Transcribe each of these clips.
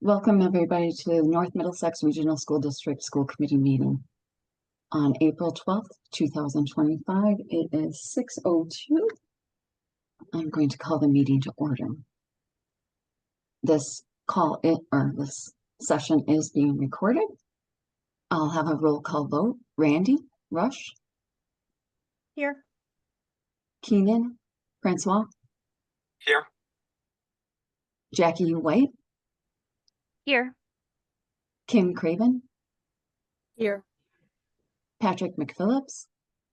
Welcome everybody to the North Middlesex Regional School District School Committee meeting on April 12th, 2025. It is 6:02. I'm going to call the meeting to order. This session is being recorded. I'll have a roll call vote. Randy Rush. Here. Keenan Francois. Here. Jackie White. Here. Kim Craven. Here. Patrick McPhillips.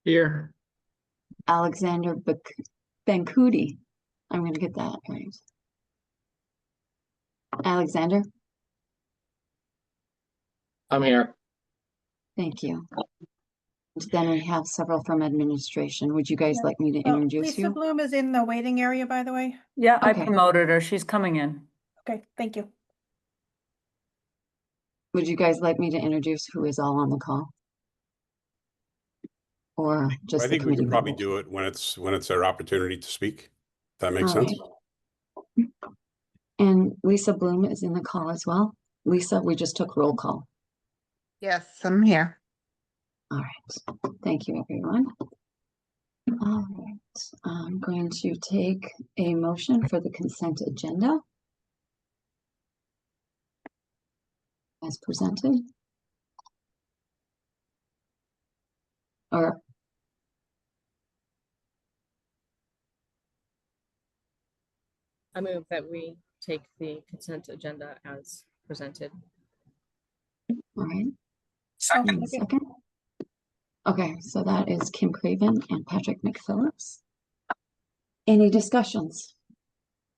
Here. Alexander Benkuti. I'm going to get that right. Alexander. I'm here. Thank you. Then we have several from administration. Would you guys like me to introduce Lisa you? Bloom is in the waiting area, by the way. Yeah, I Okay. promoted her. She's coming in. Okay, thank you. Would you guys like me to introduce who is all on the call? Or just I think the we can committee probably members? do it when it's our opportunity to speak. If that makes All sense. right. And Lisa Bloom is in the call as well. Lisa, we just took roll call. Yes, I'm here. All right. Thank you, everyone. All right. I'm going to take a motion for the consent agenda as presented. Or I move that we take the consent agenda as presented. all right. Second. Second. Okay, so that is Kim Craven and Patrick McPhillips. Any discussions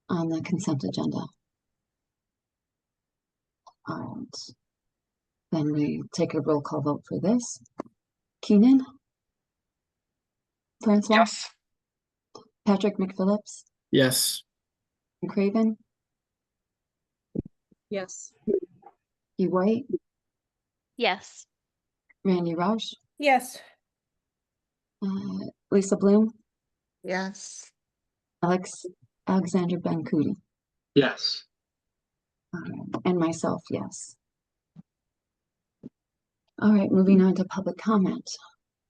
on the consent agenda? All right. Then we take a roll call vote for this. Keenan? Francois? Yes. Patrick McPhillips? Yes. Kim Craven? Yes. Hugh White? Yes. Randy Roush? Yes. Lisa Bloom? Yes. Alexander Benkuti? Yes. And myself, yes. All right, moving on to public comment.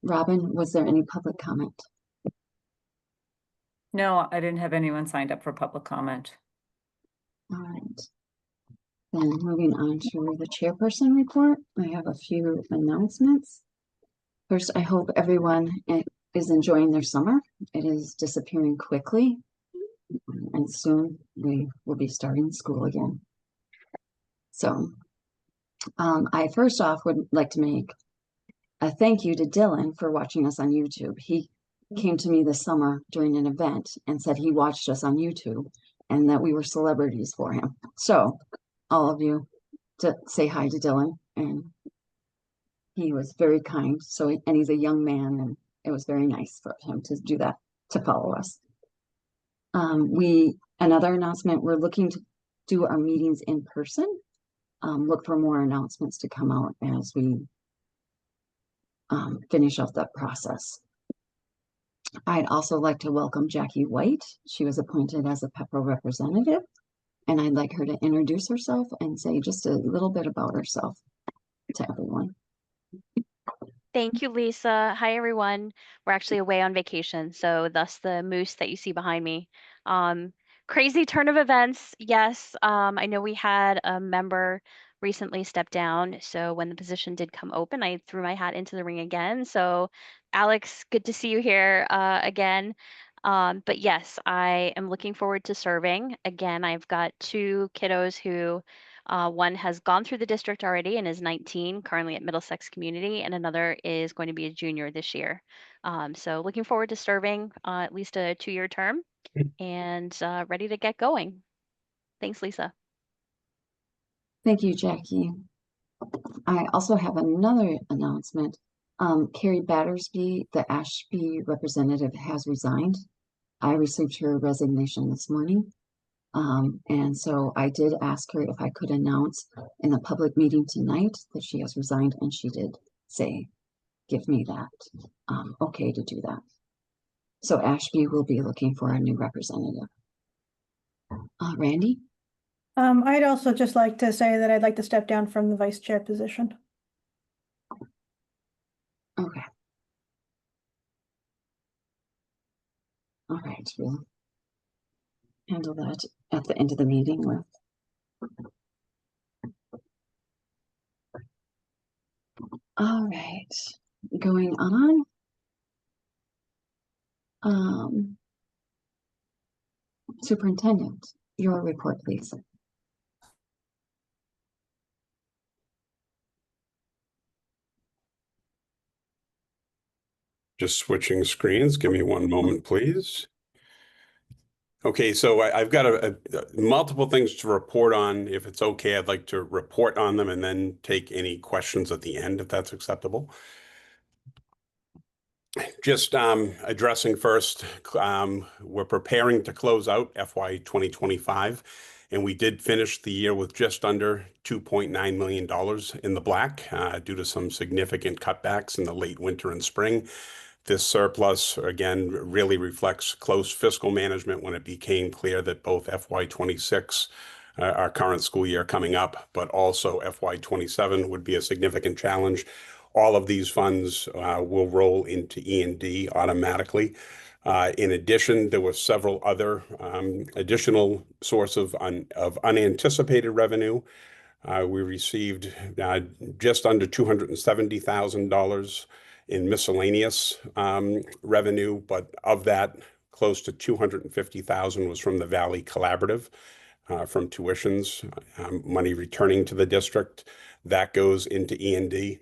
Robin, was there any public comment? No, I didn't have anyone signed up for public comment. All right. Then moving on to the chairperson report, I have a few announcements. First, I hope everyone is enjoying their summer. It is disappearing quickly, and soon we will be starting school again. So I first off would like to make a thank you to Dylan for watching us on YouTube. He came to me this summer during an event and said he watched us on YouTube and that we were celebrities for him. So all of you to say hi to Dylan, and he was very kind. And he's a young man, and it was very nice for him to do that, to follow us. Another announcement, we're looking to do our meetings in person. Look for more announcements to come out as we finish up that process. I'd also like to welcome Jackie White. She was appointed as a PEPRO representative, and I'd like her to introduce herself and say just a little bit about herself to everyone. Thank you, Lisa. Hi, everyone. We're actually away on vacation, so thus the moose that you see behind me. Crazy turn of events. Yes, I know we had a member recently step down, so when the position did come open, I threw my hat into the ring again. So, Alex, good to see you here again. But yes, I am looking forward to serving. Again, I've got two kiddos who one has gone through the district already and is 19, currently at Middlesex Community, and another is going to be a junior this year. So looking forward to serving at least a 2-year term and ready to get going. Thanks, Lisa. Thank you, Jackie. I also have another announcement. Carrie Battersby, the Ashby representative, has resigned. I received her resignation this morning. And so I did ask her if I could announce in a public meeting tonight that she has resigned, and she did say, give me that okay to do that. So Ashby will be looking for a new representative. Randy? I'd also just like to say that I'd like to step down from the vice chair position. Okay. All right, we'll handle that at the end of the meeting with. All right, going on. Superintendent, your report, please. Just switching screens. Give me one moment, please. Okay, so I've got multiple things to report on. If it's okay, I'd like to report on them and then take any questions at the end, if that's acceptable. Just addressing first, we're preparing to close out FY 2025, and we did finish the year with just under $2.9 million in the black due to some significant cutbacks in the late winter and spring. This surplus, again, really reflects close fiscal management when it became clear that both FY 26, our current school year coming up, but also FY 27 would be a significant challenge. All of these funds will roll into E&D automatically. In addition, there were several other additional source of unanticipated revenue. We received just under $270,000 in miscellaneous revenue, but of that, close to $250,000 was from the Valley Collaborative, from tuitions, money returning to the district. That goes into E&D.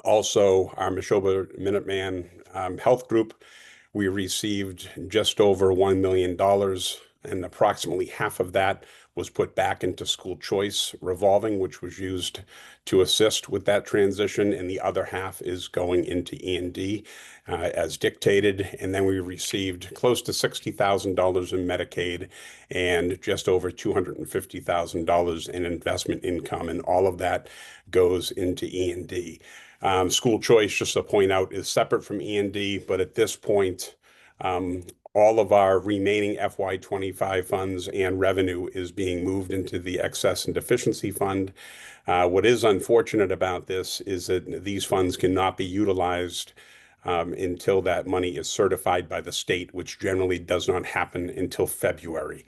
Also, our Neshoba Minuteman Health Group, we received just over $1 million, and approximately half of that was put back into school choice revolving, which was used to assist with that transition, and the other half is going into E&D as dictated. And then we received close to $60,000 in Medicaid and just over $250,000 in investment income, and all of that goes into E&D. School choice, just to point out, is separate from E&D, but at this point, all of our remaining FY 25 funds and revenue is being moved into the excess and deficiency fund. What is unfortunate about this is that these funds cannot be utilized until that money is certified by the state, which generally does not happen until February.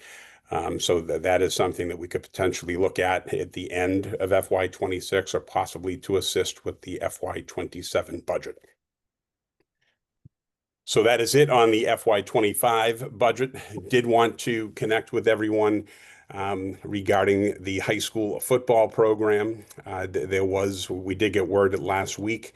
So that is something that we could potentially look at the end of FY 26 or possibly to assist with the FY 27 budget. So that is it on the FY 25 budget. Did want to connect with everyone regarding the high school football program. We did get word last week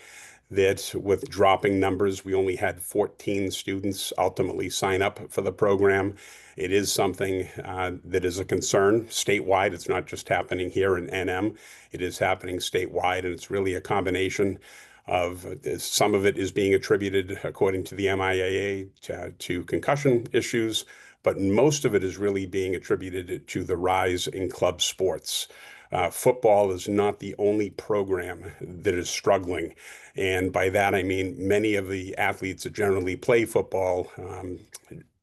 that with dropping numbers, we only had 14 students ultimately sign up for the program. It is something that is a concern statewide. It's not just happening here in NM. It is happening statewide, and it's really a combination of some of it is being attributed, according to the MIAA, to concussion issues, but most of it is really being attributed to the rise in club sports. Football is not the only program that is struggling. And by that, I mean many of the athletes that generally play football,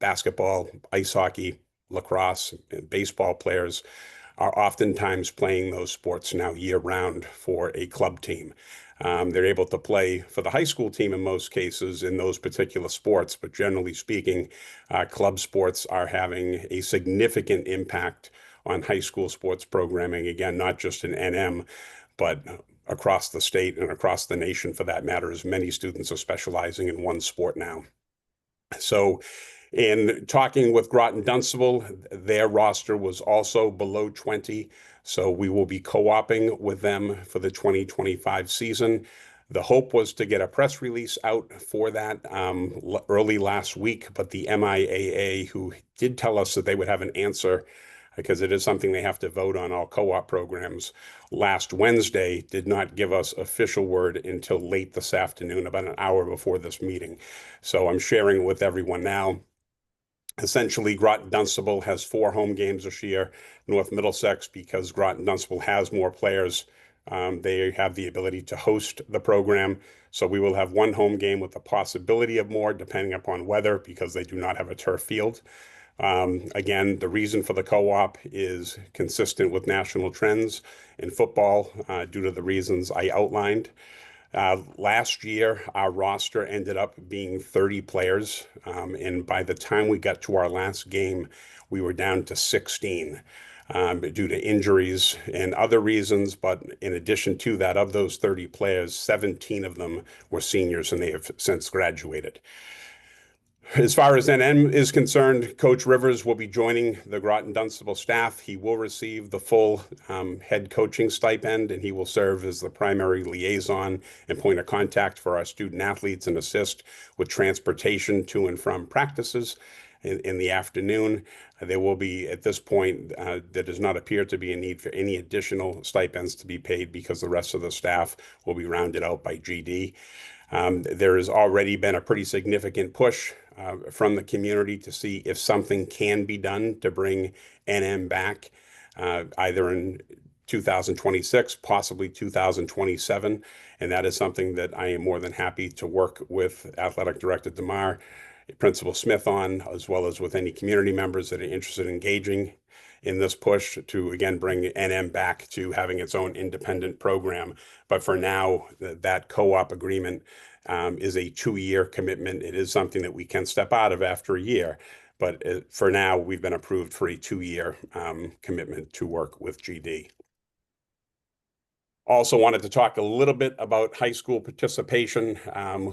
basketball, ice hockey, lacrosse, and baseball players are oftentimes playing those sports now year round for a club team. They're able to play for the high school team in most cases in those particular sports, but generally speaking, club sports are having a significant impact on high school sports programming. Again, not just in NM, but across the state and across the nation for that matter, as many students are specializing in one sport now. So in talking with Groton Dunstable, their roster was also below 20. So we will be co-oping with them for the 2025 season. The hope was to get a press release out for that early last week, but the MIAA, who did tell us that they would have an answer, because it is something they have to vote on all co-op programs, last Wednesday did not give us official word until late this afternoon, about an hour before this meeting. So I'm sharing with everyone now. Essentially, Groton Dunstable has 4 home games this year. North Middlesex, because Groton Dunstable has more players, they have the ability to host the program. So we will have 1 home game with the possibility of more, depending upon weather, because they do not have a turf field. Again, the reason for the co-op is consistent with national trends in football due to the reasons I outlined. Last year, our roster ended up being 30 players, and by the time we got to our last game, we were down to 16 due to injuries and other reasons. But in addition to that, of those 30 players, 17 of them were seniors, and they have since graduated. As far as NM is concerned, Coach Rivers will be joining the Groton Dunstable staff. He will receive the full head coaching stipend, and he will serve as the primary liaison and point of contact for our student athletes and assist with transportation to and from practices in the afternoon. There will be, at this point, there does not appear to be a need for any additional stipends to be paid because the rest of the staff will be rounded out by GD. There has already been a pretty significant push from the community to see if something can be done to bring NM back, either in 2026, possibly 2027. And that is something that I am more than happy to work with Athletic Director DeMar, Principal Smith on, as well as with any community members that are interested in engaging in this push to, again, bring NM back to having its own independent program. But for now, that co-op agreement is a 2-year commitment. It is something that we can step out of after a year. But for now, we've been approved for a 2-year commitment to work with GD. Also wanted to talk a little bit about high school participation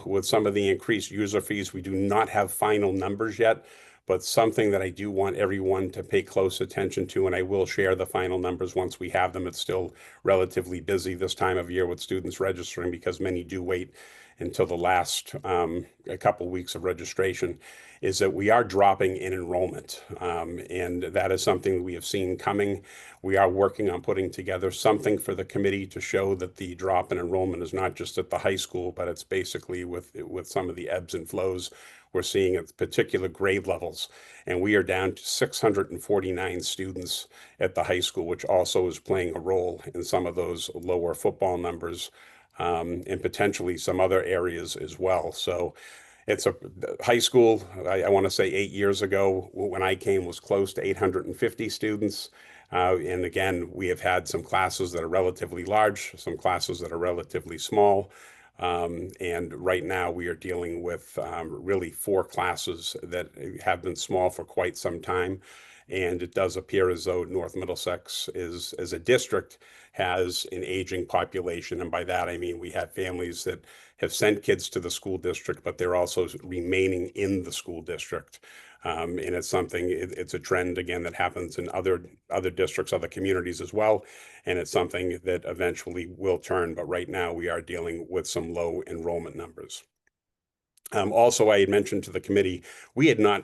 with some of the increased user fees. We do not have final numbers yet, but something that I do want everyone to pay close attention to, and I will share the final numbers once we have them. It's still relatively busy this time of year with students registering because many do wait until the last a couple weeks of registration, is that we are dropping in enrollment. And that is something we have seen coming. We are working on putting together something for the committee to show that the drop in enrollment is not just at the high school, but it's basically with some of the ebbs and flows we're seeing at particular grade levels. And we are down to 649 students at the high school, which also is playing a role in some of those lower football numbers and potentially some other areas as well. So it's a high school, I want to say 8 years ago when I came, was close to 850 students. And again, we have had some classes that are relatively large, some classes that are relatively small. And right now we are dealing with really 4 classes that have been small for quite some time. And it does appear as though North Middlesex is, as a district, has an aging population. And by that, I mean we have families that have sent kids to the school district, but they're also remaining in the school district. And it's something, it's a trend, again, that happens in other districts, other communities as well. And it's something that eventually will turn. But right now we are dealing with some low enrollment numbers. Also, I had mentioned to the committee, we had not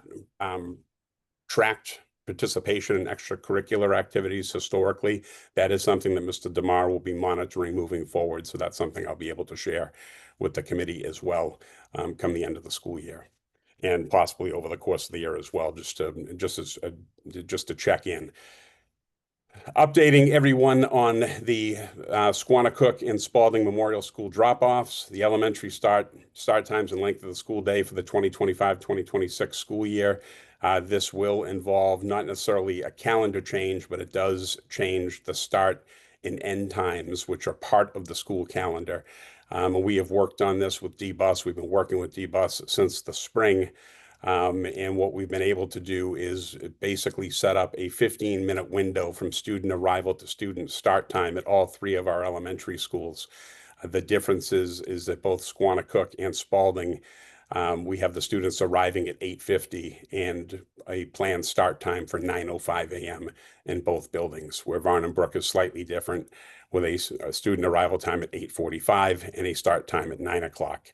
tracked participation in extracurricular activities historically. That is something that Mr. DeMar will be monitoring moving forward. So that's something I'll be able to share with the committee as well come the end of the school year, and possibly over the course of the year as well, just to check in. Updating everyone on the Squannacook and Spalding Memorial School drop-offs, the elementary start times and length of the school day for the 2025-2026 school year. This will involve not necessarily a calendar change, but it does change the start and end times, which are part of the school calendar. We have worked on this with D-Bus. We've been working with D-Bus since the spring. And what we've been able to do is basically set up a 15-minute window from student arrival to student start time at all 3 of our elementary schools. The difference is that both Squannacook and Spalding, we have the students arriving at 8:50 and a planned start time for 9:05 a.m. in both buildings, where Varnum Brook is slightly different with a student arrival time at 8:45 and a start time at 9 o'clock.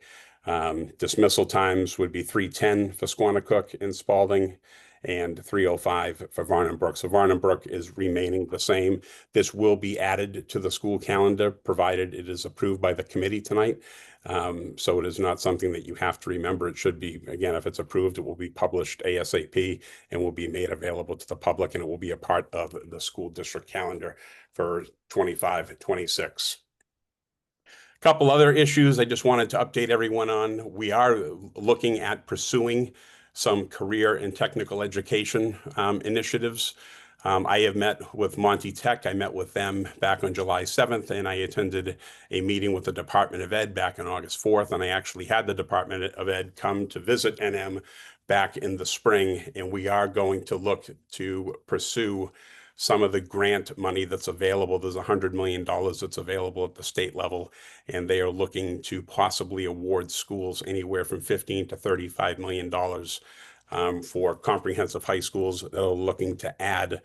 Dismissal times would be 3:10 for Squannacook and Spalding and 3:05 for Varnum Brook. So Varnum Brook is remaining the same. This will be added to the school calendar, provided it is approved by the committee tonight. So it is not something that you have to remember. It should be, again, if it's approved, it will be published ASAP and will be made available to the public, and it will be a part of the school district calendar for 25-26. Couple other issues I just wanted to update everyone on. We are looking at pursuing some career and technical education initiatives. I have met with Monty Tech. I met with them back on July 7th, and I attended a meeting with the Department of Ed back on August 4th. And I actually had the Department of Ed come to visit NM back in the spring. And we are going to look to pursue some of the grant money that's available. There's $100 million that's available at the state level, and they are looking to possibly award schools anywhere from $15 to $35 million for comprehensive high schools that are looking to add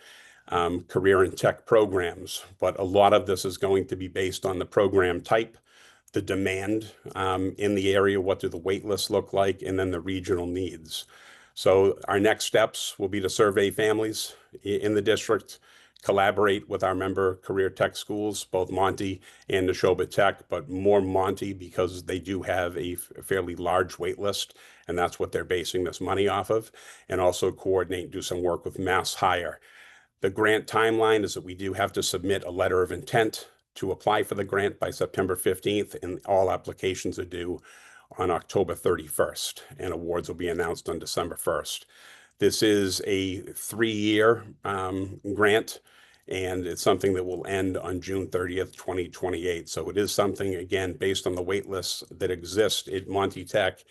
career and tech programs. But a lot of this is going to be based on the program type, the demand in the area, what do the wait lists look like, and then the regional needs. So our next steps will be to survey families in the district, collaborate with our member career tech schools, both Monty and Neshoba Tech, but more Monty because they do have a fairly large wait list, and that's what they're basing this money off of, and also coordinate and do some work with Mass Hire. The grant timeline is that we do have to submit a letter of intent to apply for the grant by September 15th, and all applications are due on October 31st, and awards will be announced on December 1st. This is a 3-year grant, and it's something that will end on June 30th, 2028. So it is something, again, based on the wait lists that exist at Monty Tech,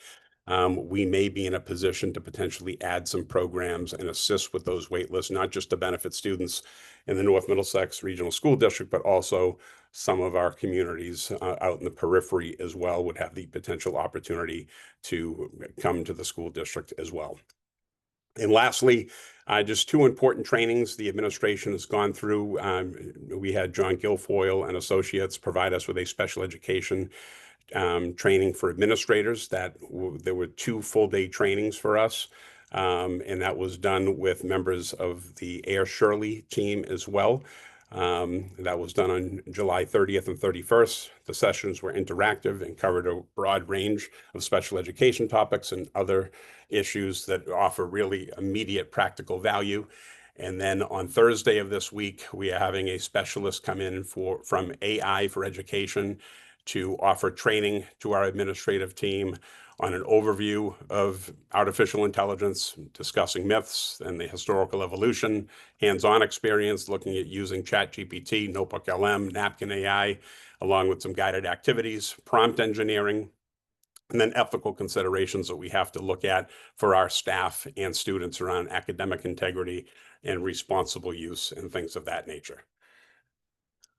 we may be in a position to potentially add some programs and assist with those wait lists, not just to benefit students in the North Middlesex Regional School District, but also some of our communities out in the periphery as well would have the potential opportunity to come to the school district as well. And lastly, just 2 important trainings the administration has gone through. We had John Guilfoyle and Associates provide us with a special education training for administrators. There were 2 full-day trainings for us, and that was done with members of the Air Shirley team as well. That was done on July 30th and 31st. The sessions were interactive and covered a broad range of special education topics and other issues that offer really immediate practical value. And then on Thursday of this week, we are having a specialist come in from AI for Education to offer training to our administrative team on an overview of artificial intelligence, discussing myths and the historical evolution, hands-on experience, looking at using ChatGPT, Notebook LM, Napkin AI, along with some guided activities, prompt engineering, and then ethical considerations that we have to look at for our staff and students around academic integrity and responsible use and things of that nature.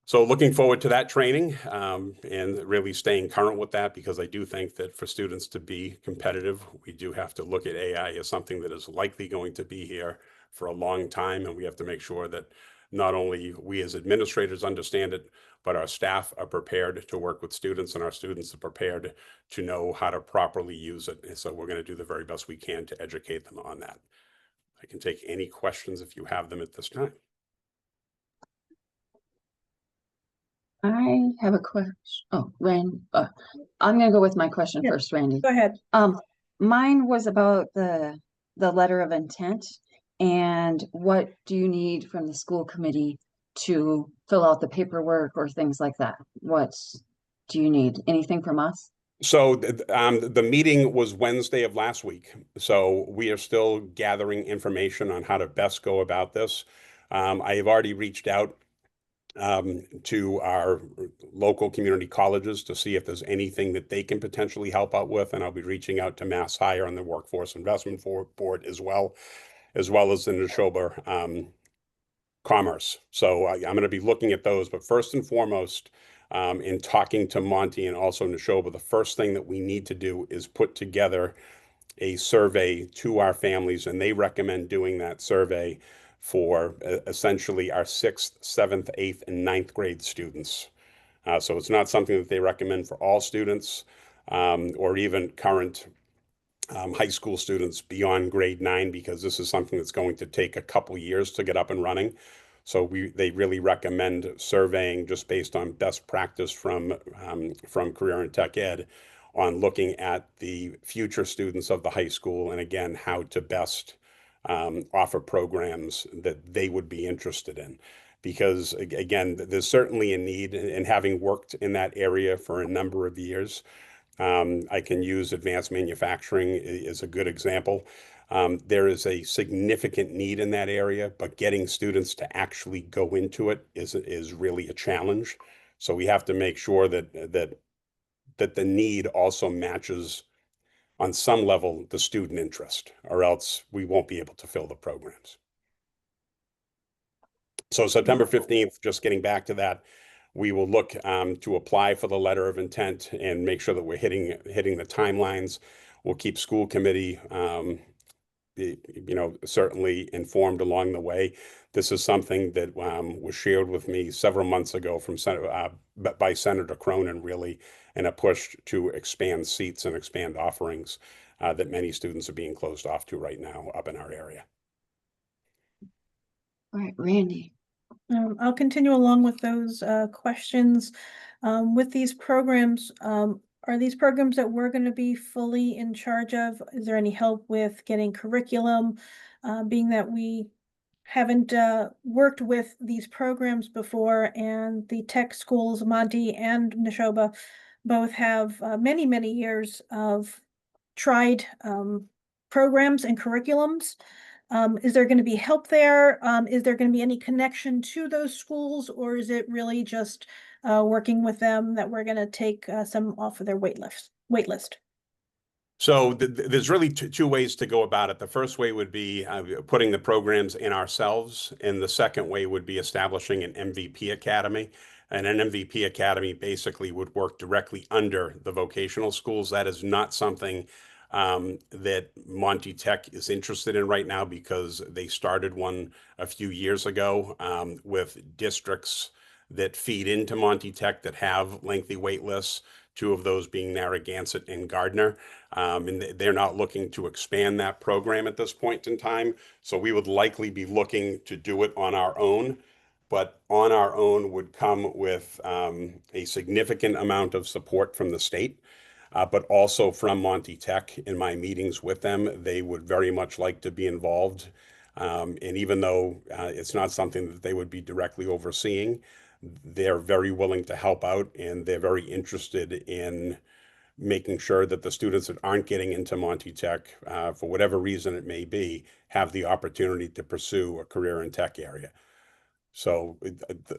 So looking forward to that training and really staying current with that, because I do think that for students to be competitive, we do have to look at AI as something that is likely going to be here for a long time. And we have to make sure that not only we as administrators understand it, but our staff are prepared to work with students, and our students are prepared to know how to properly use it. And so we're going to do the very best we can to educate them on that. I can take any questions if you have them at this time. I have a question. Oh, Randy, I'm gonna go with my question Yeah. first, Randy. Go ahead. Mine was about the letter of intent, and what do you need from the school committee to fill out the paperwork or things like that? What do you need? Anything from us? So the meeting was Wednesday of last week. So we are still gathering information on how to best go about this. I have already reached out to our local community colleges to see if there's anything that they can potentially help out with. And I'll be reaching out to Mass Hire and the Workforce Investment Board as well as the Neshoba Commerce. So I'm going to be looking at those. But first and foremost, in talking to Monty and also Neshoba, the first thing that we need to do is put together a survey to our families, and they recommend doing that survey for essentially our 6th, 7th, 8th, and 9th grade students. So it's not something that they recommend for all students or even current high school students beyond grade 9, because this is something that's going to take a couple years to get up and running. So they really recommend surveying just based on best practice from Career and Tech Ed on looking at the future students of the high school, and again, how to best offer programs that they would be interested in. Because again, there's certainly a need, and having worked in that area for a number of years, I can use advanced manufacturing as a good example. There is a significant need in that area, but getting students to actually go into it is really a challenge. So we have to make sure that the need also matches on some level the student interest, or else we won't be able to fill the programs. So September 15th, just getting back to that, we will look to apply for the letter of intent and make sure that we're hitting the timelines. We'll keep school committee certainly informed along the way. This is something that was shared with me several months ago from by Senator Cronin, really, in a push to expand seats and expand offerings that many students are being closed off to right now up in our area. All right, Randy. I'll continue along with those questions. With these programs, are these programs that we're going to be fully in charge of? Is there any help with getting curriculum? Being that we haven't worked with these programs before, and the tech schools, Monty and Neshoba, both have many, many years of tried programs and curriculums. Is there going to be help there? Is there going to be any connection to those schools, or is it really just working with them that we're going to take some off of their wait list? So there's really two ways to go about it. The first way would be putting the programs in ourselves, and the second way would be establishing an MVP academy. And an MVP academy basically would work directly under the vocational schools. That is not something that Monty Tech is interested in right now, because they started one a few years ago with districts that feed into Monty Tech that have lengthy wait lists, two of those being Narragansett and Gardner. And they're not looking to expand that program at this point in time. So we would likely be looking to do it on our own, but on our own would come with a significant amount of support from the state. But also from Monty Tech. In my meetings with them, they would very much like to be involved. And even though it's not something that they would be directly overseeing, they're very willing to help out, and they're very interested in making sure that the students that aren't getting into Monty Tech, for whatever reason it may be, have the opportunity to pursue a career in tech area. So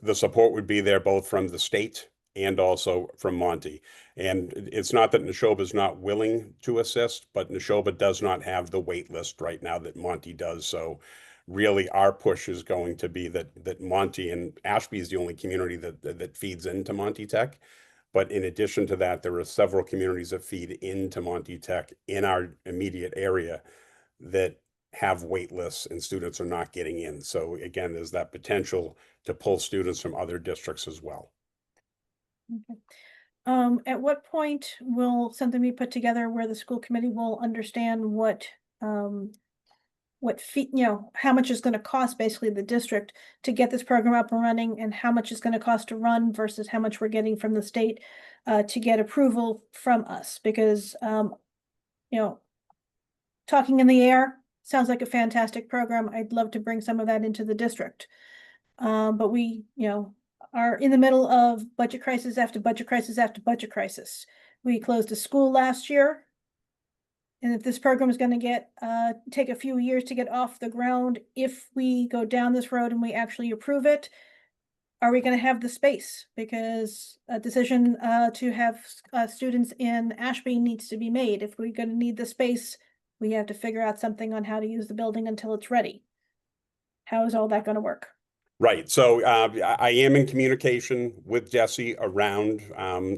the support would be there both from the state and also from Monty. And it's not that Neshoba is not willing to assist, but Neshoba does not have the wait list right now that Monty does. So really our push is going to be that Monty, and Ashby is the only community that feeds into Monty Tech. But in addition to that, there are several communities that feed into Monty Tech in our immediate area that have wait lists, and students are not getting in. So again, there's that potential to pull students from other districts as well. Okay. At what point will something be put together where the school committee will understand what fee, how much is going to cost basically the district to get this program up and running, and how much is going to cost to run versus how much we're getting from the state to get approval from us? Because talking in the air sounds like a fantastic program. I'd love to bring some of that into the district. But we, are in the middle of budget crisis after budget crisis after budget crisis. We closed a school last year. And if this program is going to take a few years to get off the ground, if we go down this road and we actually approve it, are we going to have the space? Because a decision to have students in Ashby needs to be made. If we're going to need the space, we have to figure out something on how to use the building until it's ready. How is all that going to work? Right. So I am in communication with Jesse around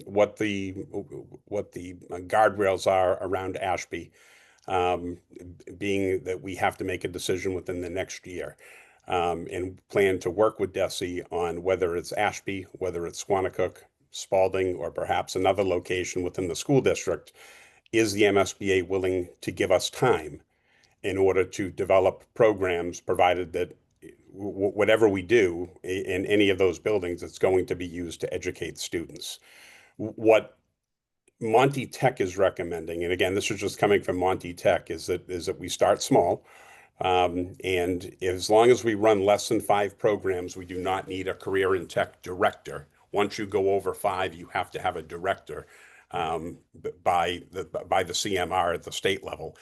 what the guardrails are around Ashby, being that we have to make a decision within the next year, and plan to work with Jesse on whether it's Ashby, whether it's Squanicook, Spalding, or perhaps another location within the school district. Is the MSBA willing to give us time in order to develop programs, provided that whatever we do in any of those buildings, it's going to be used to educate students. What Monty Tech is recommending, and again, this is just coming from Monty Tech, is that we start small. And as long as we run less than 5 programs, we do not need a career in tech director. Once you go over 5, you have to have a director by the CMR at the state level.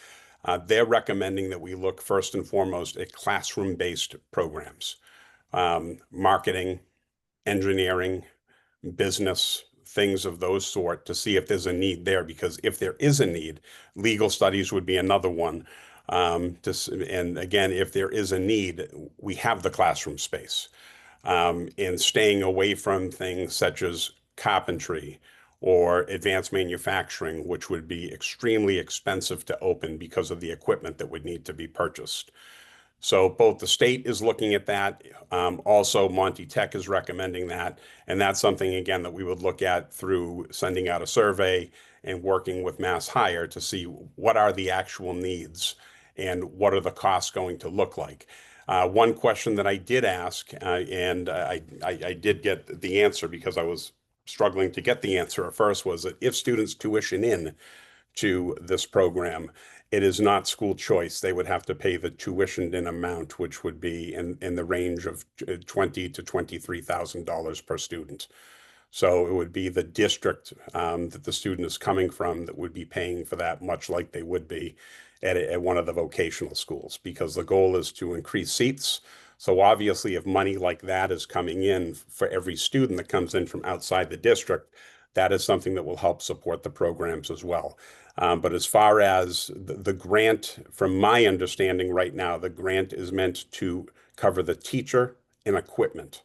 They're recommending that we look first and foremost at classroom-based programs, marketing, engineering, business, things of those sort, to see if there's a need there, because if there is a need, legal studies would be another one. And again, if there is a need, we have the classroom space. And staying away from things such as carpentry or advanced manufacturing, which would be extremely expensive to open because of the equipment that would need to be purchased. So both the state is looking at that. Also, Monty Tech is recommending that. And that's something, again, that we would look at through sending out a survey and working with Mass Hire to see what are the actual needs and what are the costs going to look like. One question that I did ask, and I did get the answer because I was struggling to get the answer at first, was that if students tuition in to this program, it is not school choice. They would have to pay the tuitioned in amount, which would be in the range of $20,000 to $23,000 per student. So it would be the district that the student is coming from that would be paying for that, much like they would be at one of the vocational schools, because the goal is to increase seats. So obviously, if money like that is coming in for every student that comes in from outside the district, that is something that will help support the programs as well. But as far as the grant, from my understanding right now, the grant is meant to cover the teacher and equipment.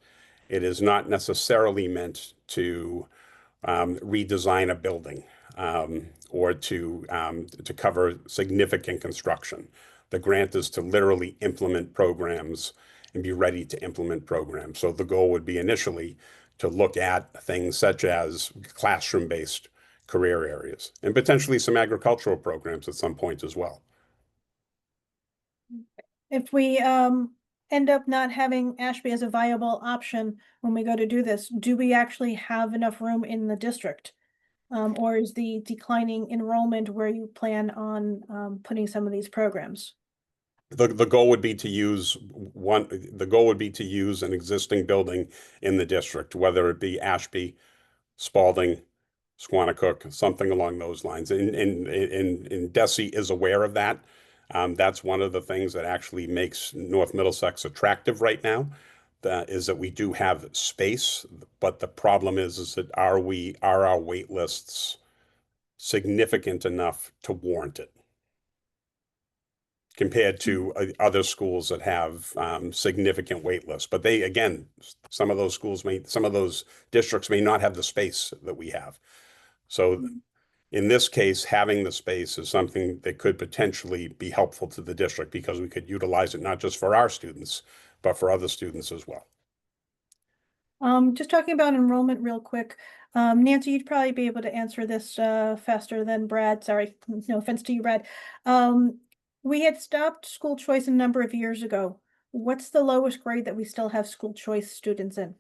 It is not necessarily meant to redesign a building or to cover significant construction. The grant is to literally implement programs and be ready to implement programs. So the goal would be initially to look at things such as classroom-based career areas and potentially some agricultural programs at some point as well. If we end up not having Ashby as a viable option when we go to do this, do we actually have enough room in the district? Or is the declining enrollment where you plan on putting some of these programs? The goal would be to use an existing building in the district, whether it be Ashby, Spalding, Squanicook, something along those lines. And DESE is aware of that. That's one of the things that actually makes North Middlesex attractive right now, is that we do have space, but the problem is that are our wait lists significant enough to warrant it, compared to other schools that have significant wait lists. But they, again, some of those districts may not have the space that we have. So in this case, having the space is something that could potentially be helpful to the district, because we could utilize it not just for our students, but for other students as well. Just talking about enrollment real quick. Nancy, you'd probably be able to answer this faster than Brad. Sorry, no offense to you, Brad. We had stopped school choice a number of years ago. What's the lowest grade that we still have school choice students in?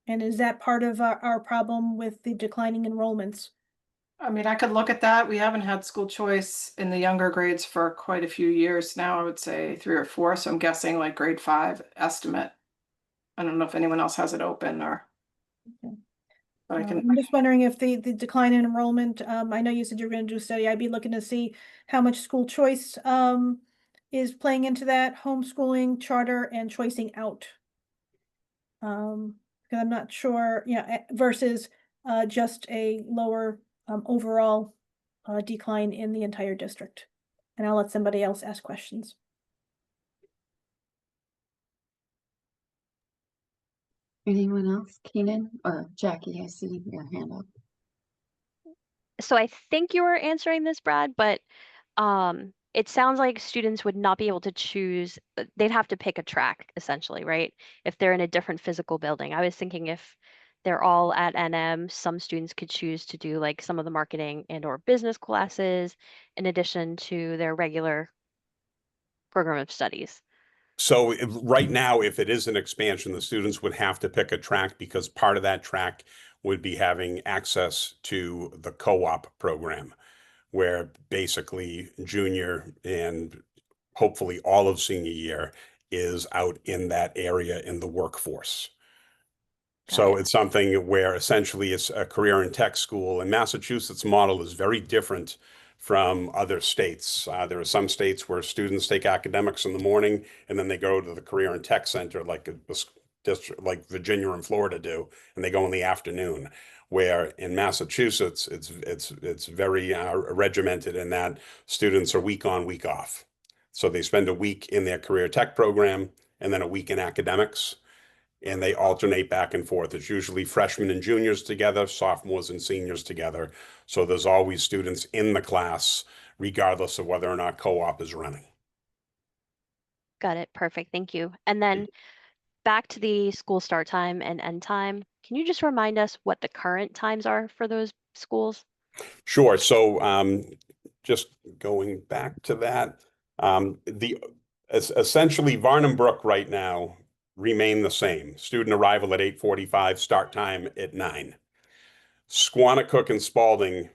And is that part of our problem with the declining enrollments? I mean, I could look at that. We haven't had school choice in the younger grades for quite a few years now. I would say 3 or 4. So I'm guessing like grade 5 estimate. I don't know if anyone else has it open or. Okay. But I can. I'm just wondering if the decline in enrollment, I know you said you're going to do a study. I'd be looking to see how much school choice is playing into that, homeschooling, charter, and choicing out. Because I'm not sure, versus just a lower overall decline in the entire district. And I'll let somebody else ask questions. Anyone else? Keenan or Jackie? I see your hand up. So I think you were answering this, Brad, but it sounds like students would not be able to choose. They'd have to pick a track essentially, right? If they're in a different physical building. I was thinking if they're all at NM, some students could choose to do like some of the marketing and or business classes in addition to their regular program of studies. So right now, if it is an expansion, the students would have to pick a track, because part of that track would be having access to the co-op program, where basically junior and hopefully all of senior year is out in that area in the workforce. So it. it's something where essentially it's a career and tech school, and Massachusetts model is very different from other states. There are some states where students take academics in the morning and then they go to the career and tech center like a district like Virginia and Florida do, and they go in the afternoon. Where in Massachusetts, it's very regimented in that students are week on, week off. So they spend a week in their career tech program and then a week in academics, and they alternate back and forth. It's usually freshmen and juniors together, sophomores and seniors together. So there's always students in the class, regardless of whether or not co-op is running. Got it. Perfect. Thank you. And then back to the school start time and end time. Can you just remind us what the current times are for those schools? Sure. So just going back to that, essentially Varnum Brook right now remain the same. Student arrival at 8:45, start time at 9. Squanicook and Spalding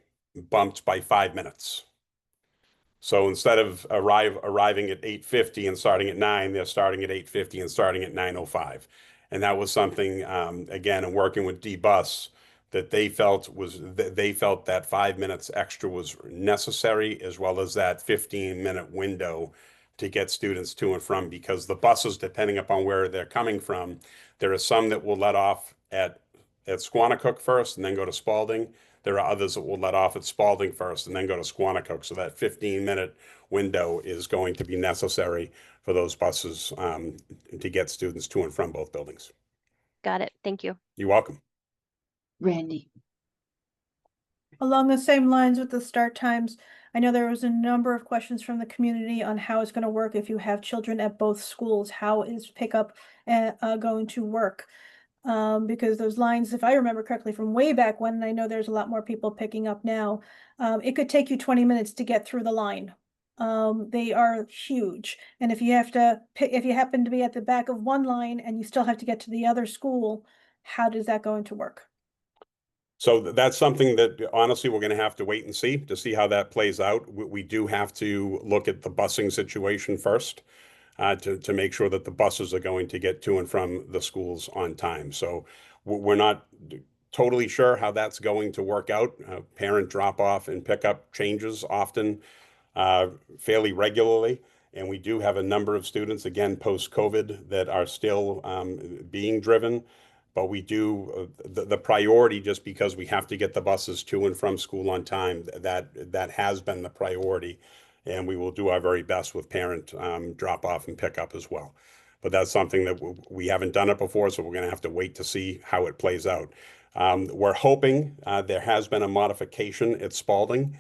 bumped by 5 minutes. So instead of arriving at 8:50 and starting at 9, they're starting at 8:50 and starting at 9:05. And that was something, again, in working with D-Bus, that they felt that 5 minutes extra was necessary, as well as that 15-minute window to get students to and from, because the buses, depending upon where they're coming from, there are some that will let off at Squanicook first and then go to Spalding. There are others that will let off at Spalding first and then go to Squanicook. So that 15-minute window is going to be necessary for those buses to get students to and from both buildings. Got it. Thank you. You're welcome. Randy. Along the same lines with the start times, I know there was a number of questions from the community on how it's going to work if you have children at both schools. How is pickup going to work? Because those lines, if I remember correctly from way back when, I know there's a lot more people picking up now, it could take you 20 minutes to get through the line. They are huge. And if you happen to be at the back of one line and you still have to get to the other school, how does that going to work? So that's something that honestly we're going to have to wait and see to see how that plays out. We do have to look at the busing situation first to make sure that the buses are going to get to and from the schools on time. So we're not totally sure how that's going to work out. Parent drop off and pickup changes often fairly regularly. And we do have a number of students, again, post-COVID, that are still being driven. But we do the priority, just because we have to get the buses to and from school on time, that has been the priority. And we will do our very best with parent drop off and pickup as well. But that's something that we haven't done it before, so we're going to have to wait to see how it plays out. We're hoping there has been a modification at Spalding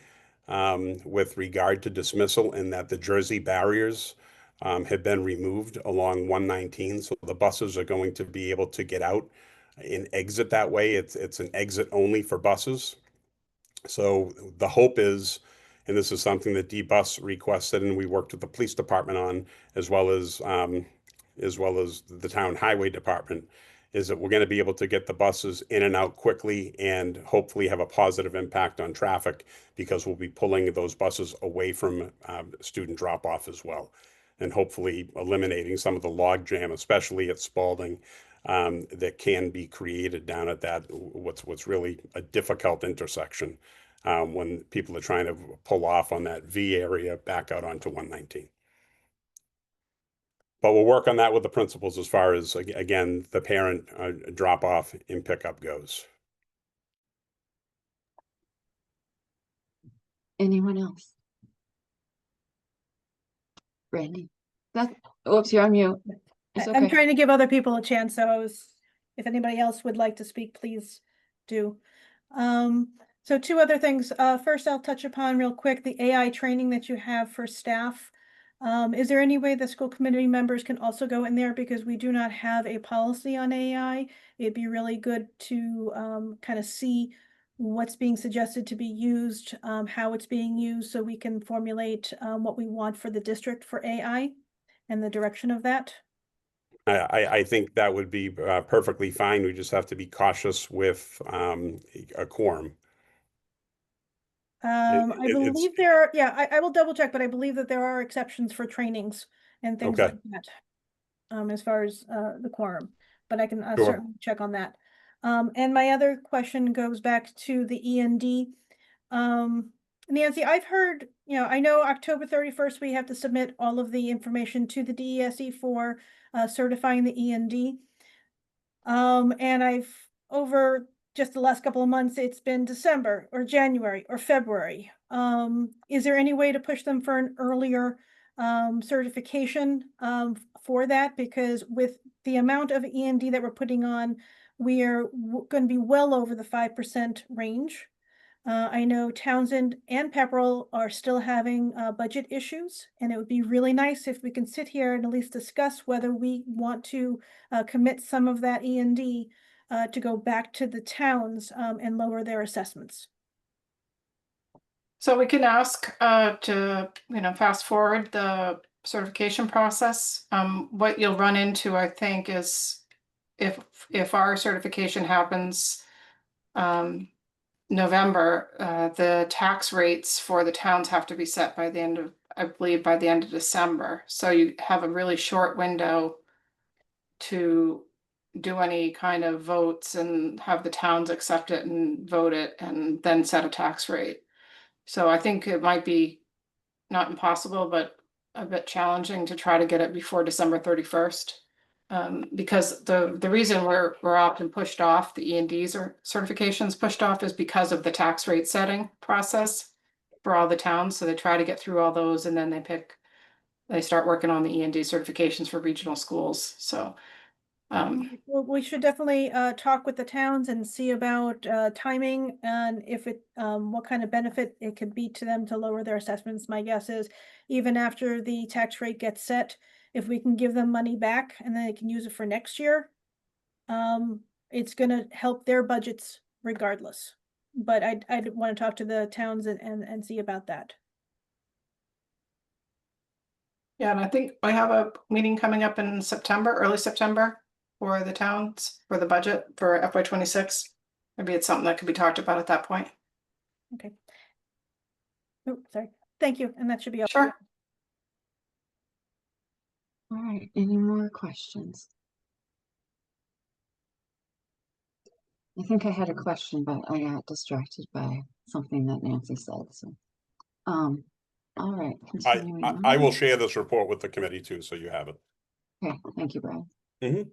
with regard to dismissal, and that the Jersey barriers have been removed along 119. So the buses are going to be able to get out and exit that way. It's an exit only for buses. So the hope is, and this is something that D-Bus requested and we worked with the police department on, as well as the town highway department, is that we're going to be able to get the buses in and out quickly and hopefully have a positive impact on traffic, because we'll be pulling those buses away from student drop off as well, and hopefully eliminating some of the log jam, especially at Spalding, that can be created down at that what's really a difficult intersection when people are trying to pull off on that V area back out onto 119. But we'll work on that with the principals as far as, again, the parent drop off and pickup goes. Anyone else? Randy. Oops, you're on mute. It's I'm okay. trying to give other people a chance, so if anybody else would like to speak, please do. So 2 other things. First, I'll touch upon real quick the AI training that you have for staff. Is there any way the school committee members can also go in there, because we do not have a policy on AI? It'd be really good to kind of see what's being suggested to be used, how it's being used, so we can formulate what we want for the district for AI and the direction of that. I think that would be perfectly fine. We just have to be cautious with a quorum. I believe there are, yeah, I will double check, but I believe that there are exceptions for trainings and things Okay. like that. As far as the quorum, but I can Sure. certainly check on that. And my other question goes back to the END. Nancy, I've heard, I know October 31st, we have to submit all of the information to the DESE for certifying the END. And over just the last couple of months, it's been December or January or February. Is there any way to push them for an earlier certification for that? Because with the amount of END that we're putting on, we are going to be well over the 5% range. I know Townsend and Pepperell are still having budget issues, and it would be really nice if we can sit here and at least discuss whether we want to commit some of that END to go back to the towns and lower their assessments. So we can ask to, fast forward the certification process. What you'll run into, I think, is if our certification happens November, the tax rates for the towns have to be set by the end of, I believe, by the end of December. So you have a really short window to do any kind of votes and have the towns accept it and vote it and then set a tax rate. So I think it might be not impossible, but a bit challenging to try to get it before December 31st. Because the reason we're often pushed off, the ENDs or certifications pushed off, is because of the tax rate setting process for all the towns. So they try to get through all those and then they start working on the END certifications for regional schools. So well, we should definitely talk with the towns and see about timing and if what kind of benefit it could be to them to lower their assessments. My guess is even after the tax rate gets set, if we can give them money back and then they can use it for next year, it's going to help their budgets regardless. But I'd want to talk to the towns and see about that. yeah, and I think we have a meeting coming up in September, early September, for the towns, for the budget for FY26. Maybe it's something that could be talked about at that point. Okay. Oh, sorry. Thank you. And that should be all. Sure. All right, any more questions? I think I had a question, but I got distracted by something that Nancy said, so. All right, continuing I will on. share this report with the committee too, so you have it. Okay, thank you, Brad. Mhm.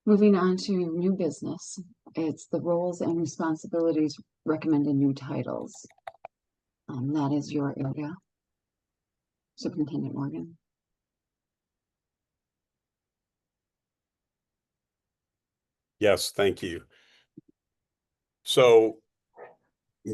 Moving on to new business, it's the roles and responsibilities recommended new titles. That is your area, Superintendent Morgan. Yes, thank you. So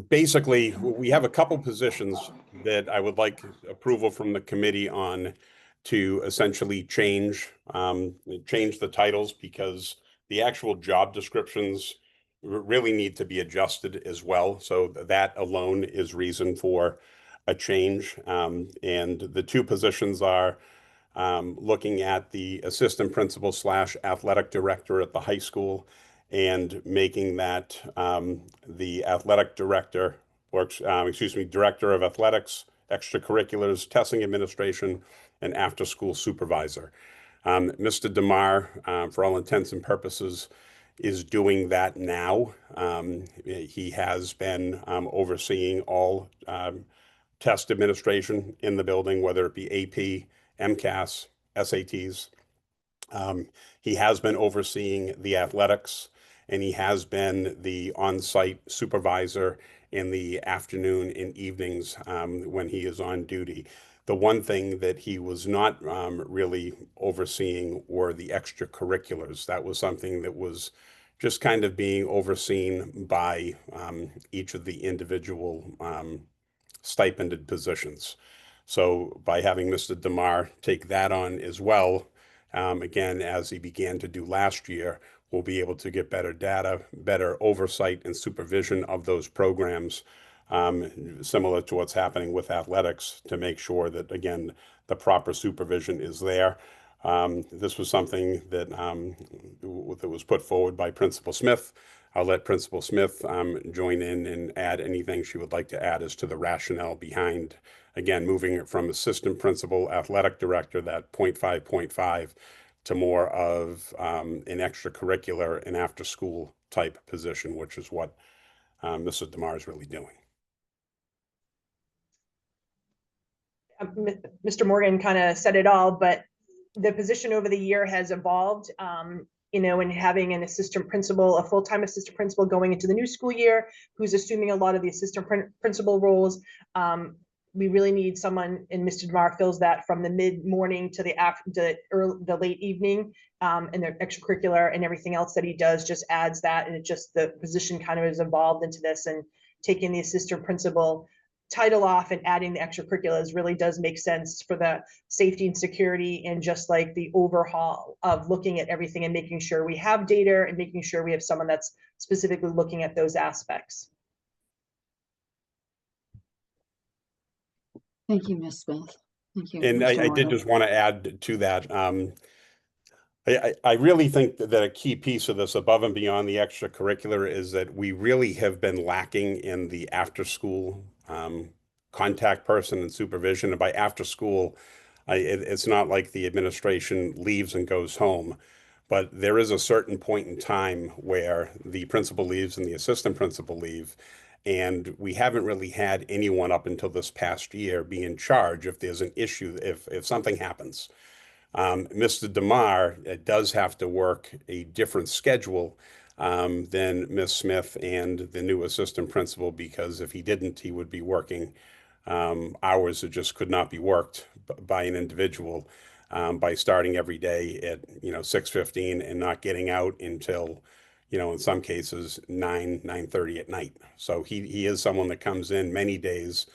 basically, we have a couple positions that I would like approval from the committee on to essentially change the titles, because the actual job descriptions really need to be adjusted as well. So that alone is reason for a change. And the two positions are looking at the assistant principal / athletic director at the high school and making that the athletic director, or director of athletics, extracurriculars, testing administration, and after-school supervisor. Mr. DeMar, for all intents and purposes, is doing that now. He has been overseeing all test administration in the building, whether it be AP, MCAS, SATs. He has been overseeing the athletics, and he has been the on-site supervisor in the afternoon and evenings when he is on duty. The one thing that he was not really overseeing were the extracurriculars. That was something that was just kind of being overseen by each of the individual stipended positions. So by having Mr. DeMar take that on as well, again, as he began to do last year, we'll be able to get better data, better oversight and supervision of those programs, similar to what's happening with athletics, to make sure that, again, the proper supervision is there. This was something that was put forward by Principal Smith. I'll let Principal Smith join in and add anything she would like to add as to the rationale behind, again, moving it from assistant principal, athletic director, that 0.5, to more of an extracurricular and after-school type position, which is what Mrs. DeMar is really doing. Mr. Morgan kind of said it all, but the position over the year has evolved, you know, and having an assistant principal, a full-time assistant principal going into the new school year, who's assuming a lot of the assistant principal roles. We really need someone, and Mr. DeMar fills that from the mid-morning to the late evening, and their extracurricular and everything else that he does just adds that, and it just, the position kind of has evolved into this, and taking the assistant principal title off and adding the extracurriculars really does make sense for the safety and security, and just like the overhaul of looking at everything and making sure we have data and making sure we have someone that's specifically looking at those aspects. Thank you, Ms. Smith. Thank you. And Mr. I did Morgan. just want to add to that. I really think that a key piece of this, above and beyond the extracurricular, is that we really have been lacking in the after-school contact person and supervision. And by after-school, it's not like the administration leaves and goes home, but there is a certain point in time where the principal leaves and the assistant principal leave. And we haven't really had anyone up until this past year be in charge if there's an issue, if something happens. Mr. DeMar does have to work a different schedule than Ms. Smith and the new assistant principal, because if he didn't, he would be working hours that just could not be worked by an individual, by starting every day at 6:15 and not getting out until, in some cases 9:30 at night. So he is someone that comes in many days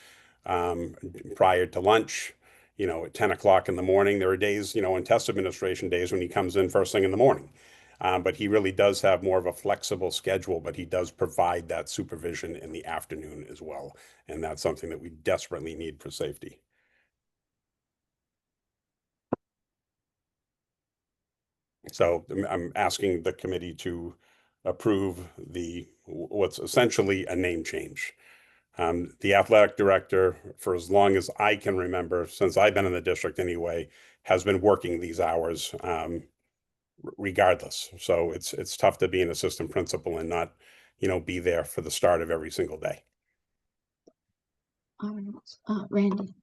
prior to lunch, at 10 o'clock in the morning. There are days, in test administration days, when he comes in first thing in the morning. But he really does have more of a flexible schedule, but he does provide that supervision in the afternoon as well. And that's something that we desperately need for safety. So I'm asking the committee to approve what's essentially a name change. The athletic director, for as long as I can remember, since I've been in the district anyway, has been working these hours regardless. So it's tough to be an assistant principal and not, be there for the start of every single day. All right. Randy.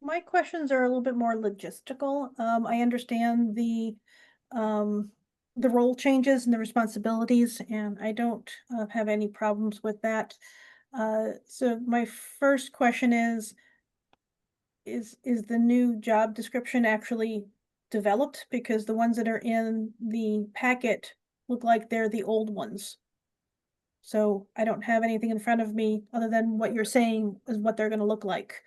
My questions are a little bit more logistical. I understand the role changes and the responsibilities, and I don't have any problems with that. So my first question is the new job description actually developed? Because the ones that are in the packet look like they're the old ones. So I don't have anything in front of me other than what you're saying is what they're gonna look like.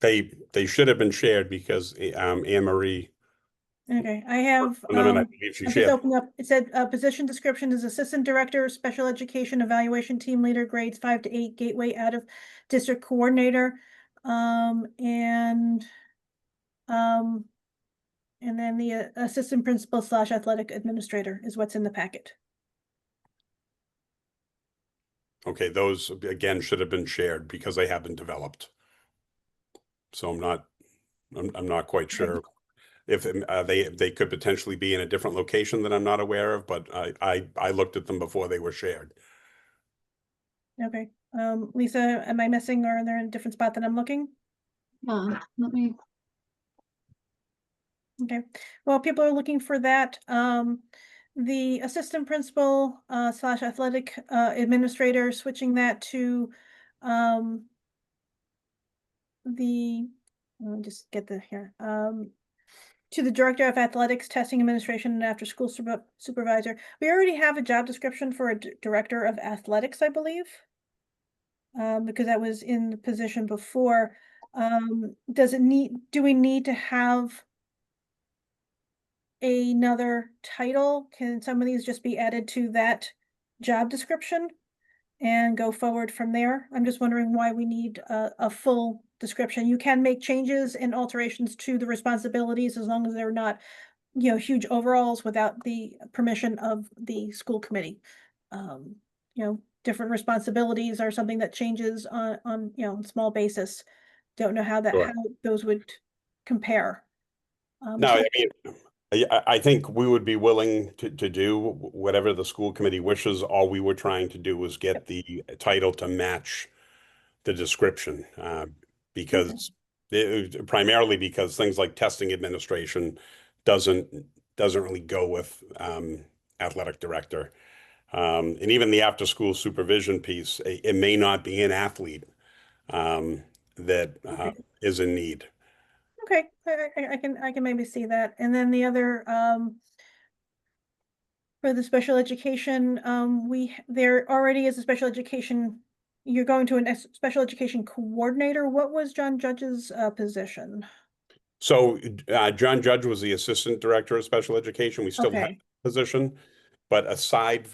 They should have been shared because Anne Marie. Okay, I have, I believe she I'm just shared. opening up, it said, position description is assistant director, special education evaluation team leader, grades 5 to 8, gateway out of district coordinator. And then the assistant principal / athletic administrator is what's in the packet. Okay, those again should have been shared because they have been developed. So I'm not quite sure if they could potentially be in a different location that I'm not aware of, but I looked at them before they were shared. Okay, Lisa, am I missing, or are there in a different spot that I'm looking? Let me. Okay, well, people are looking for that. The assistant principal / athletic administrator, switching that to let me just get the here. To the director of athletics, testing administration, and after school supervisor. We already have a job description for a director of athletics, I believe. Because that was in the position before. Do we need to have another title? Can some of these just be added to that job description and go forward from there? I'm just wondering why we need a full description. You can make changes and alterations to the responsibilities as long as they're not huge overalls without the permission of the school committee. Different responsibilities are something that changes on small basis. Don't know how Sure. how those would compare. No, So- I mean, I think we would be willing to do whatever the school committee wishes. All we were trying to do was get the title to match the description, because primarily because things like testing administration doesn't really go with athletic director. And even the after school supervision piece, it may not be an athlete that is in need. Okay, I can maybe see that. And then the other, for the special education, there already is a special education, you're going to a special education coordinator. What was John Judge's position? So John Judge was the assistant director of special education. We still have Okay. the position. But aside,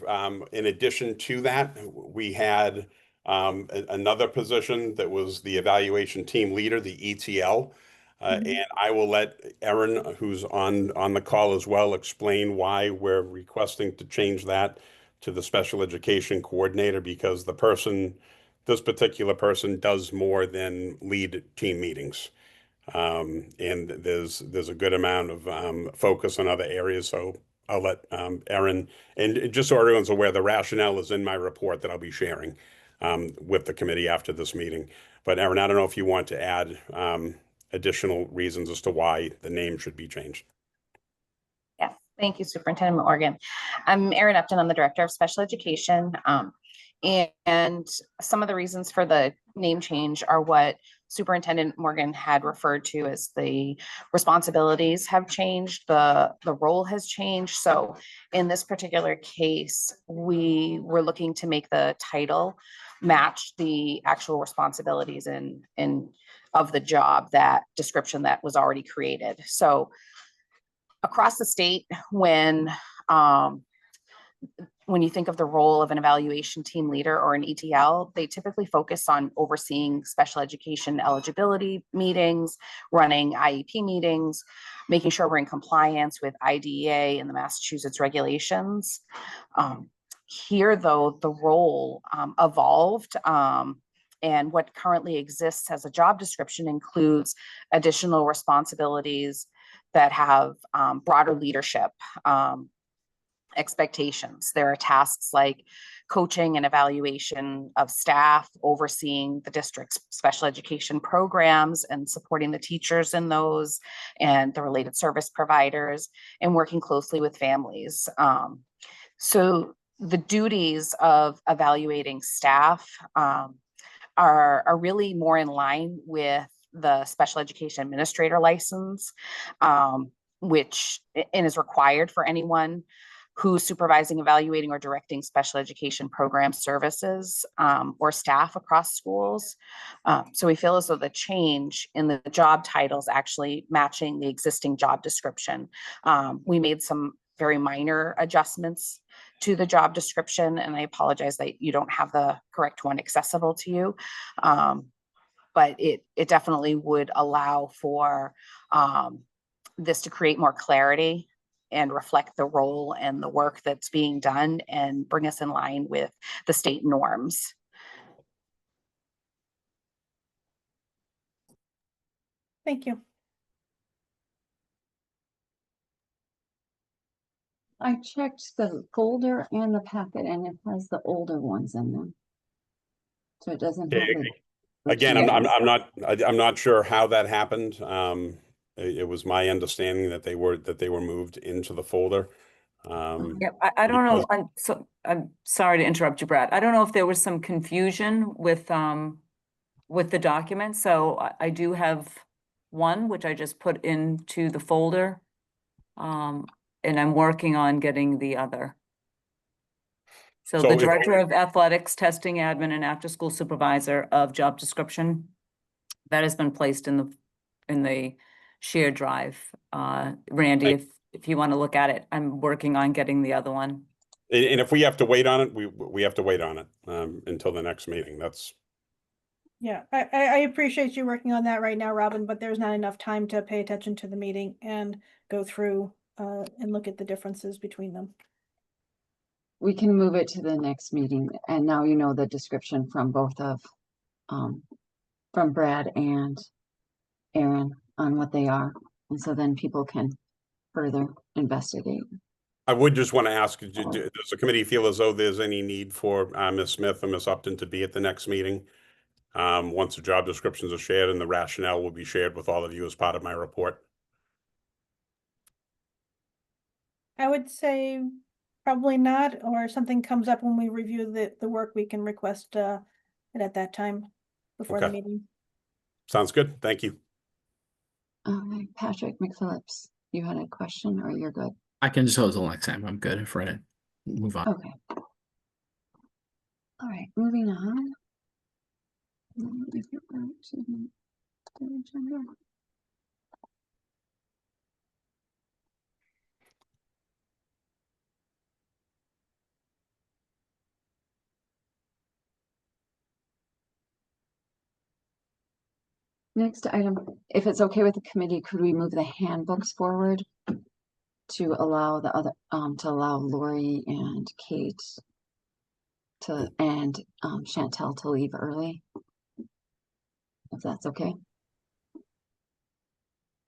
in addition to that, we had another position that was the evaluation team leader, the ETL. And I will let Erin, who's on the call as well, explain why we're requesting to change that to the special education coordinator, because this particular person does more than lead team meetings. And there's a good amount of focus on other areas. So I'll let Erin, and just so everyone's aware, the rationale is in my report that I'll be sharing with the committee after this meeting. But Erin, I don't know if you want to add additional reasons as to why the name should be changed. Yes, thank you, Superintendent Morgan. I'm Erin Upton. I'm the Director of Special Education. And some of the reasons for the name change are what Superintendent Morgan had referred to as the responsibilities have changed, the role has changed. So in this particular case, we were looking to make the title match the actual responsibilities in of the job, that description that was already created. So across the state, when you think of the role of an evaluation team leader or an ETL, they typically focus on overseeing special education eligibility meetings, running IEP meetings, making sure we're in compliance with IDEA and the Massachusetts regulations. Here, though, the role evolved, and what currently exists as a job description includes additional responsibilities that have broader leadership expectations. There are tasks like coaching and evaluation of staff, overseeing the district's special education programs and supporting the teachers in those and the related service providers, and working closely with families. So the duties of evaluating staff are really more in line with the special education administrator license, which is required for anyone who's supervising, evaluating, or directing special education program services or staff across schools. So we feel as though the change in the job titles actually matching the existing job description. We made some very minor adjustments to the job description, and I apologize that you don't have the correct one accessible to you. But it definitely would allow for this to create more clarity and reflect the role and the work that's being done and bring us in line with the state norms. Thank you. I checked the folder and the packet and it has the older ones in them. So it doesn't have the. Again, I'm not sure how that happened. It was my understanding that they were moved into the folder. Yep, I don't know. I'm sorry to interrupt you, Brad. I don't know if there was some confusion with the document. So I do have one, which I just put into the folder. And I'm working on getting the other. So the Director of Athletics, Testing Admin, and After School Supervisor of job description, that has been placed in the shared drive. Randy, if you want to look at it, I'm working on getting the other one. And if we have to wait on it, we have to wait on it until the next meeting. That's. Yeah, I appreciate you working on that right now, Robin, but there's not enough time to pay attention to the meeting and go through and look at the differences between them. We can move it to the next meeting, and now you know the description from both of, from Brad and Aaron on what they are, and so then people can further investigate. I would just want to ask, does the committee feel as though there's any need for Ms. Smith and Ms. Upton to be at the next meeting? Once the job descriptions are shared and the rationale will be shared with all of you as part of my report. I would say probably not, or if something comes up when we review the work, we can request it at that time before the Okay. meeting. Sounds good. Thank you. Patrick McPhillips, you had a question or you're good? I can just hold till next time. I'm good for it. Move on. Okay. All right, moving on. Let me get back to the agenda. Next item, if it's okay with the committee, could we move the handbooks forward to allow the other, to allow Lori and Kate to, and Chantel to leave early? If that's okay.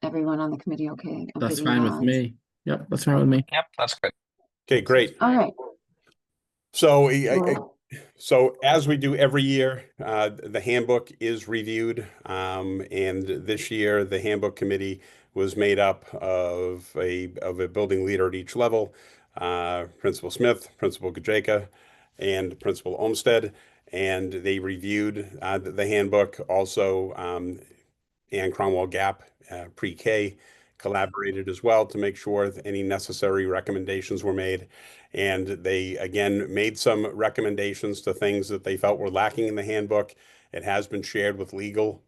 Everyone on the committee okay? I'm That's getting fine with nods. me. Yep, that's fine with me. Yep, that's good. Okay, great. All right. So, Well, so as we do every year, the handbook is reviewed. And this year, the handbook committee was made up of a building leader at each level, Principal Smith, Principal Gajeka, and Principal Olmsted. And they reviewed the handbook. Also, Ann Cromwell Gap, pre-K, collaborated as well to make sure that any necessary recommendations were made. And they, again, made some recommendations to things that they felt were lacking in the handbook. It has been shared with legal,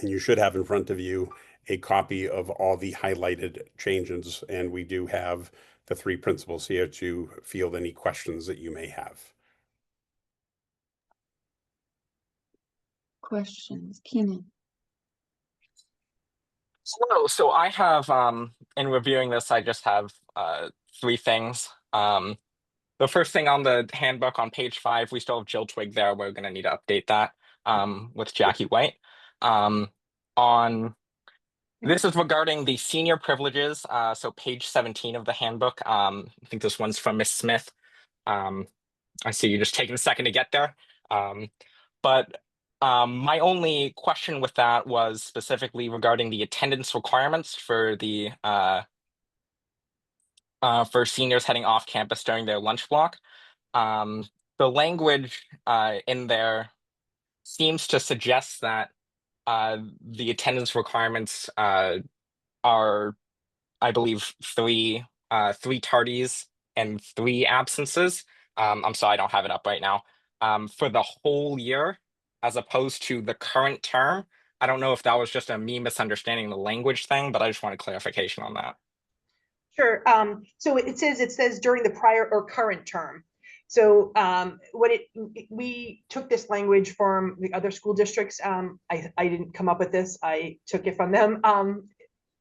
and you should have in front of you a copy of all the highlighted changes. And we do have the three principals here to field any questions that you may have. questions, Keenan? So I have in reviewing this, I just have three things. The first thing on the handbook on page 5, we still have Jill Twig there. We're going to need to update that with Jackie White. On this is regarding the senior privileges. So page 17 of the handbook. I think this one's from Miss Smith. I see you just taking a second to get there. But my only question with that was specifically regarding the attendance requirements for the for seniors heading off campus during their lunch block. The language in there seems to suggest that the attendance requirements are, I believe, three tardies and 3 absences. I'm sorry, I don't have it up right now. For the whole year, as opposed to the current term. I don't know if that was just a me misunderstanding the language thing, but I just wanted clarification on that. Sure. So it says during the prior or current term. So we took this language from the other school districts. I didn't come up with this. I took it from them.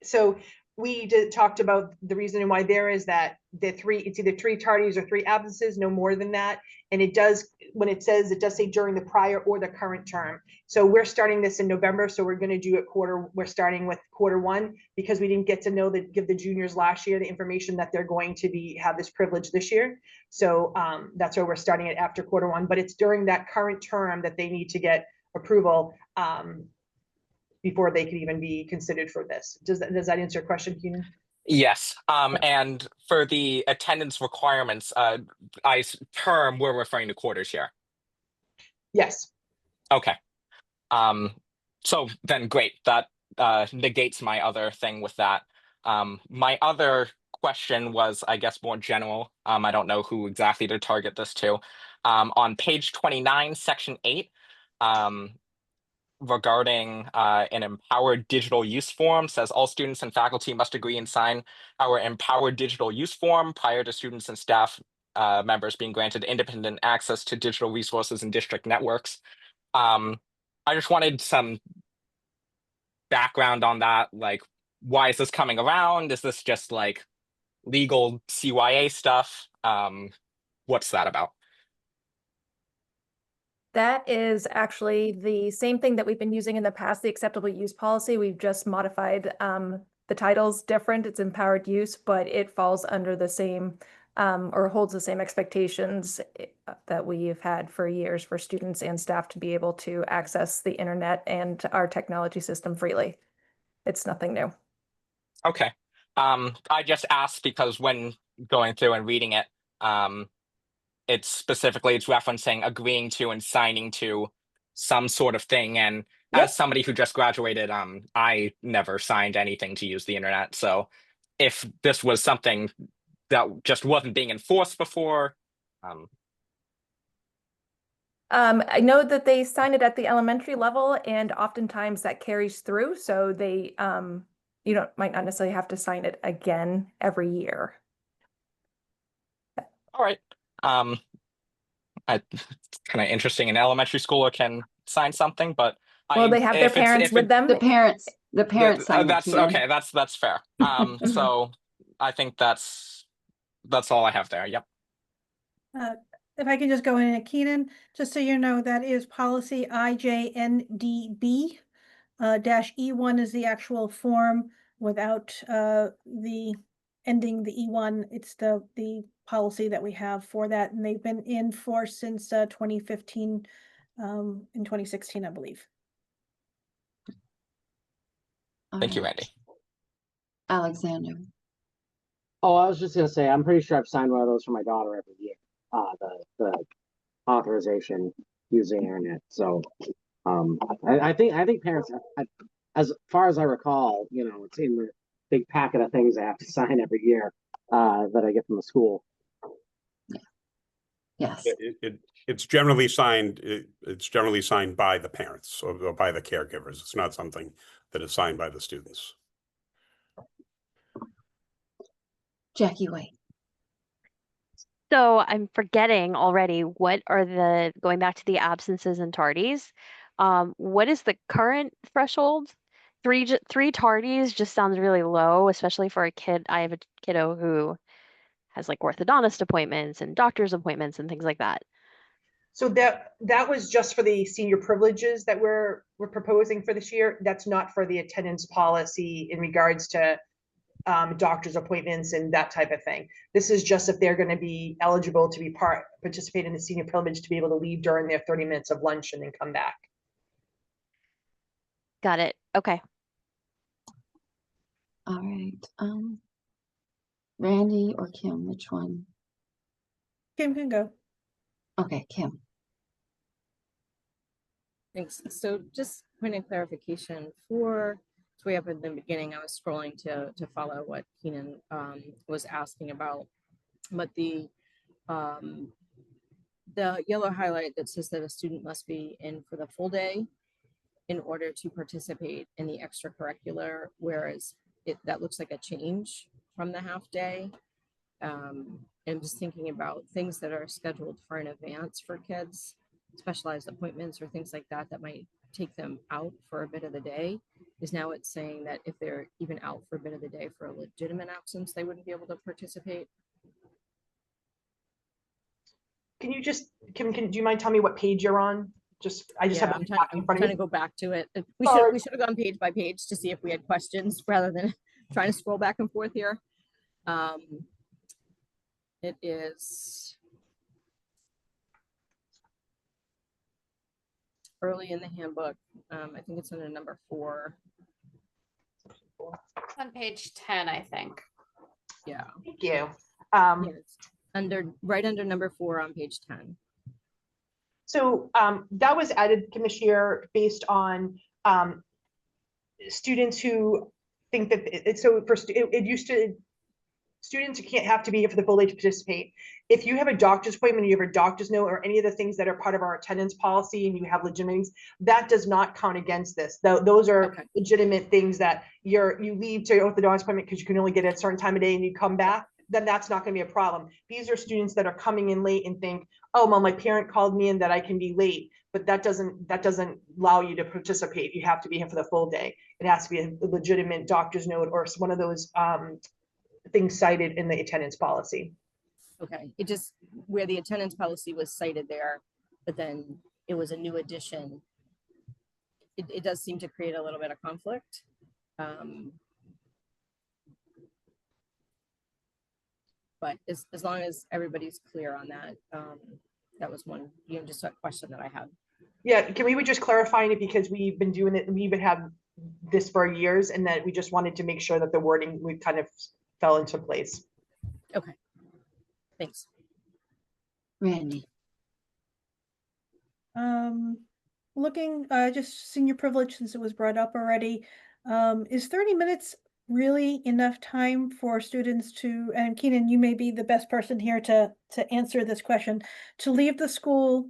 So we talked about the reason why there is that it's either 3 tardies or 3 absences, no more than that. And it does, when it does say during the prior or the current term. So we're starting this in November. So we're going to do it we're starting with Q1 because we didn't get to give the juniors last year the information that they're going to have this privilege this year. So that's why we're starting it after Q1, but it's during that current term that they need to get approval before they could even be considered for this. Does that answer your question, Keenan? Yes. And for the attendance requirements, term, we're referring to quarters here. Yes. Okay. So then great. That negates my other thing with that. My other question was, I guess, more general. I don't know who exactly to target this to. On page 29, section 8, regarding an empowered digital use form, says all students and faculty must agree and sign our empowered digital use form prior to students and staff members being granted independent access to digital resources and district networks. I just wanted some background on that. Like, why is this coming around? Is this just like legal CYA stuff. What's that about? That is actually the same thing that we've been using in the past, the acceptable use policy. We've just modified the title's different. It's empowered use, but it falls under the same or holds the same expectations that we've had for years for students and staff to be able to access the internet and our technology system freely. It's nothing new. Okay. I just asked because when going through and reading it, it's referencing agreeing to and signing to some sort of thing. And Yep. as somebody who just graduated, I never signed anything to use the internet. So if this was something that just wasn't being enforced before, I know that they sign it at the elementary level, and oftentimes that carries through. So they, you might not necessarily have to sign it again every year. all right. It's kind of interesting. An elementary schooler can sign something, but Well, they have their parents with them. The parents sign it. that's Keenan. okay. That's fair. So I think that's all I have there. Yep. If I can just go in, Keenan, just so you know, that is policy IJNDB. -E1 is the actual form without the ending the E1. It's the policy that we have for that, and they've been in force since 2015, in 2016, I believe. Thank you, Alright. Randy. Alexander. Oh, I was just gonna say, I'm pretty sure I've signed one of those for my daughter every year. The authorization using the internet. So, I think parents, as far as I recall, it's in the big packet of things I have to sign every year that I get from the school. Yes. It's generally signed. It's generally signed by the parents or by the caregivers. It's not something that is signed by the students. Jackie White. So I'm forgetting already, what are going back to the absences and tardies, what is the current threshold? Three tardies just sounds really low, especially for a kid. I have a kiddo who has like orthodontist appointments and doctor's appointments and things like that. So that was just for the senior privileges that we're proposing for this year. That's not for the attendance policy in regards to doctor's appointments and that type of thing. This is just if they're going to be eligible to participate in the senior privilege to be able to leave during their 30 minutes of lunch and then come back. Got it. Okay. All right. Randy or Kim, which one? Kim can go. Okay, Kim. Thanks. So just point of clarification for, so way up in the beginning, I was scrolling to follow what Keenan was asking about, but the yellow highlight that says that a student must be in for the full day in order to participate in the extracurricular, whereas that looks like a change from the half day. And I'm just thinking about things that are scheduled far in advance for kids, specialized appointments or things like that, that might take them out for a bit of the day. Is now it's saying that if they're even out for a bit of the day for a legitimate absence, they wouldn't be able to participate. Can you just, Kim, do you mind telling me what page you're on? I just have I'm it in front trying of to me. go back to it. We Sorry. should have gone page by page to see if we had questions rather than trying to scroll back and forth here. It is early in the handbook. I think it's under number 4. It's on page 10, I think. Yeah. Thank you. Yes. Right under number 4 on page 10. So that was added this year based on students who think that it used to, students who can't have to be here for the full day to participate. If you have a doctor's appointment, you have a doctor's note, or any of the things that are part of our attendance policy, and you have legitimate things, that does not count against this. Those are legitimate things that you leave to your orthodontist appointment because you can only get at a certain time of day and you come back, then that's not going to be a problem. These are students that are coming in late and think, oh, well, my parent called me in that I can be late, but that doesn't allow you to participate. You have to be here for the full day. It has to be a legitimate doctor's note or one of those things cited in the attendance policy. Okay, it just, where the attendance policy was cited there, but then it was a new addition. It does seem to create a little bit of conflict. But as long as everybody's clear on that, that was one, just a question that I had. Yeah, can we just clarify it, because we've been doing it, we even have this for years, and that we just wanted to make sure that the wording, we kind of fell into place. Okay, thanks. Randy. Looking, just senior privilege, since it was brought up already, is 30 minutes really enough time for students to, and Keenan, you may be the best person here to answer this question, to leave the school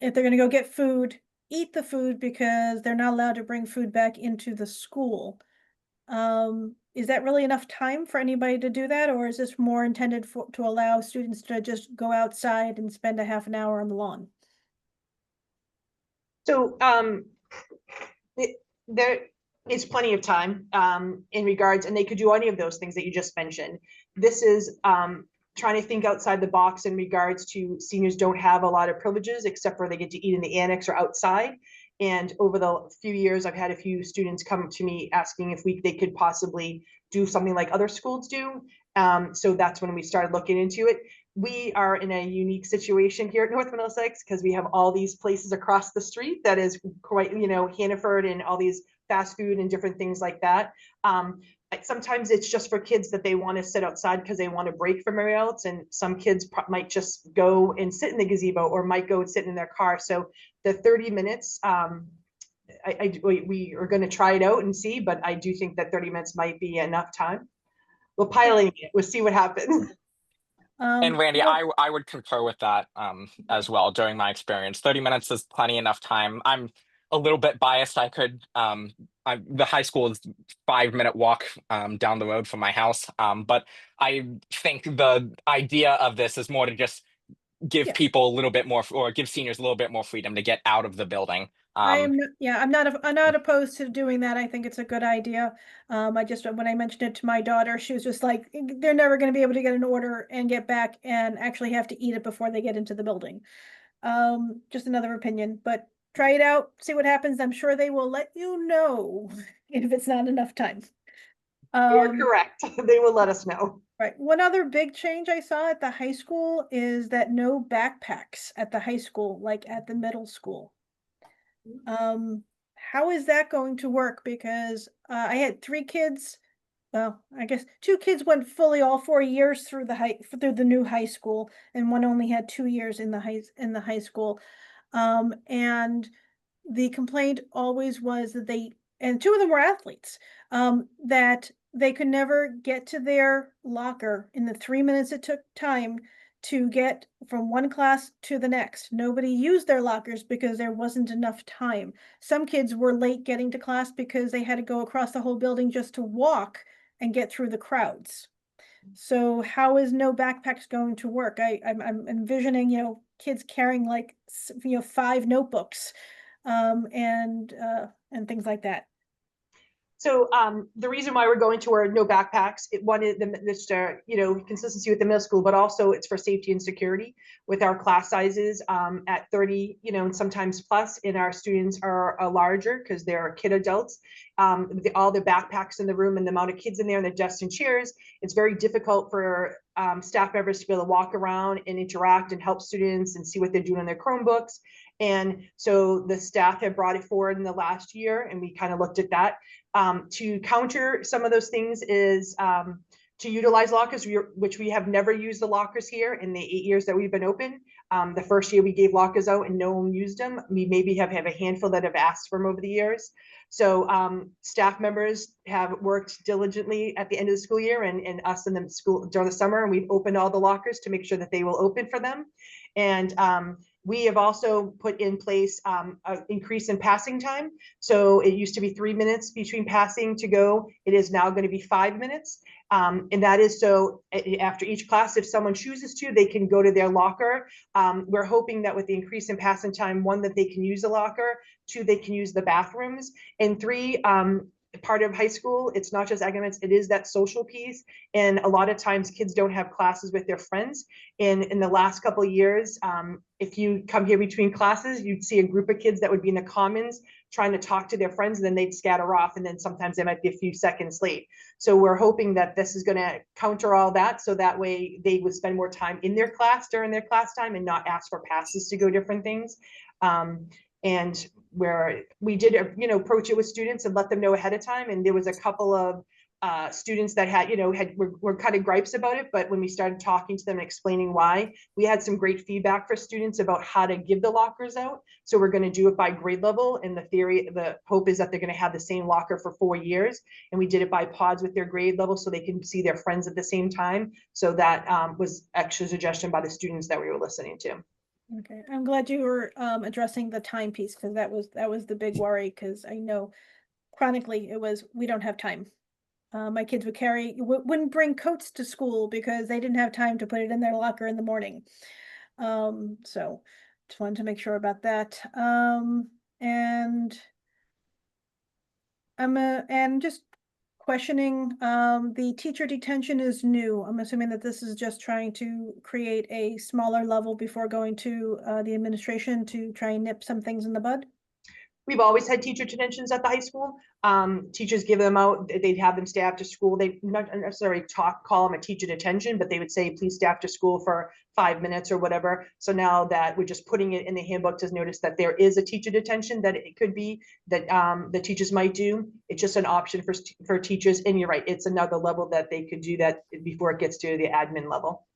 if they're gonna go get food, eat the food because they're not allowed to bring food back into the school. Is that really enough time for anybody to do that, or is this more intended to allow students to just go outside and spend a half an hour on the lawn? So there is plenty of time in regards, and they could do any of those things that you just mentioned. This is trying to think outside the box in regards to seniors don't have a lot of privileges except for they get to eat in the annex or outside. And over the few years, I've had a few students come to me asking if they could possibly do something like other schools do. So that's when we started looking into it. We are in a unique situation here at North Middlesex because we have all these places across the street that is quite, Hannaford and all these fast food and different things like that. Sometimes it's just for kids that they want to sit outside because they want to break from everybody else. And some kids might just go and sit in the gazebo or might go and sit in their car. So the 30 minutes, we are going to try it out and see, but I do think that 30 minutes might be enough time. We're piloting it. We'll see what happens. And Randy, I would concur with that as well. During my experience, 30 minutes is plenty enough time. I'm a little bit biased. The high school is 5-minute walk down the road from my house. But I think the idea of this is more to just give people a little bit more, or give seniors a little bit more freedom to get out of the building. I'm not opposed to doing that. I think it's a good idea. When I mentioned it to my daughter, she was just like, they're never going to be able to get an order and get back and actually have to eat it before they get into the building. Just another opinion, but try it out, see what happens. I'm sure they will let you know if it's not enough time. You're correct. They will let us know. Right. One other big change I saw at the high school is that no backpacks at the high school, like at the middle school. How is that going to work? Because I had 3 kids. Well, I guess 2 kids went fully all 4 years through the new high school, and one only had 2 years in the high school. And the complaint always was that and 2 of them were athletes, that they could never get to their locker in the 3 minutes it took time to get from one class to the next. Nobody used their lockers because there wasn't enough time. Some kids were late getting to class because they had to go across the whole building just to walk and get through the crowds. So how is no backpacks going to work? I'm envisioning, kids carrying like, 5 notebooks, and things like that. So the reason why we're going to wear no backpacks, one is the consistency with the middle school, but also it's for safety and security with our class sizes at 30, and sometimes plus, and our students are larger because they're kid adults. All the backpacks in the room and the amount of kids in there and the desks and chairs, it's very difficult for staff members to be able to walk around and interact and help students and see what they're doing on their Chromebooks. And so the staff have brought it forward in the last year, and we kind of looked at that. To counter some of those things is to utilize lockers, which we have never used the lockers here in the 8 years that we've been open. The first year we gave lockers out and no one used them. We maybe have a handful that have asked for them over the years. So staff members have worked diligently at the end of the school year and us in the school during the summer, and we've opened all the lockers to make sure that they will open for them. And we have also put in place an increase in passing time. So it used to be 3 minutes between passing to go. It is now going to be 5 minutes. And that is so after each class, if someone chooses to, they can go to their locker. We're hoping that with the increase in passing time, 1, that they can use the locker, 2, they can use the bathrooms, and 3, part of high school. It's not just academics, it is that social piece. And a lot of times kids don't have classes with their friends. And in the last couple of years, if you come here between classes, you'd see a group of kids that would be in the commons trying to talk to their friends, and then they'd scatter off, and then sometimes they might be a few seconds late. So we're hoping that this is going to counter all that, so that way they would spend more time in their class during their class time and not ask for passes to go different things. And where we did, approach it with students and let them know ahead of time. And there was a couple of students that had, were kind of gripes about it. But when we started talking to them and explaining why, we had some great feedback for students about how to give the lockers out. So we're going to do it by grade level. And the hope is that they're going to have the same locker for 4 years. And we did it by pods with their grade level so they can see their friends at the same time. So that was extra suggestion by the students that we were listening to. Okay, I'm glad you were addressing the time piece, because that was the big worry, because I know chronically it was, we don't have time. My kids wouldn't bring coats to school because they didn't have time to put it in their locker in the morning. So just wanted to make sure about that. And I'm just questioning, the teacher detention is new. I'm assuming that this is just trying to create a smaller level before going to the administration to try and nip some things in the bud. We've always had teacher detentions at the high school. Teachers give them out, they'd have them stay after school. They not necessarily call them a teacher detention, but they would say, please stay after school for 5 minutes or whatever. So now that we're just putting it in the handbook to notice that there is a teacher detention that it could be that the teachers might do. It's just an option for teachers. And you're right, it's another level that they could do that before it gets to the admin level.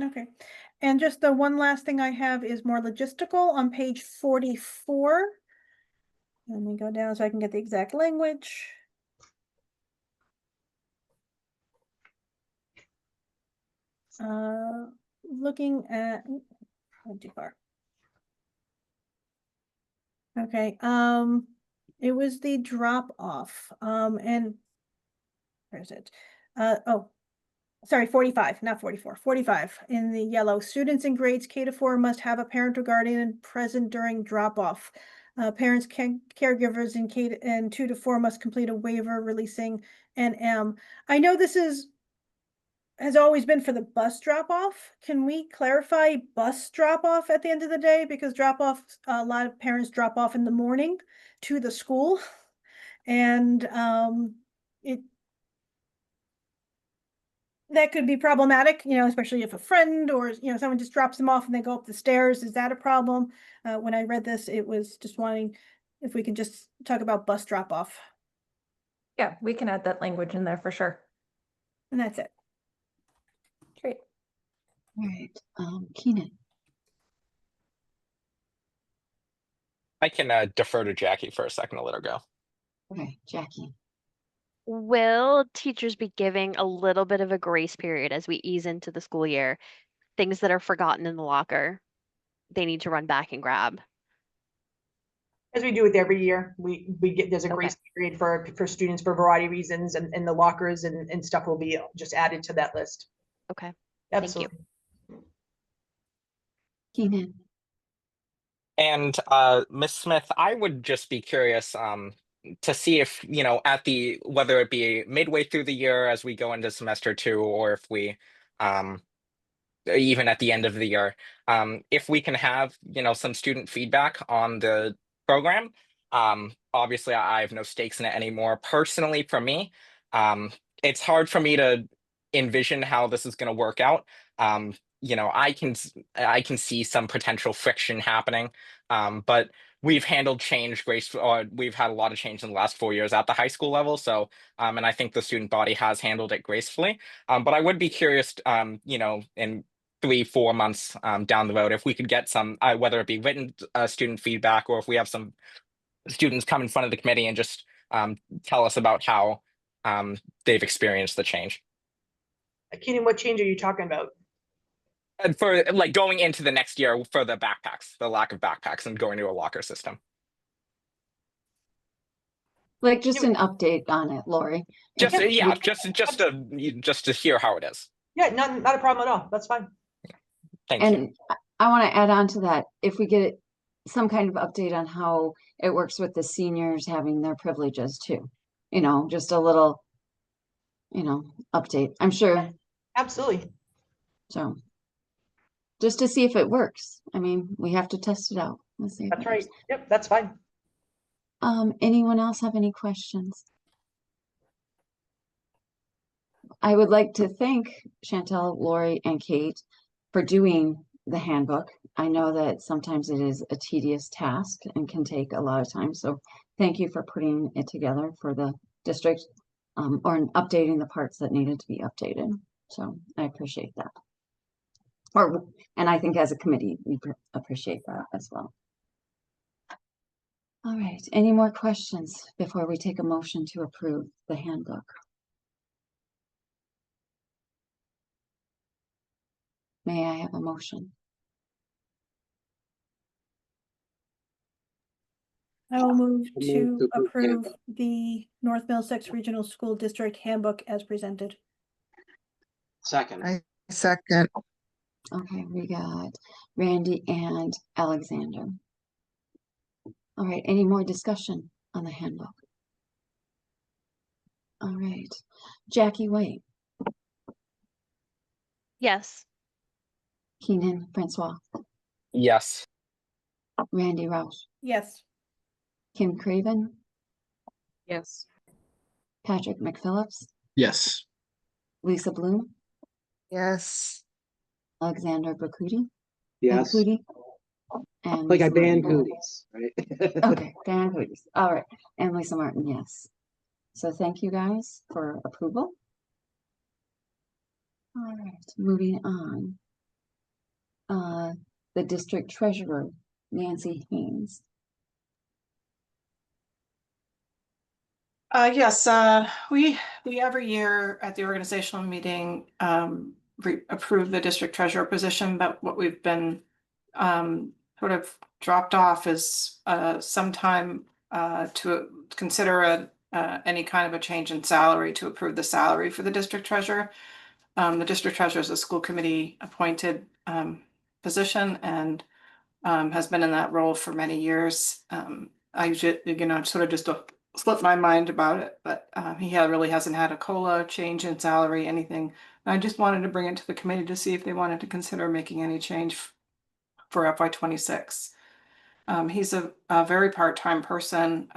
Okay. And just the one last thing I have is more logistical on page 44. Let me go down so I can get the exact language. Looking at, went too far. Okay, it was the drop off, and where is it? Oh, sorry, 45, not 44, 45 in the yellow. Students in grades K to 4 must have a parent or guardian present during drop off. Parents, caregivers in K and 2 to 4 must complete a waiver releasing NM. I know this has always been for the bus drop off. Can we clarify bus drop off at the end of the day? Because drop off, a lot of parents drop off in the morning to the school. And that could be problematic, especially if a friend or, someone just drops them off and they go up the stairs. Is that a problem? When I read this, it was just wanting if we could just talk about bus drop off. Yeah, we can add that language in there for sure. And that's it. Great. All right, Keenan. I can defer to Jackie for a second to let her go. Okay, Jackie. Will teachers be giving a little bit of a grace period as we ease into the school year? Things that are forgotten in the locker, they need to run back and grab. As we do with every year, there's a grace period for students for a variety of reasons, and the lockers and stuff will be just added to that list. Okay. Absolutely. Thank you. Keenan. And Ms. Smith, I would just be curious to see if, whether it be midway through the year as we go into semester 2, or if we even at the end of the year, if we can have, some student feedback on the program. Obviously, I have no stakes in it anymore. Personally, for me, it's hard for me to envision how this is going to work out. I can see some potential friction happening, but we've handled change we've had a lot of change in the last 4 years at the high school level. So, and I think the student body has handled it gracefully. But I would be curious, in 3-4 months down the road, if we could get some, whether it be written student feedback, or if we have some students come in front of the committee and just tell us about how they've experienced the change. Keenan, what change are you talking about? And for like going into the next year for the backpacks, the lack of backpacks, and going to a locker system. Like just an update on it, Lori. Just to hear how it is. Yeah, not a problem at all. That's fine. Thank you. And I want to add on to that, if we get some kind of update on how it works with the seniors having their privileges too. you know, just a little, you know, update. I'm sure. Absolutely. So just to see if it works. I mean, we have to test it out. Let's see if That's it right. works. Yep, that's fine. Anyone else have any questions? I would like to thank Chantel, Lori, and Kate for doing the handbook. I know that sometimes it is a tedious task and can take a lot of time. So thank you for putting it together for the district, or updating the parts that needed to be updated. So I appreciate that. And I think as a committee, we appreciate that as well. All right, any more questions before we take a motion to approve the handbook? May I have a motion? I will move I'll move to to approve approve handbook. the North Middlesex Regional School District Handbook as presented. Second. I second. Okay, we got Randy and Alexander. All right, any more discussion on the handbook? All right, Jackie White, Yes. Keenan Francois, Yes. Randy Roush, Yes. Kim Craven, Yes. Patrick McPhillips, Yes. Lisa Bloom, Yes. Alexander Bracuti, Yes. Cootie, and Like I Lisa Martin. banned cooties, right? Okay, Dan Cooties. All right, and Lisa Martin, yes. So thank you guys for approval. All right, moving on. The district treasurer, Nancy Haynes. Yes, we every year at the organizational meeting approve the district treasurer position, but what we've been sort of dropped off is sometime to consider any kind of a change in salary to approve the salary for the district treasurer. The district treasurer is a school committee appointed position and has been in that role for many years. I just, sort of just slipped my mind about it, but he really hasn't had a COLA change in salary, anything. I just wanted to bring it to the committee to see if they wanted to consider making any change for FY26. He's a very part-time person,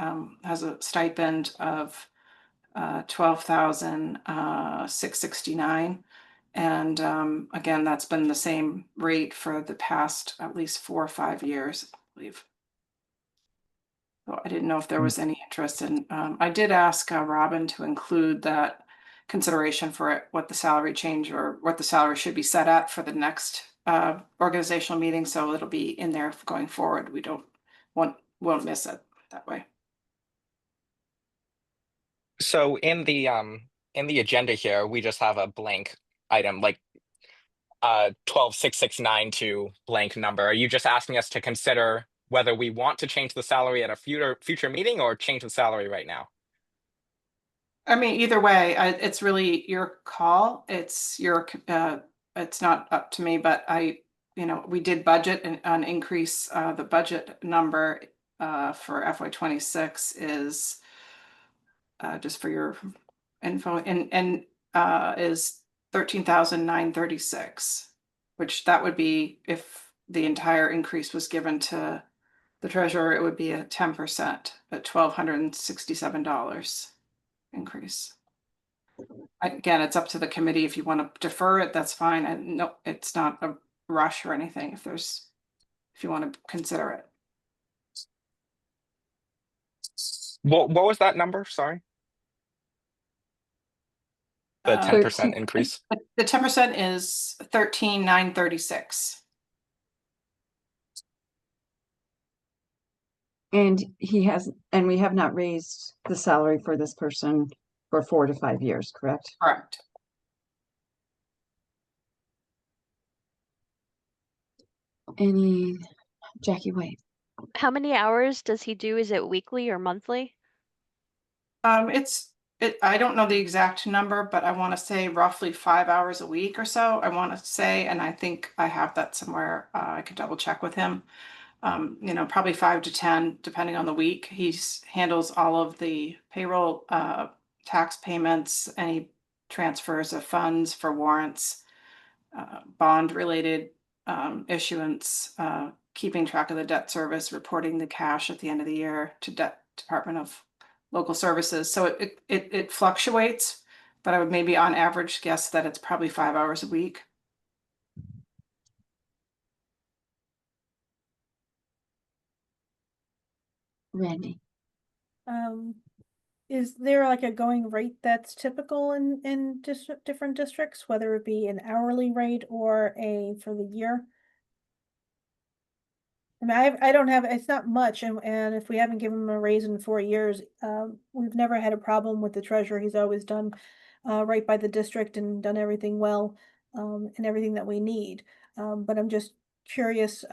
has a stipend of $12,669. And again, that's been the same rate for the past at least 4 or 5 years, I believe. So I didn't know if there was any interest in, I did ask Robin to include that consideration for what the salary change or what the salary should be set at for the next organizational meeting. So it'll be in there going forward. We won't miss it that way. So in the agenda here, we just have a blank item like 12669 to blank number. Are you just asking us to consider whether we want to change the salary at a future meeting or change the salary right now? I mean, either way, it's really your call. It's not up to me, but we did budget an increase. The budget number for FY26 is just for your info and is 13,936, which that would be if the entire increase was given to the treasurer, it would be a 10% at $1,267 increase. Again, it's up to the committee. If you want to defer it, that's fine. And no, it's not a rush or anything. If you want to consider it. What was that number? Sorry. The 10% increase. The 10% is 13,936. And we have not raised the salary for this person for 4 to 5 years, correct? Correct. Jackie White. How many hours does he do? Is it weekly or monthly? I don't know the exact number, but I want to say roughly 5 hours a week or so. I want to say, and I think I have that somewhere. I could double check with him. Probably 5 to 10, depending on the week. He handles all of the payroll, tax payments, any transfers of funds for warrants, bond related issuance, keeping track of the debt service, reporting the cash at the end of the year to Department of Local Services. So it fluctuates, but I would maybe on average guess that it's probably 5 hours a week. Randy. Is there like a going rate that's typical in different districts, whether it be an hourly rate or a for the year? I mean, I don't have, it's not much, and if we haven't given him a raise in 4 years, we've never had a problem with the treasurer. He's always done right by the district and done everything well, and everything that we need. But I'm just curious,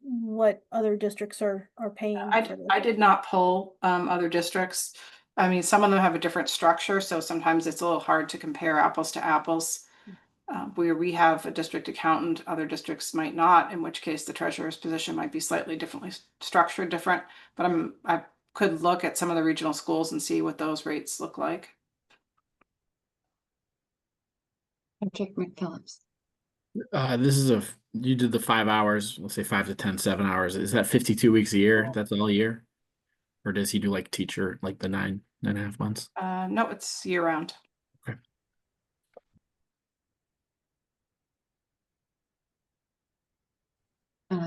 what other districts are paying for this. I did not pull other districts. I mean, some of them have a different structure, so sometimes it's a little hard to compare apples to apples. Where we have a district accountant, other districts might not, in which case the treasurer's position might be slightly differently structured different. But I could look at some of the regional schools and see what those rates look like. Patrick McPhillips. This is you did the 5 hours, let's say 5 to 10, 7 hours. Is that 52 weeks a year? That's all year? Or does he do like teacher, like the 9.5 months? No, it's year round. Okay.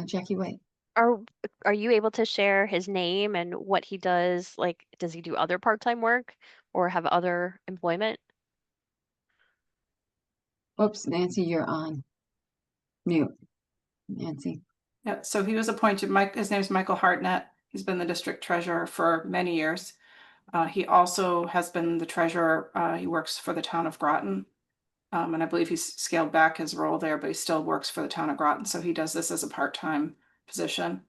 Jackie White. Are you able to share his name and what he does? Like, does he do other part-time work or have other employment? Oops, Nancy, you're on mute. Nancy. Yeah, so he was appointed, his name is Michael Hartnett. He's been the district treasurer for many years. He also has been the treasurer. He works for the town of Groton. And I believe he's scaled back his role there, but he still works for the town of Groton. So he does this as a part-time position.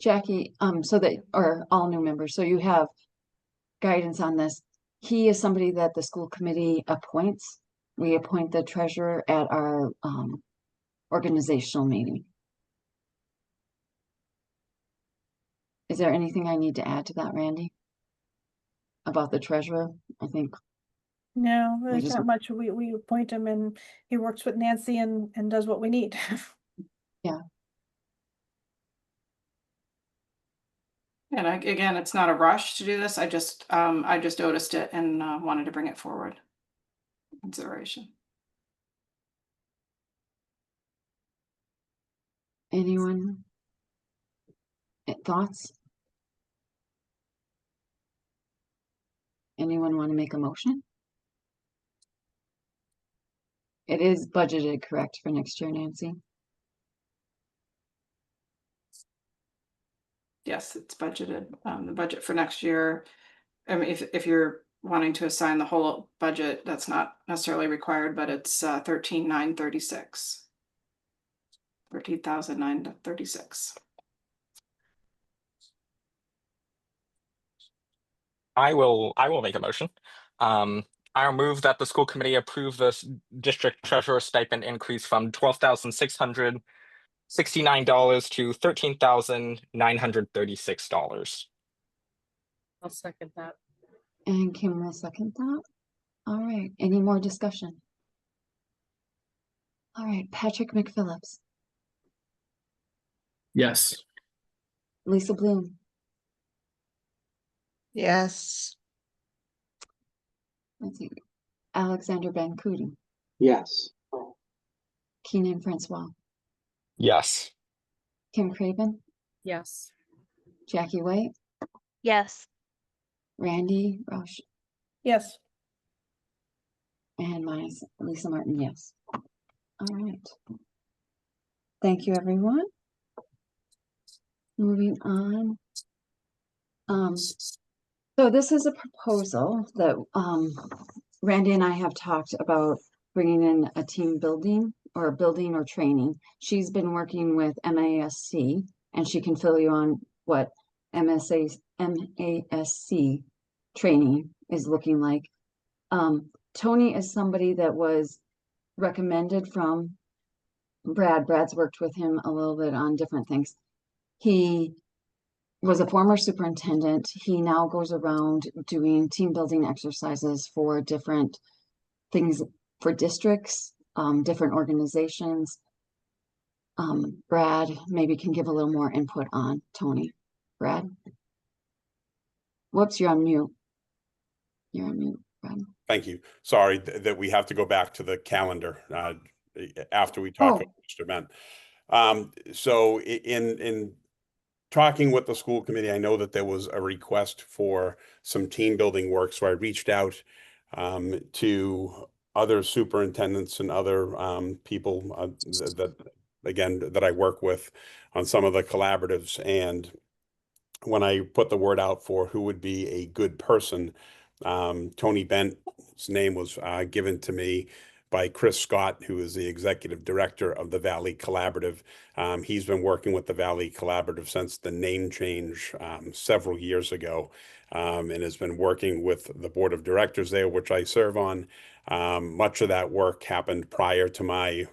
Jackie, so that, or all new members, so you have guidance on this. He is somebody that the school committee appoints. We appoint the treasurer at our organizational meeting. Is there anything I need to add to that, Randy? About the treasurer? I think. No, there's not much. We appoint him and he works with Nancy and does what we need. Yeah. And again, it's not a rush to do this. I just noticed it and wanted to bring it forward. Consideration. Anyone? Thoughts? Anyone want to make a motion? It is budgeted, correct, for next year, Nancy? Yes, it's budgeted. The budget for next year. I mean, if you're wanting to assign the whole budget, that's not necessarily required, but it's 13,936. 13,936. I will make a motion. I will move that the school committee approve this district treasurer stipend increase from $12,669 to $13,936. I'll second that. And Kim will second that. All right, any more discussion? All right, Patrick McPhillips. Yes. Lisa Bloom. Yes. Let's see. Alexander Bancuti. Yes. Keenan Francois. Yes. Kim Craven. Yes. Jackie White. Yes. Randy Roush. Yes. And mine is Lisa Martin, yes. All right. Thank you, everyone. Moving on. So this is a proposal that Randy and I have talked about bringing in a team building or training. She's been working with MASC, and she can fill you on what MASC training is looking like. Tony is somebody that was recommended from Brad's worked with him a little bit on different things. He was a former superintendent. He now goes around doing team building exercises for different things for districts, different organizations. Brad maybe can give a little more input on Tony. Brad? Whoops, you're on mute. You're on mute, Brad. Thank you. Sorry that we have to go back to the calendar after we talk about Mr. Ben. So in talking with the school committee, I know that there was a request for some team building work. So I reached out to other superintendents and other people that I work with on some of the collaboratives. And when I put the word out for who would be a good person, Tony Bent's name was given to me by Chris Scott, who is the executive director of the Valley Collaborative. He's been working with the Valley Collaborative since the name change several years ago, and has been working with the board of directors there, which I serve on. Much of that work happened prior to my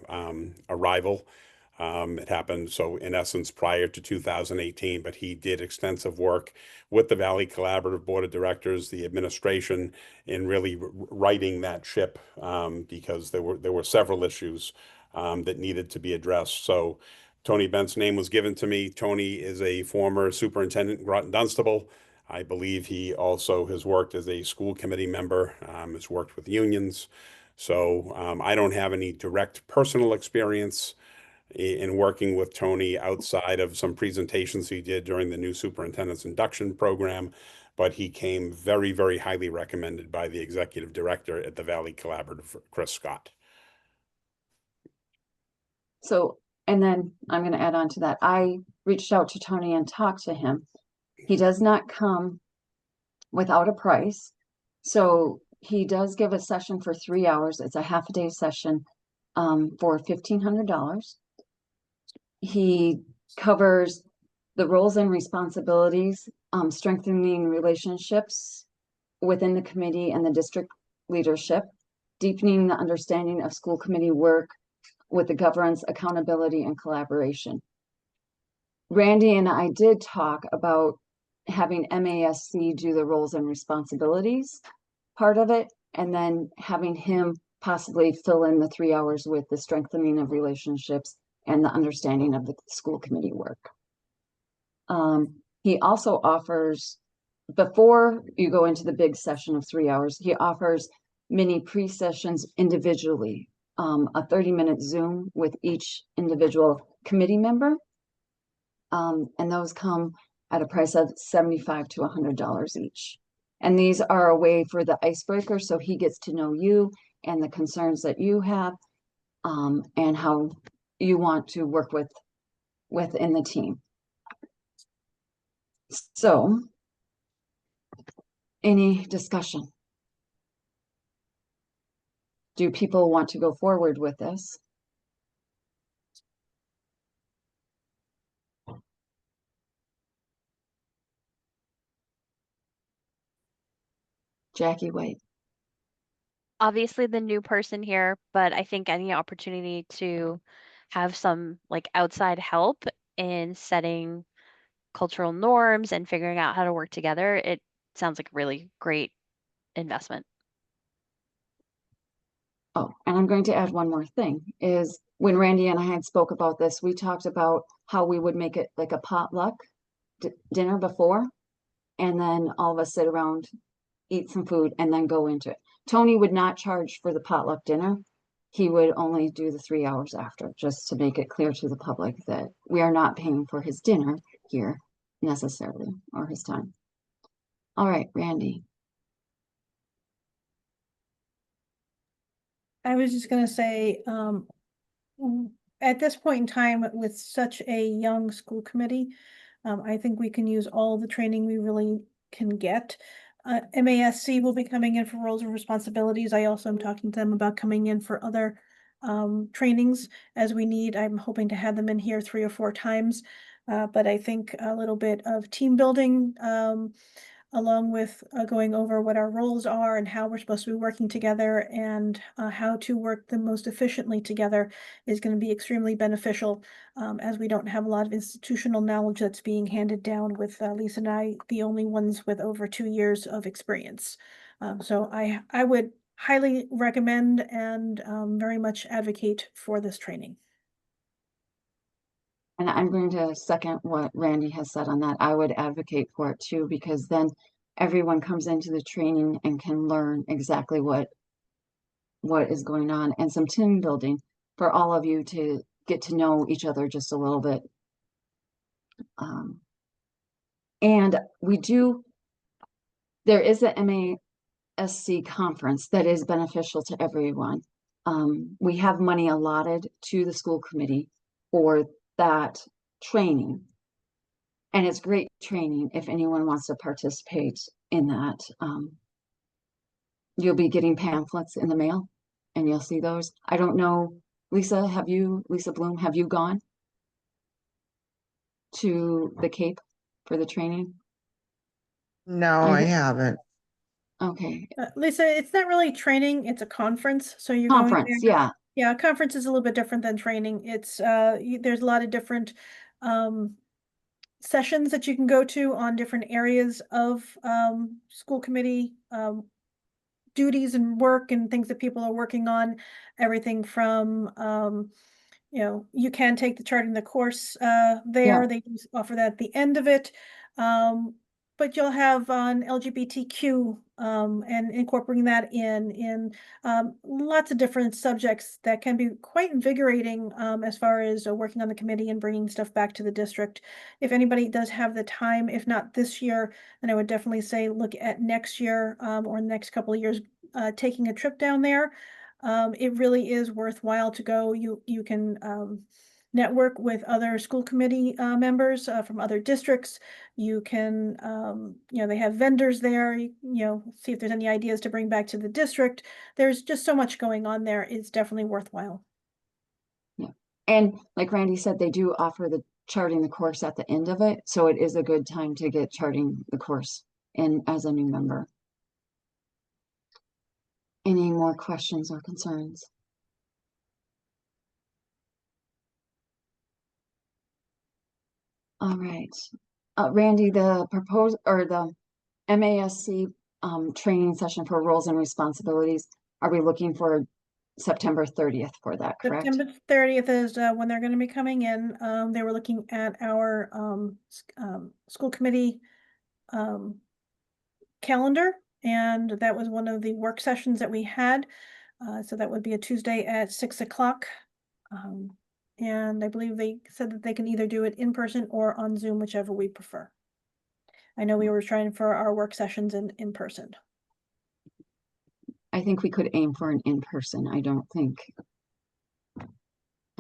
arrival. It happened, so in essence, prior to 2018, but he did extensive work with the Valley Collaborative Board of Directors, the administration, in really righting that ship because there were several issues that needed to be addressed. So Tony Bent's name was given to me. Tony is a former superintendent in Groton Dunstable. I believe he also has worked as a school committee member, has worked with unions. So I don't have any direct personal experience in working with Tony outside of some presentations he did during the new superintendent's induction program, but he came very, very highly recommended by the executive director at the Valley Collaborative, Chris Scott. So, and then I'm going to add on to that. I reached out to Tony and talked to him. He does not come without a price. So he does give a session for 3 hours. It's a half a day session for $1,500. He covers the roles and responsibilities, strengthening relationships within the committee and the district leadership, deepening the understanding of school committee work with the governance, accountability, and collaboration. Randy and I did talk about having MASC do the roles and responsibilities part of it, and then having him possibly fill in the 3 hours with the strengthening of relationships and the understanding of the school committee work. He also offers, before you go into the big session of 3 hours, he offers mini pre-sessions individually, a 30-minute Zoom with each individual committee member. And those come at a price of $75 to $100 each. And these are a way for the icebreaker, so he gets to know you and the concerns that you have, and how you want to work within the team. So, any discussion? Do people want to go forward with this? Jackie White. Obviously the new person here, but I think any opportunity to have some like outside help in setting cultural norms and figuring out how to work together, it sounds like a really great investment. Oh, and I'm going to add one more thing, is when Randy and I had spoke about this, we talked about how we would make it like a potluck dinner before, and then all of us sit around, eat some food, and then go into it. Tony would not charge for the potluck dinner. He would only do the 3 hours after, just to make it clear to the public that we are not paying for his dinner here necessarily, or his time. All right, Randy. I was just gonna say, at this point in time, with such a young school committee, I think we can use all the training we really can get. MASC will be coming in for roles and responsibilities. I also am talking to them about coming in for other trainings as we need. I'm hoping to have them in here 3 or 4 times. But I think a little bit of team building, along with going over what our roles are and how we're supposed to be working together and how to work the most efficiently together is going to be extremely beneficial, as we don't have a lot of institutional knowledge that's being handed down, with Lisa and I the only ones with over 2 years of experience. So I would highly recommend and very much advocate for this training. And I'm going to second what Randy has said on that. I would advocate for it too, because then everyone comes into the training and can learn exactly what is going on, and some team building for all of you to get to know each other just a little bit. And there is a MASC conference that is beneficial to everyone. We have money allotted to the school committee for that training. And it's great training if anyone wants to participate in that. You'll be getting pamphlets in the mail and you'll see those. I don't know, Lisa Bloom, have you gone to the Cape for the training? No, I haven't. Okay. Lisa, it's not really training, it's a conference. So you're going Conference, there. yeah. Yeah, conference is a little bit different than training. It's there's a lot of different sessions that you can go to on different areas of school committee duties and work and things that people are working on. Everything from you can take the charting the course there. Yeah. They offer that at the end of it. But you'll have on LGBTQ and incorporating that in lots of different subjects that can be quite invigorating as far as working on the committee and bringing stuff back to the district. If anybody does have the time, if not this year, then I would definitely say look at next year or next couple of years, taking a trip down there. It really is worthwhile to go. You can network with other school committee members from other districts. You can, they have vendors there, see if there's any ideas to bring back to the district. There's just so much going on there. It's definitely worthwhile. Yeah. And like Randy said, they do offer the charting the course at the end of it. So it is a good time to get charting the course in as a new member. Any more questions or concerns? All right. Randy, the proposed or the MASC training session for roles and responsibilities, are we looking for September 30th for that, correct? September 30th is when they're going to be coming in. They were looking at our school committee calendar, and that was one of the work sessions that we had. So that would be a Tuesday at 6 o'clock. And I believe they said that they can either do it in person or on Zoom, whichever we prefer. I know we were trying for our work sessions in person. I think we could aim for an in-person. I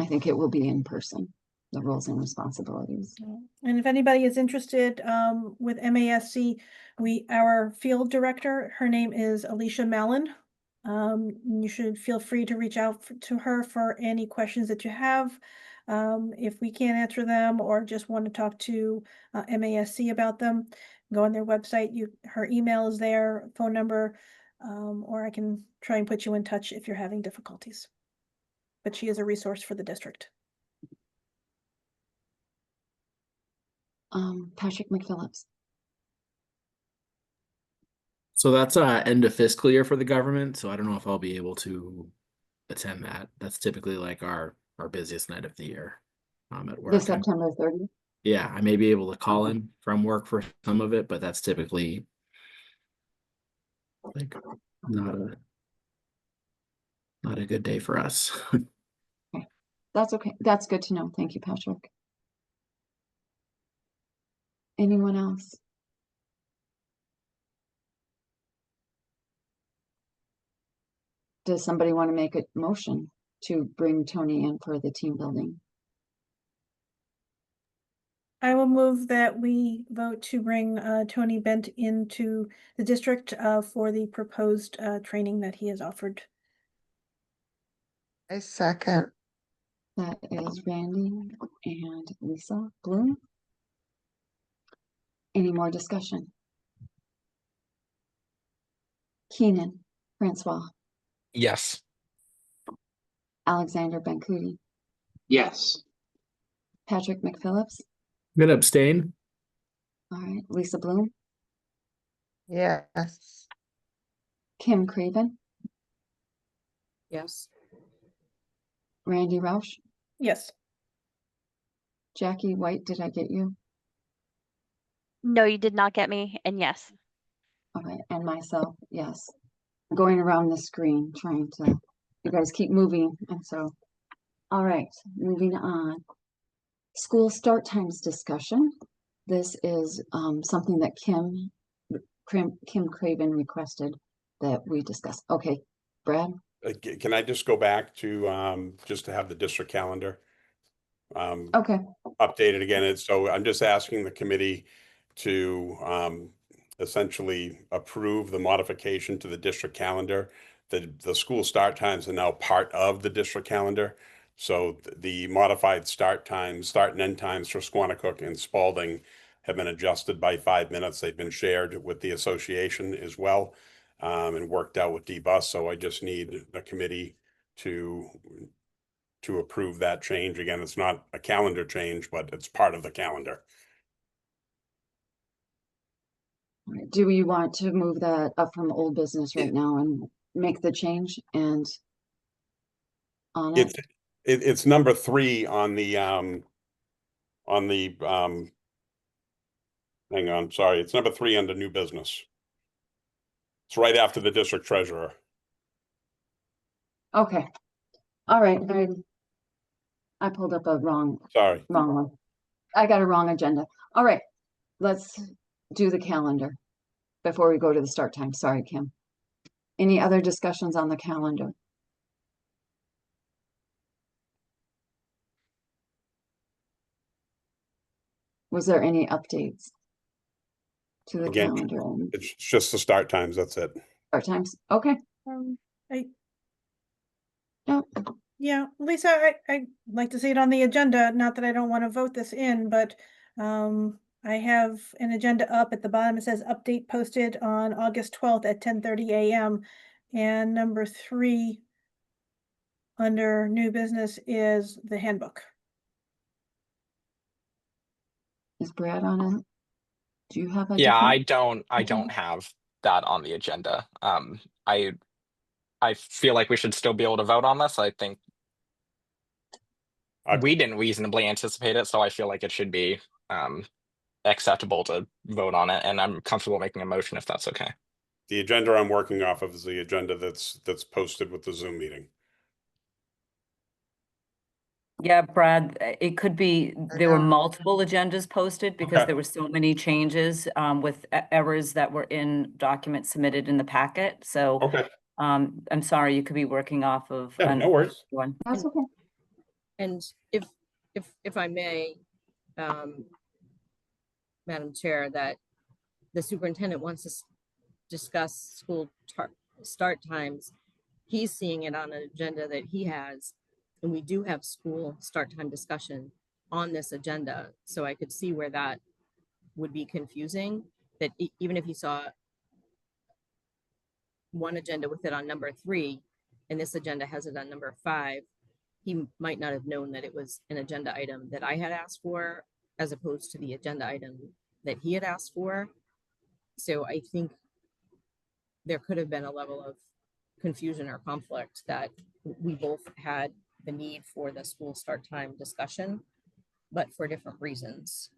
think it will be in person, the roles and responsibilities. And if anybody is interested with MASC, our field director, her name is Alicia Mallon. You should feel free to reach out to her for any questions that you have. If we can't answer them or just want to talk to MASC about them, go on their website. Her email is there, phone number, or I can try and put you in touch if you're having difficulties. But she is a resource for the district. Patrick McPhillips. So that's end of fiscal year for the government. So I don't know if I'll be able to attend that. That's typically like our busiest night of the year at work. The September 30th? Yeah, I may be able to call in from work for some of it, but that's typically like not a good day for us. Okay. That's okay. That's good to know. Thank you, Patrick. Anyone else? Does somebody want to make a motion to bring Tony in for the team building? I will move that we vote to bring Tony Bent into the district for the proposed training that he has offered. I second. That is Randy and Lisa Bloom. Any more discussion? Keenan, Francois, Yes. Alexander Bencuti, Yes. Patrick McPhillips. Gonna abstain. All right, Lisa Bloom, Yes. Kim Craven, Yes. Randy Roush, Yes. Jackie White, did I get you? No, you did not get me. And yes. All right, and myself, yes. I'm going around the screen trying to, you guys keep moving, and so, all right, moving on. School start times discussion. This is something that Kim Craven requested that we discuss. Okay, Brad? Can I just go back to just to have the district calendar Okay, updated again? And so I'm just asking the committee to essentially approve the modification to the district calendar. The school start times are now part of the district calendar. So the modified start times, start and end times for Squanicook and Spalding have been adjusted by 5 minutes. They've been shared with the association as well, and worked out with D-Bus. So I just need the committee to approve that change. Again, it's not a calendar change, but it's part of the calendar. all right. Do we want to move that up from old business right now and make the change and on it? It's number 3 on the hang on, sorry, it's number 3 under new business. It's right after the district treasurer. Okay, all right, I pulled up a wrong Sorry. one. I got a wrong agenda. All right, let's do the calendar before we go to the start time. Sorry, Kim. Any other discussions on the calendar? Was there any updates to the Again, calendar? it's just the start times, that's it. Start times, okay. I, Yep. yeah, Lisa, I'd like to see it on the agenda, not that I don't want to vote this in, but I have an agenda up at the bottom. It says update posted on August 12th at 10:30 a.m. And number 3 under new business is the handbook. Is Brad on it? Do you have a Yeah, I different? don't have that on the agenda. I feel like we should still be able to vote on this. I think we didn't reasonably anticipate it, so I feel like it should be acceptable to vote on it, and I'm comfortable making a motion if that's okay. The agenda I'm working off of is the agenda that's posted with the Zoom meeting. Yeah, Brad, it could be, there were multiple agendas posted because Okay. there were so many changes with errors that were in documents submitted in the packet. So Okay. I'm sorry, you could be working off of Yeah, no worries. one. That's okay. And if I may, Madam Chair, that the superintendent wants to discuss school start times. He's seeing it on an agenda that he has, and we do have school start time discussion on this agenda. So I could see where that would be confusing, that even if he saw one agenda with it on number 3, and this agenda has it on number 5, he might not have known that it was an agenda item that I had asked for, as opposed to the agenda item that he had asked for. So I think there could have been a level of confusion or conflict that we both had the need for the school start time discussion, but for different reasons.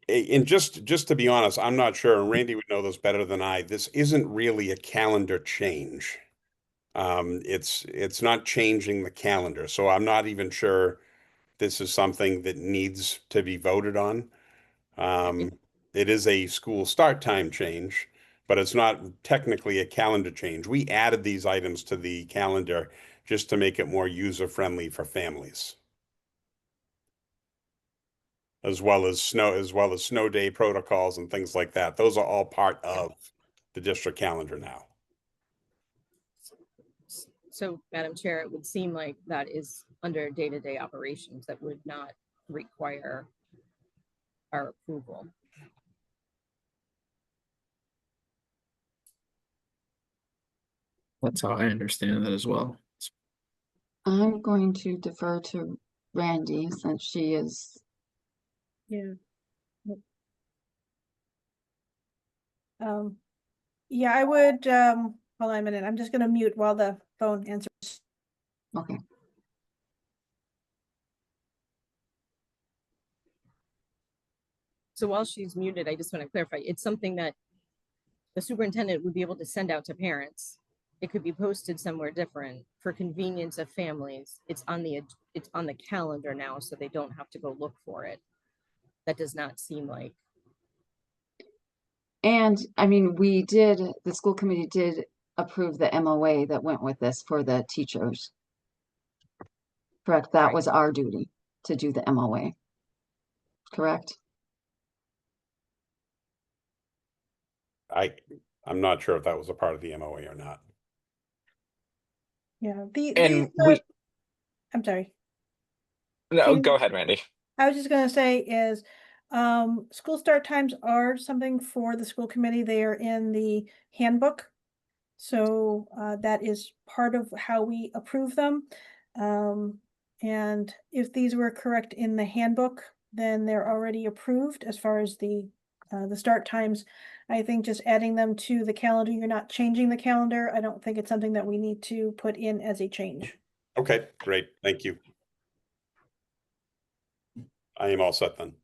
And just to be honest, I'm not sure, and Randy would know this better than I, this isn't really a calendar change. It's not changing the calendar, so I'm not even sure this is something that needs to be voted on. It is a school start time change, but it's not technically a calendar change. We added these items to the calendar just to make it more user-friendly for families. As well as snow day protocols and things like that. Those are all part of the district calendar now. So, Madam Chair, it would seem like that is under day-to-day operations that would not require our approval. That's how I understand that as well. I'm going to defer to Randy since she is, Yeah. Yeah, I would, hold on a minute. I'm just gonna mute while the phone answers. okay. So while she's muted, I just want to clarify, it's something that the superintendent would be able to send out to parents. It could be posted somewhere different for convenience of families. It's on the calendar now, so they don't have to go look for it. That does not seem like. And I mean, the school committee did approve the MOA that went with this for the teachers. Correct? That Right. was our duty to do the MOA. Correct? I'm not sure if that was a part of the MOA or not. Yeah, And we, I'm sorry. no, go ahead, Randy. I was just gonna say is, school start times are something for the school committee. They are in the handbook. So, that is part of how we approve them. And if these were correct in the handbook, then they're already approved as far as the start times. I think just adding them to the calendar, you're not changing the calendar. I don't think it's something that we need to put in as a change. Okay, great. Thank you. I am all set then.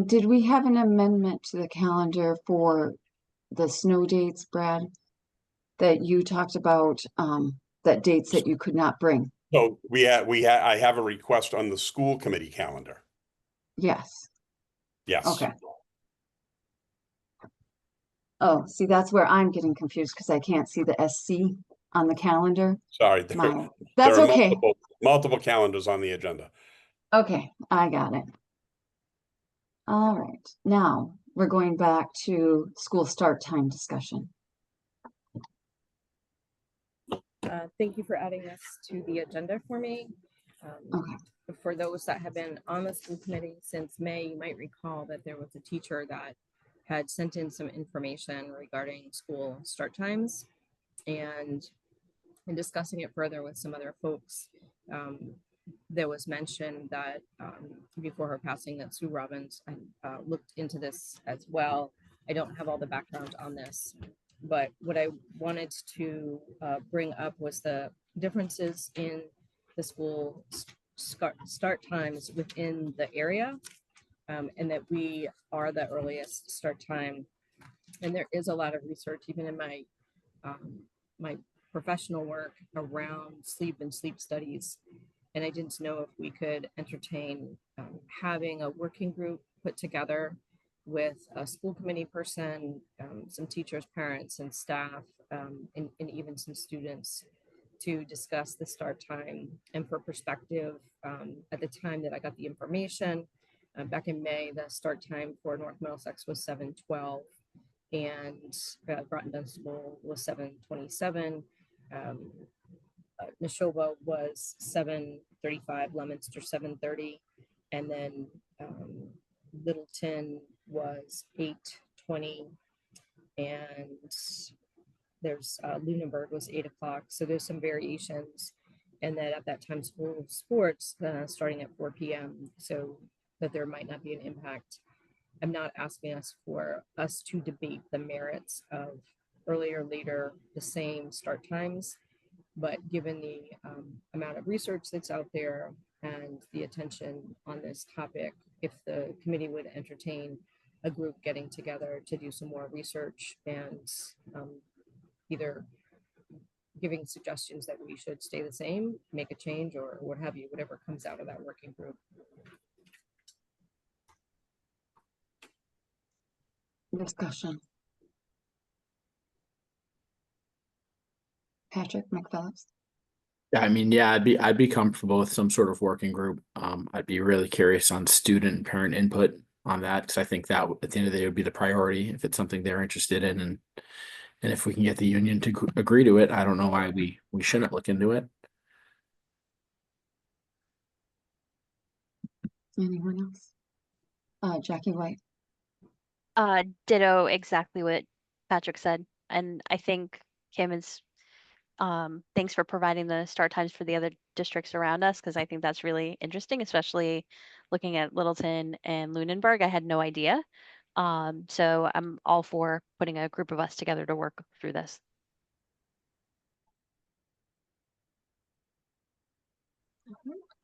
Did we have an amendment to the calendar for the snow dates, Brad? That you talked about, that dates that you could not bring? So I have a request on the school committee calendar. Yes. Yes. Okay. Oh, see, that's where I'm getting confused because I can't see the SC on the calendar. Sorry. That's there are okay. multiple calendars on the agenda. Okay, I got it. All right, now we're going back to school start time discussion. Thank you for adding this to the agenda for me. Okay. For those that have been on the school committee since May, you might recall that there was a teacher that had sent in some information regarding school start times, and in discussing it further with some other folks, there was mention that before her passing that Sue Robbins looked into this as well. I don't have all the background on this, but what I wanted to bring up was the differences in the school start times within the area, and that we are the earliest start time. And there is a lot of research, even in my my professional work around sleep and sleep studies. And I didn't know if we could entertain having a working group put together with a school committee person, some teachers, parents, and staff, and even some students to discuss the start time. And for perspective, at the time that I got the information, back in May, the start time for North Middlesex was 7:12, and Groton Dunstable was 7:27. Neshoba was 7:35, Leominster 7:30, and then Littleton was 8:20, and there's Lunenburg was 8 o'clock. So there's some variations, and then at that time school sports starting at 4 p.m. so that there might not be an impact. I'm not asking us to debate the merits of earlier, later, the same start times, but given the amount of research that's out there and the attention on this topic, if the committee would entertain a group getting together to do some more research and either giving suggestions that we should stay the same, make a change, or what have you, whatever comes out of that working group. Discussion. Patrick McPhillips. Yeah, I mean, yeah, I'd be comfortable with some sort of working group. I'd be really curious on student and parent input on that because I think that at the end of the day would be the priority if it's something they're interested in, and if we can get the union to agree to it, I don't know why we shouldn't look into it. Anyone else? Jackie White. Ditto exactly what Patrick said. And I think Kim is Thanks for providing the start times for the other districts around us, because I think that's really interesting, especially looking at Littleton and Lunenburg. I had no idea. So I'm all for putting a group of us together to work through this.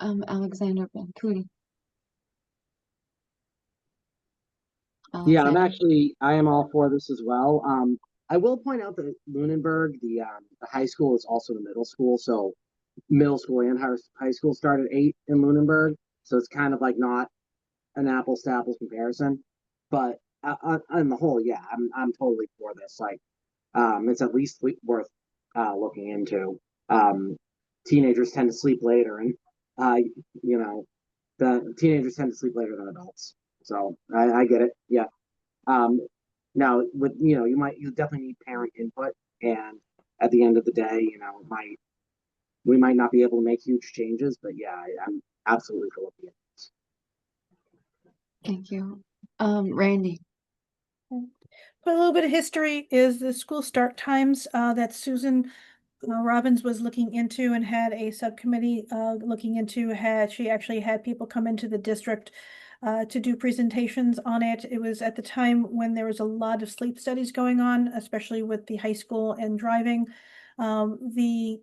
Alexander Ben-Cootie. Yeah, Alexander? I am all for this as well. I will point out that Lunenburg, the high school is also the middle school. So middle school and high school start at 8 in Lunenburg. So it's kind of like not an apples to apples comparison. But on the whole, yeah, I'm totally for this. Like, it's at least worth looking into. Teenagers tend to sleep later, and uh, you know, the teenagers tend to sleep later than adults. So I get it. Yeah. Um, Now with you definitely need parent input, and at the end of the day, we might not be able to make huge changes, but yeah, I'm absolutely for looking at this. Thank you. Randy. But a little bit of history is the school start times that Susan Robbins was looking into and had a subcommittee looking into. She actually had people come into the district to do presentations on it. It was at the time when there was a lot of sleep studies going on, especially with the high school and driving. The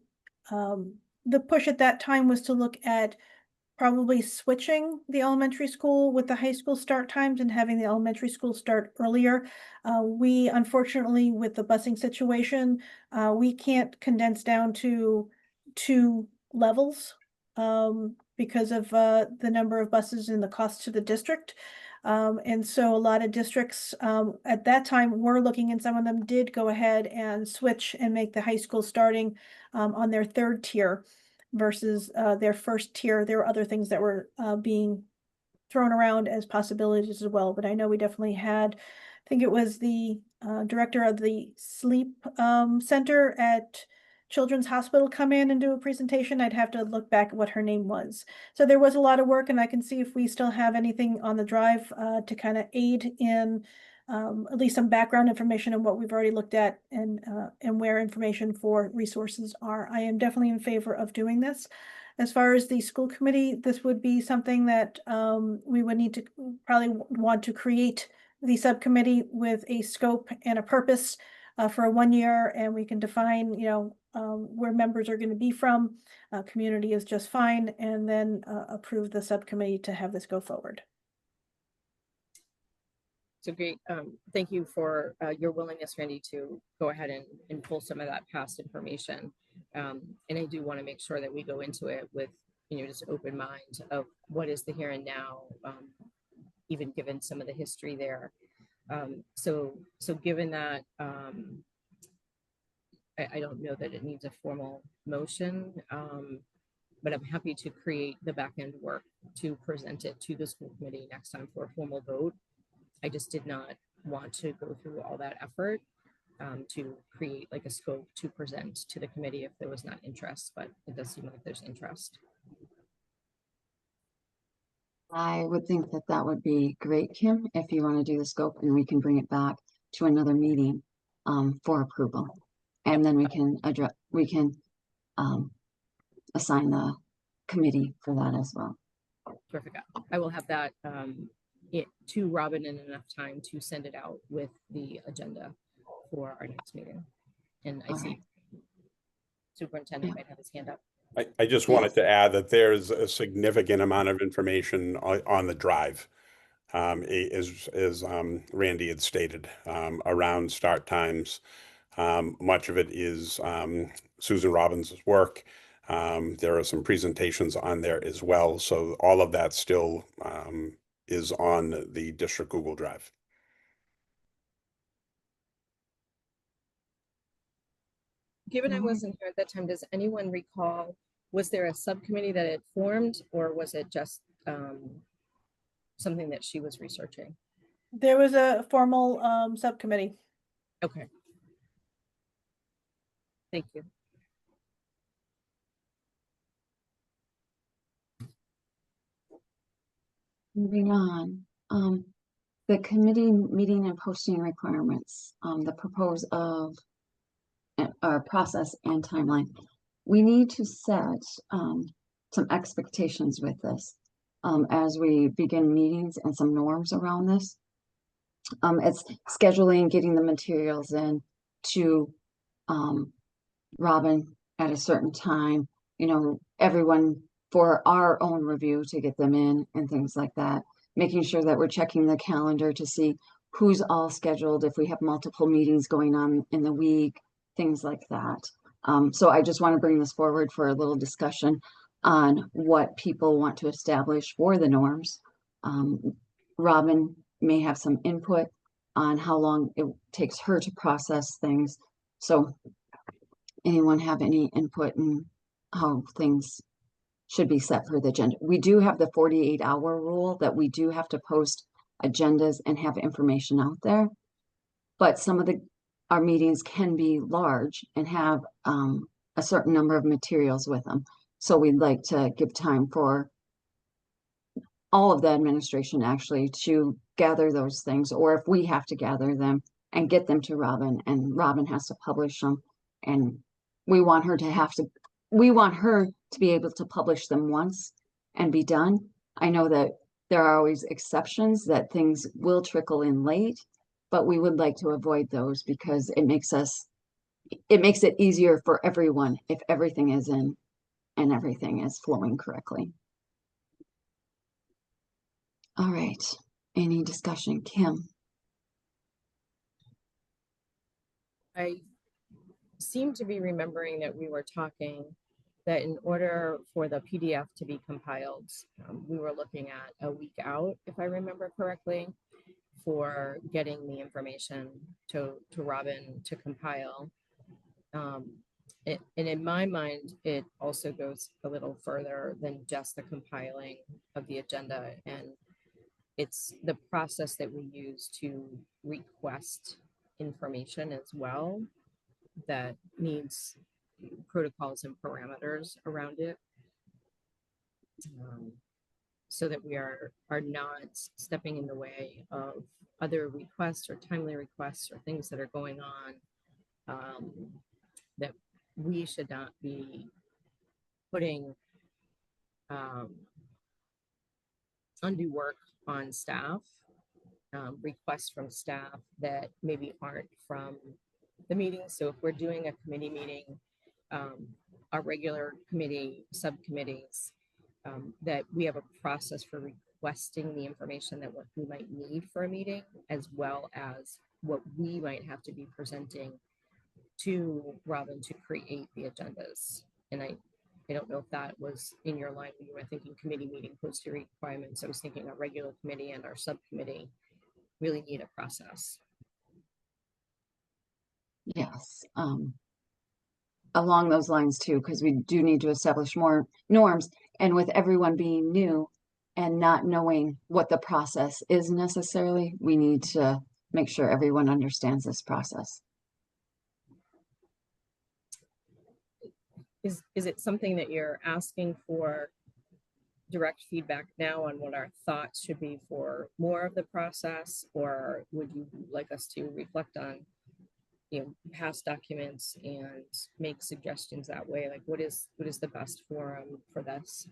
push at that time was to look at probably switching the elementary school with the high school start times and having the elementary school start earlier. We unfortunately, with the busing situation, we can't condense down to 2 levels because of the number of buses and the cost to the district. And so a lot of districts at that time were looking, and some of them did go ahead and switch and make the high school starting on their 3rd tier versus their 1st tier. There were other things that were being thrown around as possibilities as well, but I know we definitely had, I think it was the director of the sleep center at Children's Hospital come in and do a presentation. I'd have to look back at what her name was. So there was a lot of work, and I can see if we still have anything on the drive to kind of aid in at least some background information on what we've already looked at and where information for resources are. I am definitely in favor of doing this. As far as the school committee, this would be something that we would need to probably want to create the subcommittee with a scope and a purpose for 1 year, and we can define, where members are going to be from. Community is just fine, and then approve the subcommittee to have this go forward. So great. Thank you for your willingness, Randy, to go ahead and pull some of that past information. And I do want to make sure that we go into it with, just open mind of what is the here and now, even given some of the history there. So given that, I don't know that it needs a formal motion, but I'm happy to create the back end work to present it to the school committee next time for a formal vote. I just did not want to go through all that effort to create like a scope to present to the committee if there was not interest, but it does seem like there's interest. I would think that that would be great, Kim, if you want to do the scope, and we can bring it back to another meeting for approval. And then we can assign the committee for that as well. Terrific. I will have that to Robin in enough time to send it out with the agenda for our next meeting. And I see Superintendent might have his hand up. I just wanted to add that there's a significant amount of information on the drive, as Randy had stated, around start times. Much of it is Susan Robbins' work. There are some presentations on there as well. So all of that still is on the district Google Drive. Given I wasn't here at that time, does anyone recall, was there a subcommittee that had formed, or was it just something that she was researching? There was a formal subcommittee. Okay. Thank you. Moving on, the committee meeting and posting requirements, the propose of our process and timeline. We need to set some expectations with this as we begin meetings and some norms around this. It's scheduling, getting the materials in to Robin at a certain time, you know, everyone for our own review to get them in and things like that. Making sure that we're checking the calendar to see who's all scheduled, if we have multiple meetings going on in the week, things like that. So I just want to bring this forward for a little discussion on what people want to establish for the norms. Robin may have some input on how long it takes her to process things. So anyone have any input in how things should be set for the agenda? We do have the 48-hour rule that we do have to post agendas and have information out there. But some of our meetings can be large and have a certain number of materials with them. So we'd like to give time for all of the administration actually to gather those things, or if we have to gather them and get them to Robin, and Robin has to publish them, and we want her to be able to publish them once and be done. I know that there are always exceptions that things will trickle in late, but we would like to avoid those because it makes it easier for everyone if everything is in and everything is flowing correctly. All right, any discussion? Kim? I seem to be remembering that we were talking that in order for the PDF to be compiled, we were looking at a week out, if I remember correctly, for getting the information to Robin to compile. And in my mind, it also goes a little further than just the compiling of the agenda, and it's the process that we use to request information as well that needs protocols and parameters around it, so that we are not stepping in the way of other requests or timely requests or things that are going on, that we should not be putting undue work on staff, requests from staff that maybe aren't from the meeting. So if we're doing a committee meeting, our regular committee subcommittees, that we have a process for requesting the information that what we might need for a meeting, as well as what we might have to be presenting to Robin to create the agendas. And I don't know if that was in your line when you were thinking committee meeting posted requirements. I was thinking our regular committee and our subcommittee really need a process. Yes, along those lines too, because we do need to establish more norms, and with everyone being new and not knowing what the process is necessarily, we need to make sure everyone understands this process. Is it something that you're asking for direct feedback now on what our thoughts should be for more of the process, or would you like us to reflect on, you know, past documents and make suggestions that way? Like, what is the best forum for this?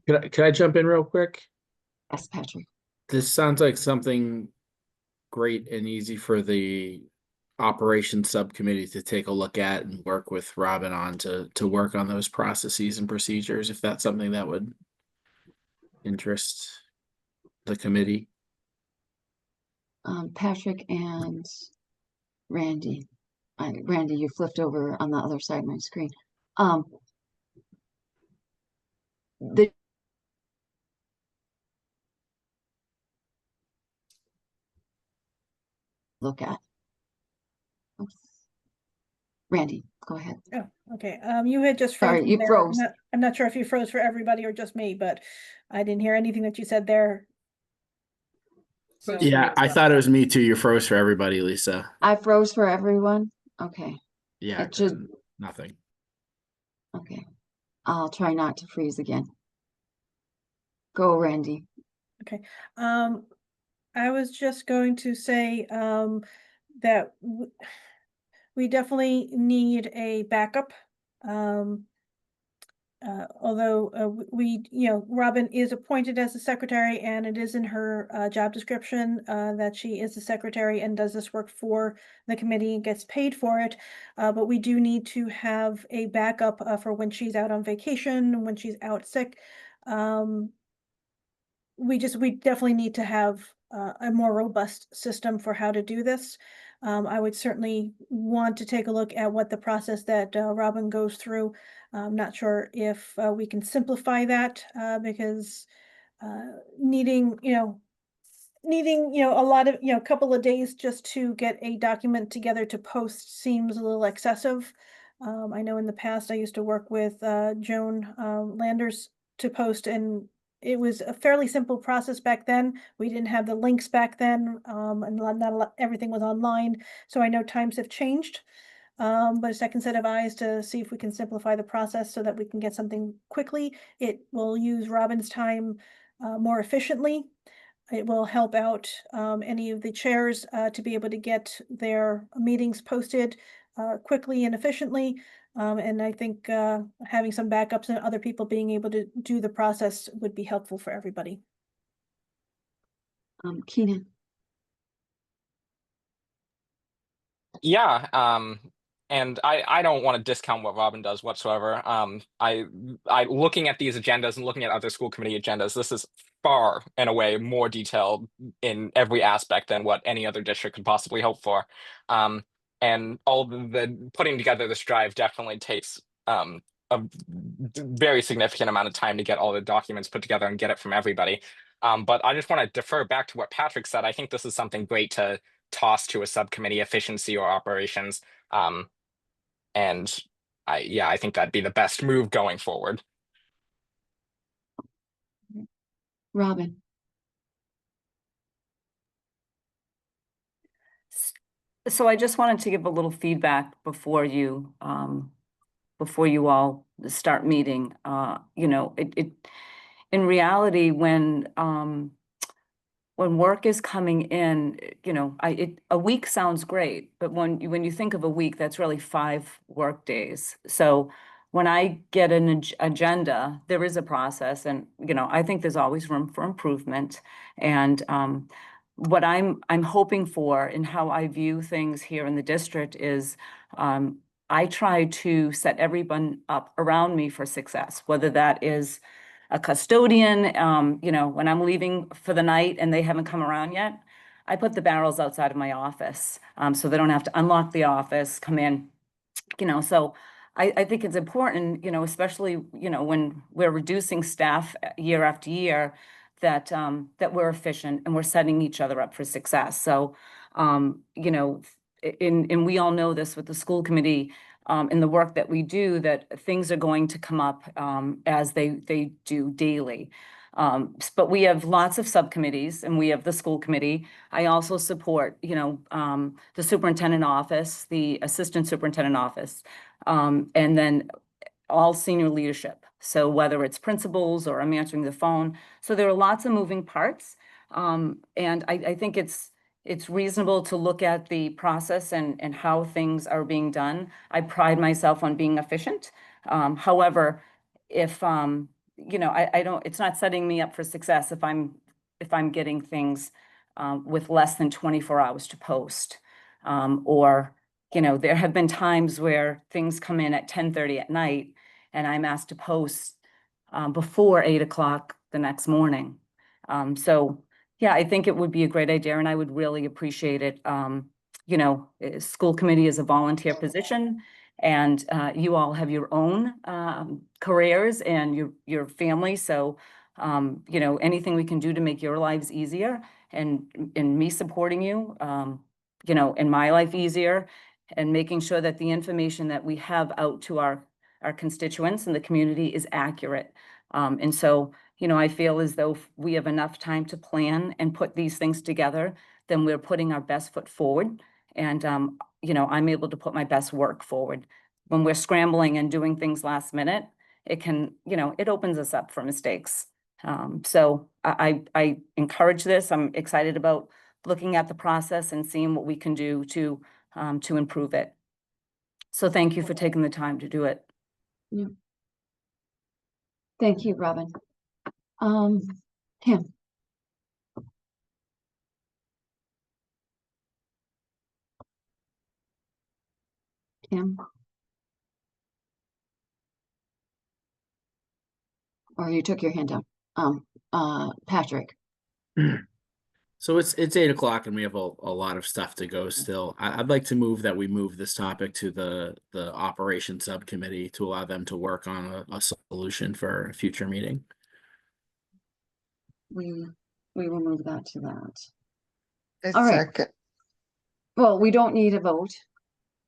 Could I jump in real quick? Yes, Patrick. This sounds like something great and easy for the operations subcommittee to take a look at and work with Robin on to work on those processes and procedures, if that's something that would interest the committee. Patrick and Randy. Randy, you flipped over on the other side of my screen. Look at. Oops. Randy, go ahead. Oh, okay. You had just Sorry, frozen you there. froze. I'm not sure if you froze for everybody or just me, but I didn't hear anything that you said there. Yeah, I thought it was me too. You froze for everybody, Lisa. I froze for everyone. Okay. Yeah, It should. nothing. Okay. I'll try not to freeze again. Go, Randy. Okay. I was just going to say that we definitely need a backup. Although we, Robin is appointed as the secretary, and it is in her job description that she is the secretary and does this work for the committee and gets paid for it. But we do need to have a backup for when she's out on vacation, when she's out sick. We definitely need to have a more robust system for how to do this. I would certainly want to take a look at what the process that Robin goes through. I'm not sure if we can simplify that because needing a lot of, a couple of days just to get a document together to post seems a little excessive. I know in the past I used to work with Joan Landers to post, and it was a fairly simple process back then. We didn't have the links back then, and everything was online. So I know times have changed. But a second set of eyes to see if we can simplify the process so that we can get something quickly. It will use Robin's time more efficiently. It will help out any of the chairs to be able to get their meetings posted quickly and efficiently. And I think having some backups and other people being able to do the process would be helpful for everybody. Keenan. Yeah, and I don't want to discount what Robin does whatsoever. I looking at these agendas and looking at other school committee agendas, this is far and away more detailed in every aspect than what any other district could possibly hope for. And all the putting together this drive definitely takes a very significant amount of time to get all the documents put together and get it from everybody. But I just want to defer back to what Patrick said. I think this is something great to toss to a subcommittee, efficiency or operations. And I think that'd be the best move going forward. Robin. So I just wanted to give a little feedback before you all start meeting. In reality, when work is coming in, a week sounds great, but when you think of a week, that's really 5 work days. So when I get an agenda, there is a process, and I think there's always room for improvement. And what I'm hoping for and how I view things here in the district is I try to set everyone up around me for success, whether that is a custodian, when I'm leaving for the night and they haven't come around yet, I put the barrels outside of my office so they don't have to unlock the office, come in, so I think it's important, especially, when we're reducing staff year after year, that we're efficient and we're setting each other up for success. So, and we all know this with the school committee, in the work that we do, that things are going to come up as they do daily. But we have lots of subcommittees and we have the school committee. I also support, the superintendent office, the assistant superintendent office, and then all senior leadership. So whether it's principals or I'm answering the phone. So there are lots of moving parts. And I think it's reasonable to look at the process and how things are being done. I pride myself on being efficient. However, if I don't, it's not setting me up for success if I'm getting things with less than 24 hours to post. Or there have been times where things come in at 10:30 at night and I'm asked to post before 8 o'clock the next morning. So yeah, I think it would be a great idea and I would really appreciate it. School committee is a volunteer position and you all have your own careers and your family. So, anything we can do to make your lives easier and me supporting you, in my life easier and making sure that the information that we have out to our constituents and the community is accurate. And so, I feel as though if we have enough time to plan and put these things together, then we're putting our best foot forward. And, I'm able to put my best work forward. When we're scrambling and doing things last minute, it can, it opens us up for mistakes. So I encourage this. I'm excited about looking at the process and seeing what we can do to improve it. So thank you for taking the time to do it. Thank you, Robin. Tim. Tim. Or you took your hand down. Patrick. So it's 8 o'clock and we have a lot of stuff to go still. I'd like to move that we move this topic to the operations subcommittee to allow them to work on a solution for a future meeting. We will move that to that. It's All right. second. Well, we don't need a vote.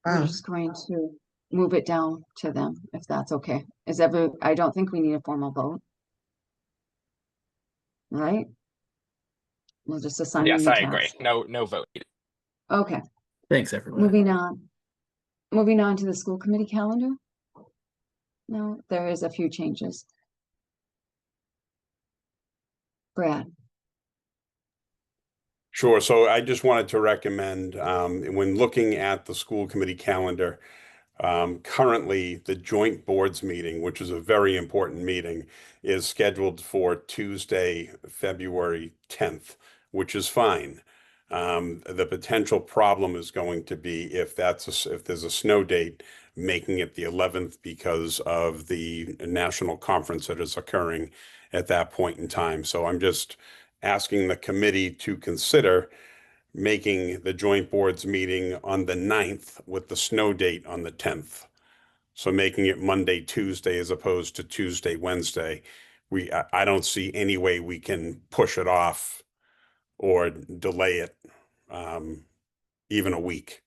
We're Oh, just going to move it down to them, if that's okay. I don't think we need a formal vote. Right? We'll just assign Yes, the I agree. task. No vote. Okay, Thanks, everyone. moving on to the school committee calendar. No, there is a few changes. Brad. Sure. So I just wanted to recommend, when looking at the school committee calendar, currently the joint boards meeting, which is a very important meeting, is scheduled for Tuesday, February 10th, which is fine. The potential problem is going to be if there's a snow date, making it the 11th because of the national conference that is occurring at that point in time. So I'm just asking the committee to consider making the joint boards meeting on the 9th with the snow date on the 10th. So making it Monday, Tuesday, as opposed to Tuesday, Wednesday. I don't see any way we can push it off or delay it even a week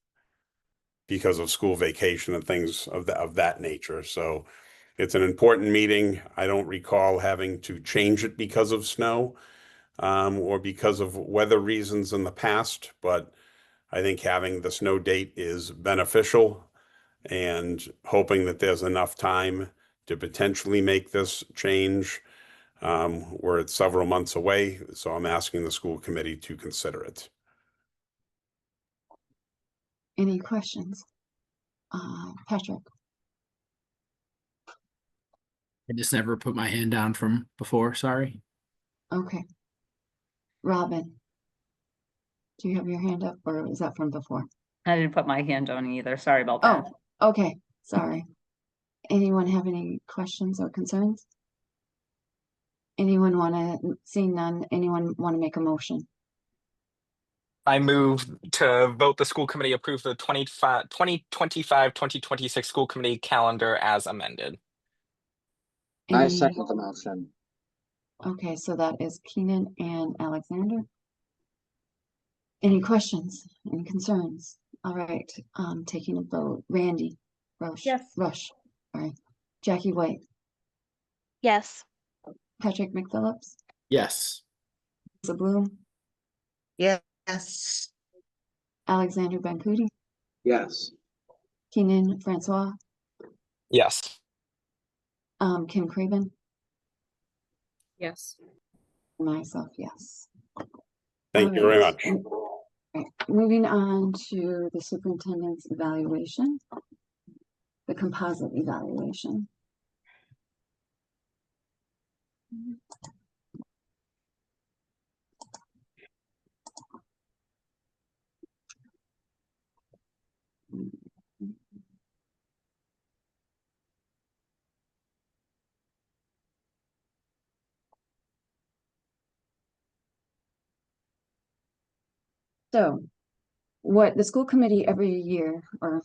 because of school vacation and things of that nature. So it's an important meeting. I don't recall having to change it because of snow or because of weather reasons in the past, but I think having the snow date is beneficial and hoping that there's enough time to potentially make this change. We're at several months away, so I'm asking the school committee to consider it. Any questions? Patrick. I just never put my hand down from before, sorry. Okay. Robin. Do you have your hand up or is that from before? I didn't put my hand on either. Sorry about that. Oh, okay. Sorry. Anyone have any questions or concerns? Seeing none, anyone want to make a motion? I move to vote the school committee approve the 2025-2026 school committee calendar as amended. I Any- second the motion. Okay, so that is Keenan and Alexander. Any questions, any concerns? All right, taking a vote. Randy, Rush. Yes. Sorry. Jackie White, Yes. Patrick McPhillips, Yes. Lisa Bloom, yes. Alexander Bancuti, Yes. Keenan Francois, Yes. Kim Craven, Yes. myself, yes. Thank you very much. Right. Moving on to the superintendent's evaluation, the composite evaluation. So what the school committee every year, or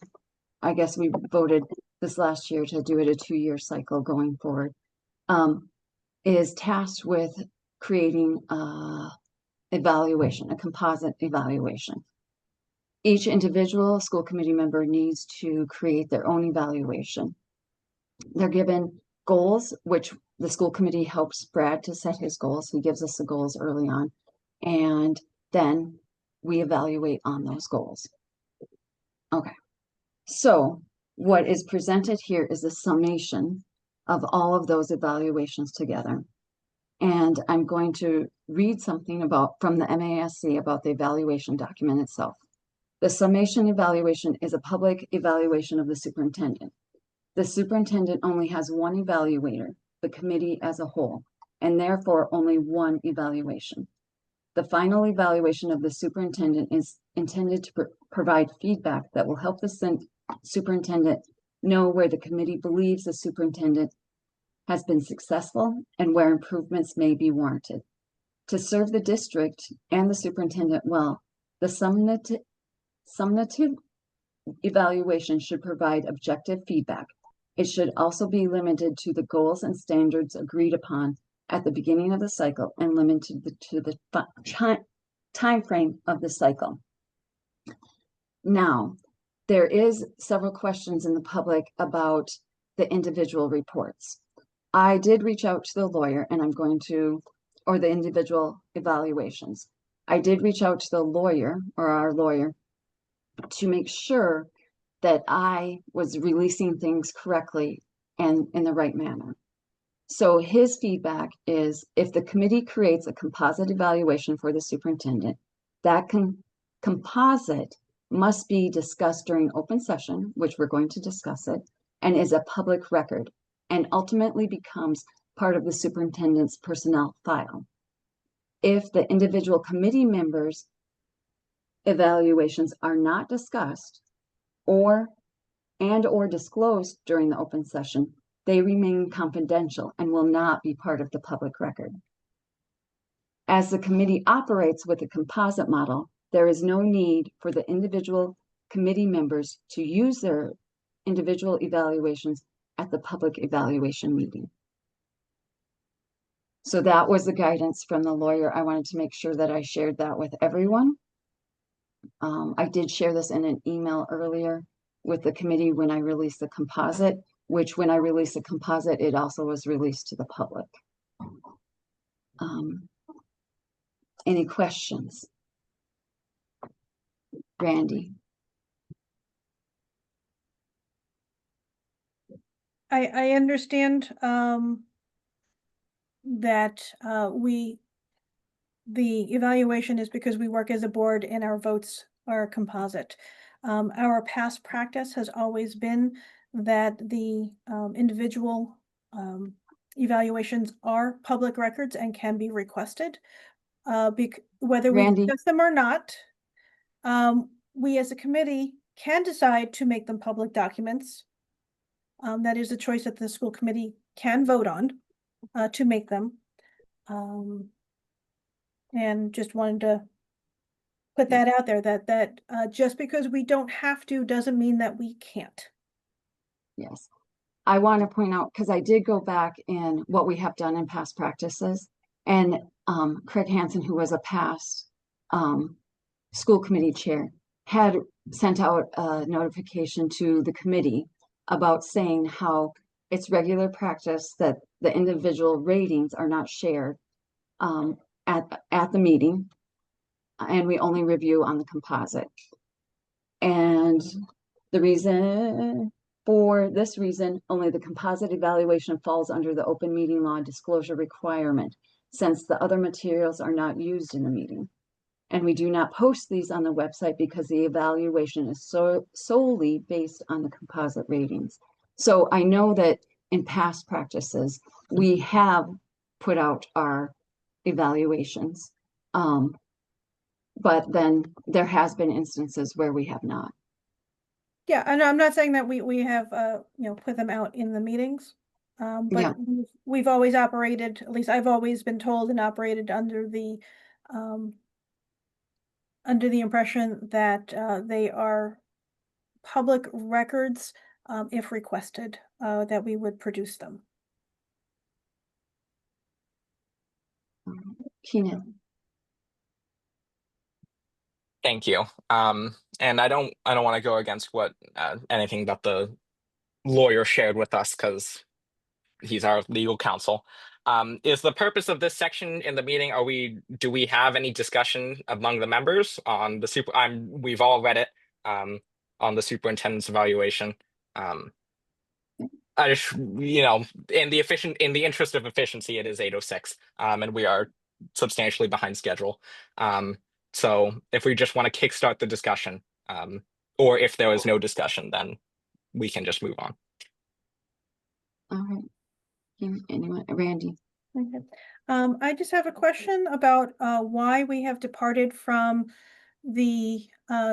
I guess we voted this last year to do it a 2-year cycle going forward, is tasked with creating a evaluation, a composite evaluation. Each individual school committee member needs to create their own evaluation. They're given goals, which the school committee helps Brad to set his goals. He gives us the goals early on, and then we evaluate on those goals. Okay, so what is presented here is a summation of all of those evaluations together. And I'm going to read something from the MASC about the evaluation document itself. The summation evaluation is a public evaluation of the superintendent. The superintendent only has one evaluator, the committee as a whole, and therefore only one evaluation. The final evaluation of the superintendent is intended to provide feedback that will help the superintendent know where the committee believes the superintendent has been successful and where improvements may be warranted. To serve the district and the superintendent well, the summative evaluation should provide objective feedback. It should also be limited to the goals and standards agreed upon at the beginning of the cycle and limited to the time frame of the cycle. Now, there is several questions in the public about the individual reports. I did reach out to the lawyer and I'm going to, or the individual evaluations. I did reach out to the lawyer or our lawyer to make sure that I was releasing things correctly and in the right manner. So his feedback is if the committee creates a composite evaluation for the superintendent, that composite must be discussed during open session, which we're going to discuss it, and is a public record and ultimately becomes part of the superintendent's personnel file. If the individual committee members' evaluations are not discussed or disclosed during the open session, they remain confidential and will not be part of the public record. As the committee operates with a composite model, there is no need for the individual committee members to use their individual evaluations at the public evaluation meeting. So that was the guidance from the lawyer. I wanted to make sure that I shared that with everyone. I did share this in an email earlier with the committee when I released the composite, which when I released the composite, it also was released to the public. Any questions? Randy? I understand that the evaluation is because we work as a board and our votes are composite. Our past practice has always been that the individual evaluations are public records and can be requested. Whether we Randy? discuss them or not, we as a committee can decide to make them public documents. That is a choice that the school committee can vote on to make them. And just wanted to put that out there that just because we don't have to doesn't mean that we can't. Yes. I want to point out, because I did go back in what we have done in past practices, and Craig Hansen, who was a past school committee chair, had sent out a notification to the committee about saying how it's regular practice that the individual ratings are not shared at the meeting, and we only review on the composite. And the reason, for this reason, only the composite evaluation falls under the open meeting law disclosure requirement, since the other materials are not used in the meeting. And we do not post these on the website because the evaluation is solely based on the composite ratings. So I know that in past practices, we have put out our evaluations. But then there has been instances where we have not. Yeah, and I'm not saying that we have put them out in the meetings. But Yeah. we've always operated, at least I've always been told and operated under the impression that they are public records if requested, that we would produce them. Keenan. Thank you. And I don't want to go against what anything that the lawyer shared with us because he's our legal counsel. Is the purpose of this section in the meeting? Do we have any discussion among the members on the we've all read it on the superintendent's evaluation. I just, in the interest of efficiency, it is 8:06, and we are substantially behind schedule. So if we just want to kickstart the discussion, Or if there was no discussion, then we can just move on. All right. Anyone, Randy? Okay. I just have a question about why we have departed from the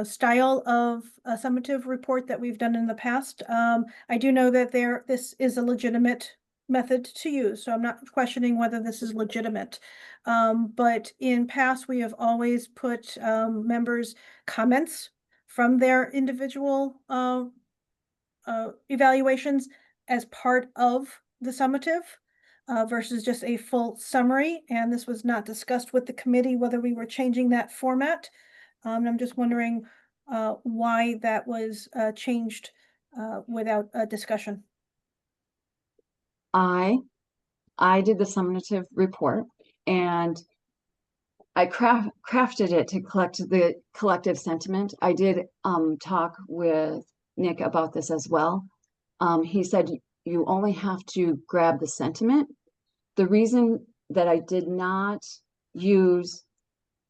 style of a summative report that we've done in the past. I do know that this is a legitimate method to use, so I'm not questioning whether this is legitimate. But in past, we have always put members' comments from their individual evaluations as part of the summative versus just a full summary. And this was not discussed with the committee, whether we were changing that format. I'm just wondering why that was changed without a discussion. I did the summative report, and I crafted it to collect the collective sentiment. I did talk with Nick about this as well. He said you only have to grab the sentiment. The reason that I did not use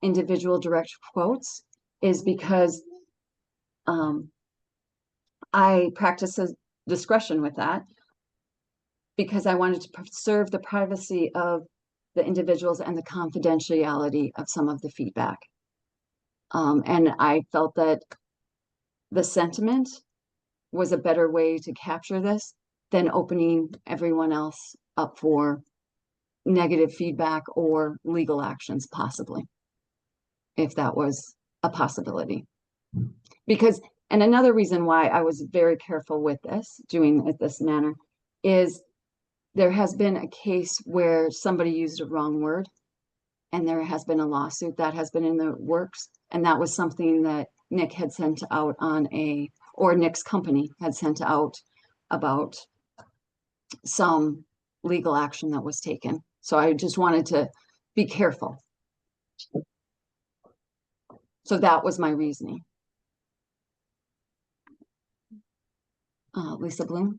individual direct quotes is because I practice discretion with that, because I wanted to preserve the privacy of the individuals and the confidentiality of some of the feedback. And I felt that the sentiment was a better way to capture this than opening everyone else up for negative feedback or legal actions, possibly, if that was a possibility. Because, and another reason why I was very careful with this, doing it this manner, is there has been a case where somebody used a wrong word, and there has been a lawsuit that has been in the works. And that was something that Nick had sent out or Nick's company had sent out about some legal action that was taken. So I just wanted to be careful. So that was my reasoning. Lisa Bloom?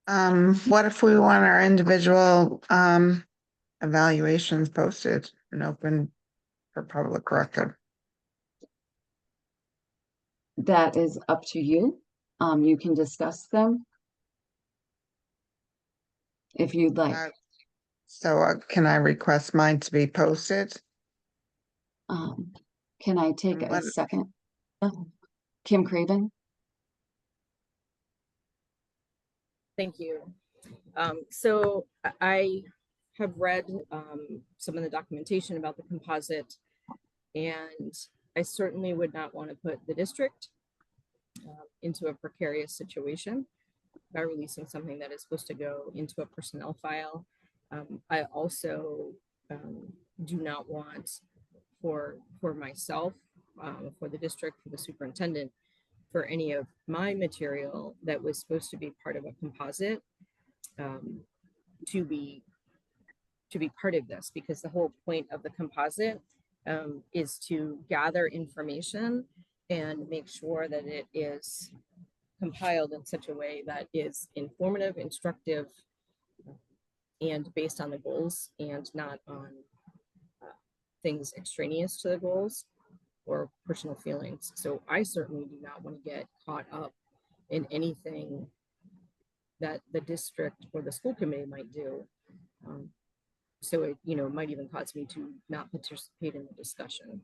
What if we want our individual evaluations posted and open for public record? That is up to you. You can discuss them if you'd like. Can I request mine to be posted? Can I take a second? Kim Craven? Thank you. So I have read some of the documentation about the composite, and I certainly would not want to put the district into a precarious situation by releasing something that is supposed to go into a personnel file. I also do not want for myself, for the district, for the superintendent, for any of my material that was supposed to be part of a composite to be part of this, because the whole point of the composite is to gather information and make sure that it is compiled in such a way that is informative, instructive, and based on the goals and not on things extraneous to the goals or personal feelings. So I certainly do not want to get caught up in anything that the district or the school committee might do. So it, might even cause me to not participate in the discussion.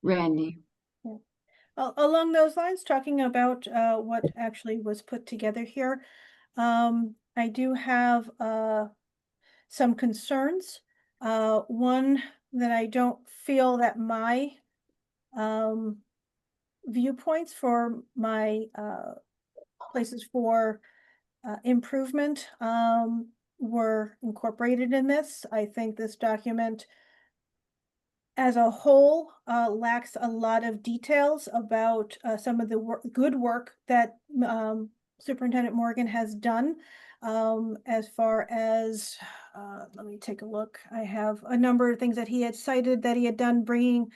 Randy? Yeah. Along those lines, talking about what actually was put together here, I do have some concerns. One, that I don't feel that my viewpoints for my places for improvement were incorporated in this. I think this document as a whole lacks a lot of details about some of the good work that Superintendent Morgan has done. As far as, let me take a look. I have a number of things that he had cited that he had done, bringing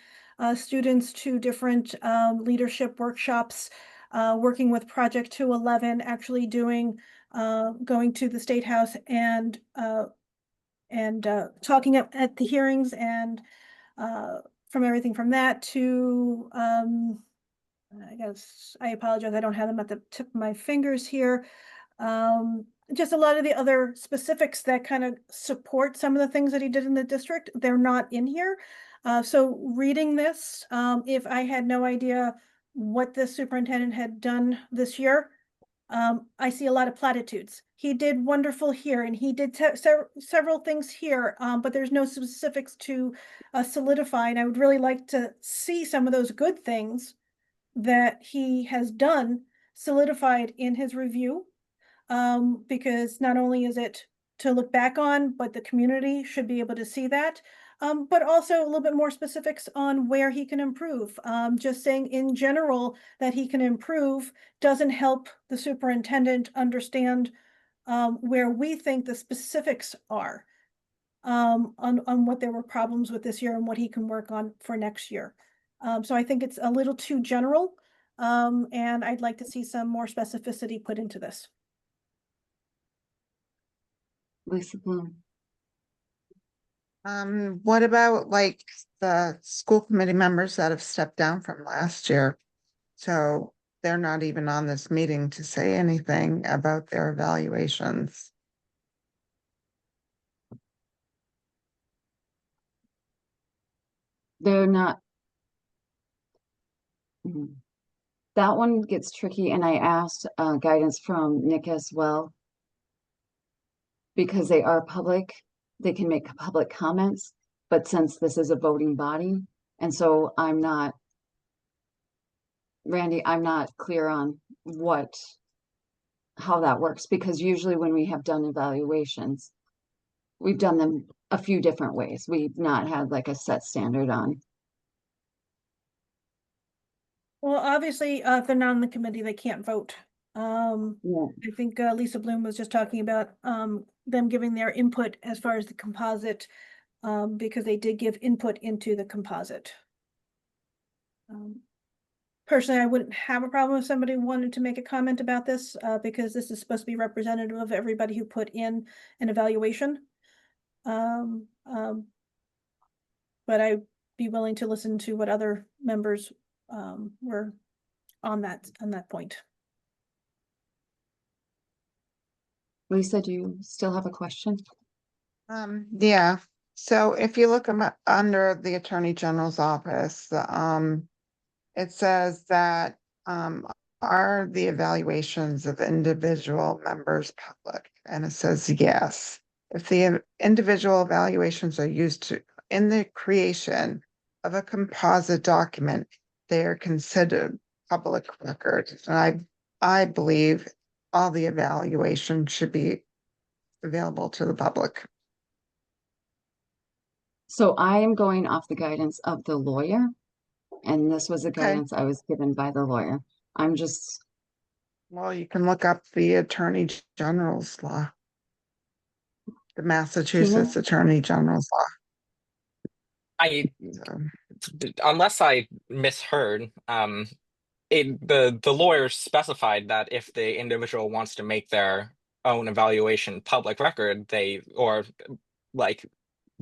students to different leadership workshops, working with Project 211, actually doing, going to the State House and talking at the hearings and from everything from that to I guess I apologize, I don't have them at the tip of my fingers here. Just a lot of the other specifics that kind of support some of the things that he did in the district, they're not in here. So reading this, if I had no idea what the superintendent had done this year, I see a lot of platitudes. He did wonderful here and he did several things here, but there's no specifics to solidify. And I would really like to see some of those good things that he has done solidified in his review. Because not only is it to look back on, but the community should be able to see that. But also a little bit more specifics on where he can improve. Just saying in general that he can improve doesn't help the superintendent understand where we think the specifics are on what there were problems with this year and what he can work on for next year. So I think it's a little too general, and I'd like to see some more specificity put into this. Lisa Bloom. What about like the school committee members that have stepped down from last year? So they're not even on this meeting to say anything about their evaluations. They're not. That one gets tricky, and I asked guidance from Nick as well. Because they are public, they can make public comments, but since this is a voting body, and so I'm not, Randy, I'm not clear on how that works, because usually when we have done evaluations, we've done them a few different ways. We've not had like a set standard on. Well, obviously, if they're not on the committee, they can't vote. Yeah. I think Lisa Bloom was just talking about them giving their input as far as the composite, because they did give input into the composite. Personally, I wouldn't have a problem if somebody wanted to make a comment about this, because this is supposed to be representative of everybody who put in an evaluation. But I'd be willing to listen to what other members were on that point. Lisa, do you still have a question? Yeah. So if you look under the Attorney General's office, it says that are the evaluations of individual members public? And it says yes. If the individual evaluations are used in the creation of a composite document, they are considered public records. And I believe all the evaluations should be available to the public. So I am going off the guidance of the lawyer, and this was the guidance I was given by the lawyer. I'm just. Well, you can look up the Attorney General's law, the Massachusetts Attorney General's law. Unless I misheard, the lawyer specified that if the individual wants to make their own evaluation public record, or like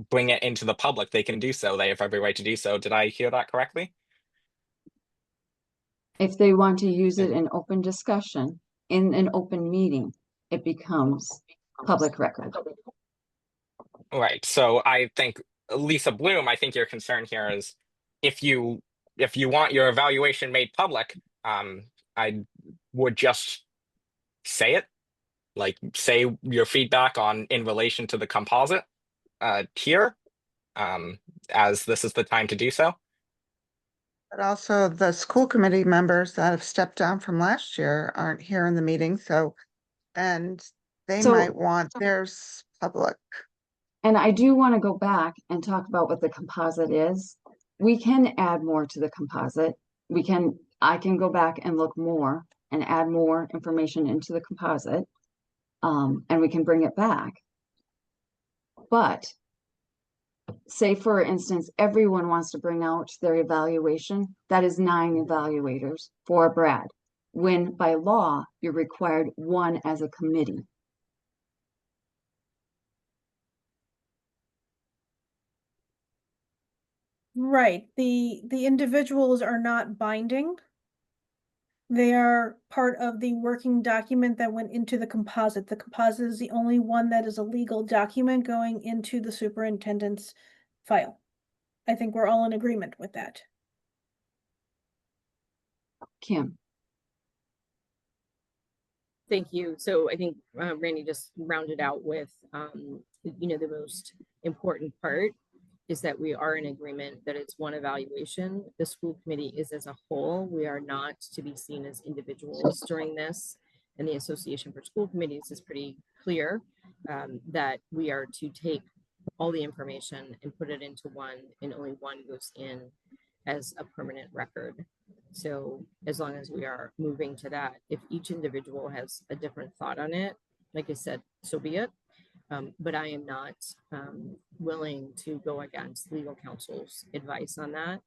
bring it into the public, they can do so. They have every right to do so. Did I hear that correctly? If they want to use it in open discussion, in an open meeting, it becomes public record. Right. So I think, Lisa Bloom, I think your concern here is if you want your evaluation made public, I would just say it, like say your feedback in relation to the composite here, as this is the time to do so. But also the school committee members that have stepped down from last year aren't here in the meeting, and they might want theirs public. And I do want to go back and talk about what the composite is. We can add more to the composite. I can go back and look more and add more information into the composite, and we can bring it back. But say, for instance, everyone wants to bring out their evaluation. That is 9 evaluators for Brad, when by law, you're required 1 as a committee. Right, the individuals are not binding. They are part of the working document that went into the composite. The composite is the only one that is a legal document going into the superintendent's file. I think we're all in agreement with that. Kim, Thank you. So I think Randy just rounded out with, the most important part is that we are in agreement that it's one evaluation. The school committee is as a whole. We are not to be seen as individuals during this. And the Association for School Committees is pretty clear that we are to take all the information and put it into one, and only one goes in as a permanent record. So as long as we are moving to that, if each individual has a different thought on it, like I said, so be it. But I am not willing to go against legal counsel's advice on that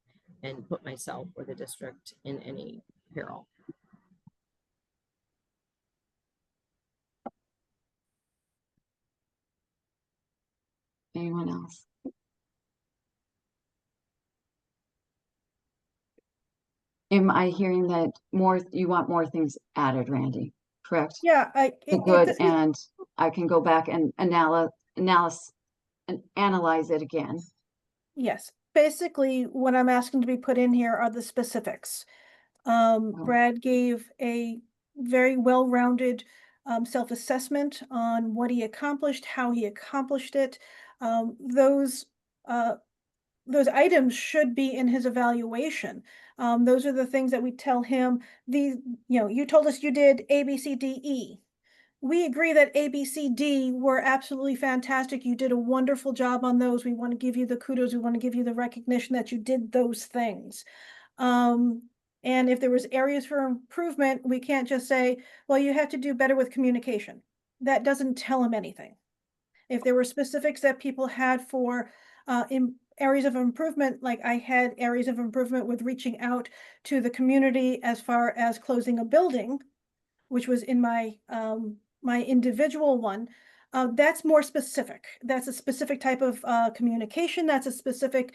and put myself or the district in any peril. anyone else? Am I hearing that you want more things added, Randy? Correct? Yeah, Good, and I can go back and analyze it again. yes. Basically, what I'm asking to be put in here are the specifics. Brad gave a very well-rounded self-assessment on what he accomplished, how he accomplished it. Those items should be in his evaluation. Those are the things that we tell him. You told us you did A, B, C, D, E. We agree that A, B, C, D were absolutely fantastic. You did a wonderful job on those. We want to give you the kudos. We want to give you the recognition that you did those things. And if there was areas for improvement, we can't just say, well, you have to do better with communication. That doesn't tell him anything. If there were specifics that people had for in areas of improvement, like I had areas of improvement with reaching out to the community as far as closing a building, which was in my my individual one, that's more specific. That's a specific type of communication. That's a specific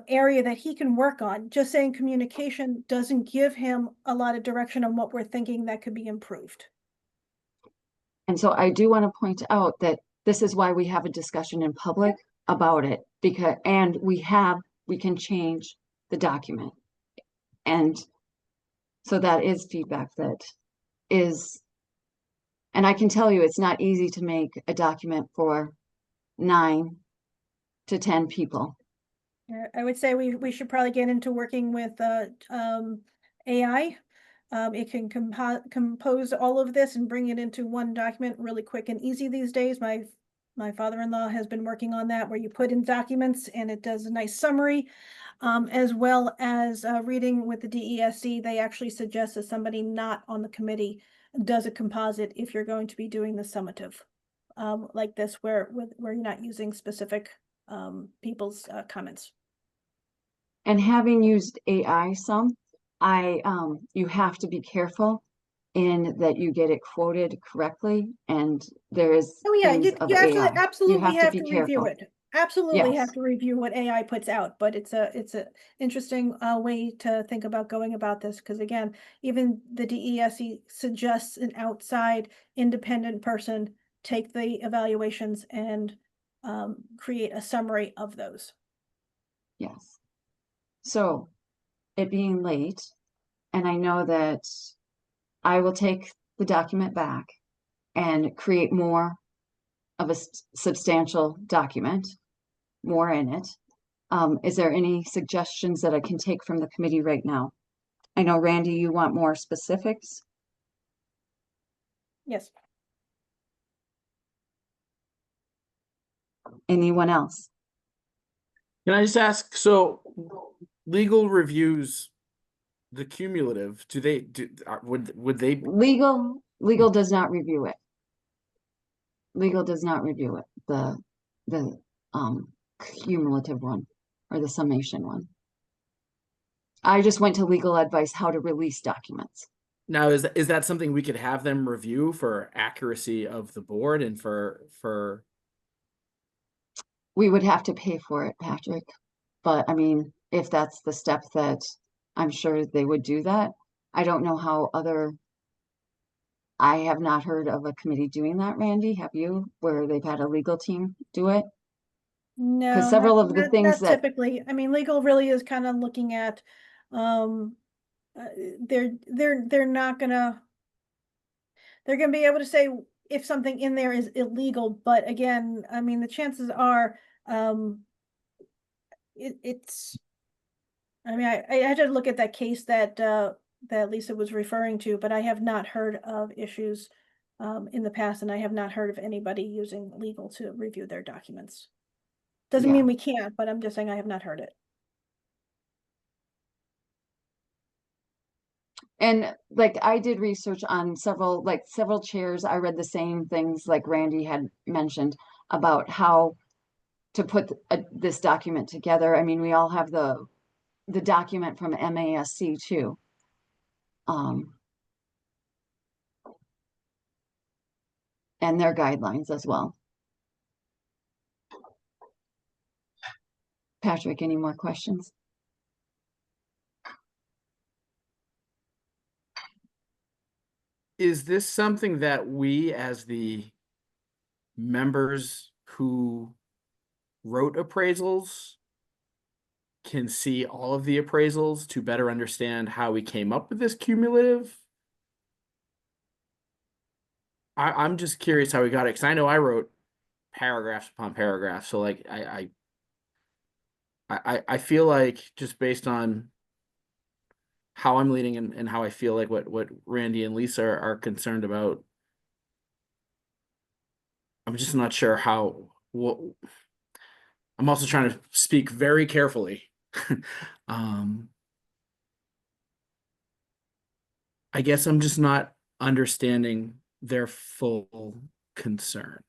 area that he can work on. Just saying communication doesn't give him a lot of direction on what we're thinking that could be improved. And so I do want to point out that this is why we have a discussion in public about it, because, and we can change the document. And so that is feedback that is, and I can tell you, it's not easy to make a document for 9 to 10 people. I would say we should probably get into working with AI. It can compose all of this and bring it into one document really quick and easy these days. My father-in-law has been working on that, where you put in documents and it does a nice summary, as well as reading with the DESC. They actually suggest that somebody not on the committee does a composite if you're going to be doing the summative, like this, where you're not using specific people's comments. And having used AI some, you have to be careful in that you get it quoted correctly, and there is things of AI. Absolutely have to be review careful. it. Absolutely Yes. have to review what AI puts out, but it's a interesting way to think about going about this, because again, even the DESC suggests an outside independent person take the evaluations and create a summary of those. Yes. So, it being late, and I know that I will take the document back and create more of a substantial document, more in it. Is there any suggestions that I can take from the committee right now? I know, Randy, you want more specifics? Yes. Anyone else? Can I just ask, so legal reviews, the cumulative, would they Legal does not review it. Legal does not review it, the cumulative one or the summation one. I just went to legal advice how to release documents. now is that something we could have them review for accuracy of the board and for We would have to pay for it, Patrick, but I mean, if that's the step that I'm sure they would do that. I don't know how I have not heard of a committee doing that, Randy. Have you, where they've had a legal team do it? No, several of the not things that- typically. I mean, legal really is kind of looking at, um, they're not gonna, they're gonna be able to say if something in there is illegal, but again, I mean, the chances are, it's, I mean, I had to look at that case that, that Lisa was referring to, but I have not heard of issues, in the past, and I have not heard of anybody using legal to review their documents. Doesn't Yeah. mean we can't, but I'm just saying I have not heard it. And like I did research on several chairs. I read the same things like Randy had mentioned about how to put this document together. I mean, we all have the document from MASC too. And their guidelines as well. Patrick, any more questions? Is this something that we, as the members who wrote appraisals, can see all of the appraisals to better understand how we came up with this cumulative? I'm just curious how we got it, because I know I wrote paragraphs upon paragraphs. So like I feel like, just based on how I'm leading and how I feel like what Randy and Lisa are concerned about, I'm just not sure how. I'm also trying to speak very carefully. I guess I'm just not understanding their full concern.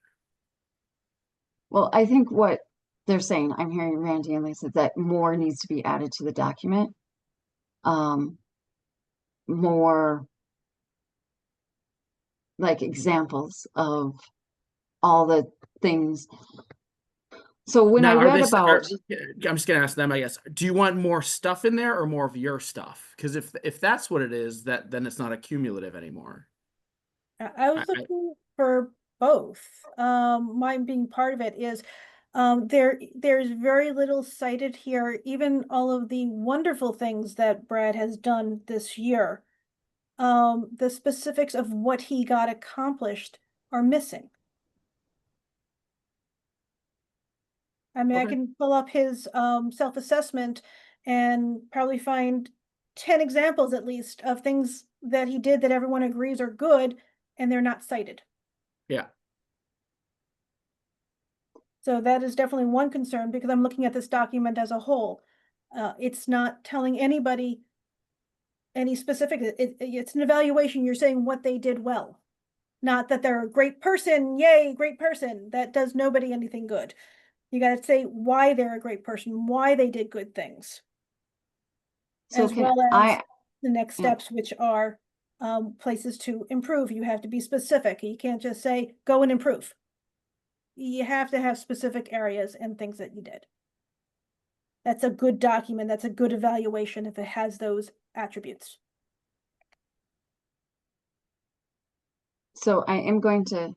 Well, I think what they're saying, I'm hearing Randy and Lisa, that more needs to be added to the document. More like examples of all the things. So when I read about, I'm just gonna ask them, I guess, do you want more stuff in there or more of your stuff? Because if that's what it is, then it's not a cumulative anymore. I was looking for both. Mine being part of it is, there's very little cited here, even all of the wonderful things that Brad has done this year. The specifics of what he got accomplished are missing. I mean, I can pull up his self-assessment and probably find 10 examples at least of things that he did that everyone agrees are good, and they're not cited. Yeah. So that is definitely one concern, because I'm looking at this document as a whole. It's not telling anybody any specific, it's an evaluation. You're saying what they did well, not that they're a great person. Yay, great person. That does nobody anything good. You got to say why they're a great person, why they did good things. so As can well as I, the next yeah. steps, which are places to improve. You have to be specific. You can't just say, go and improve. You have to have specific areas and things that you did. That's a good document. That's a good evaluation if it has those attributes. So I am going to,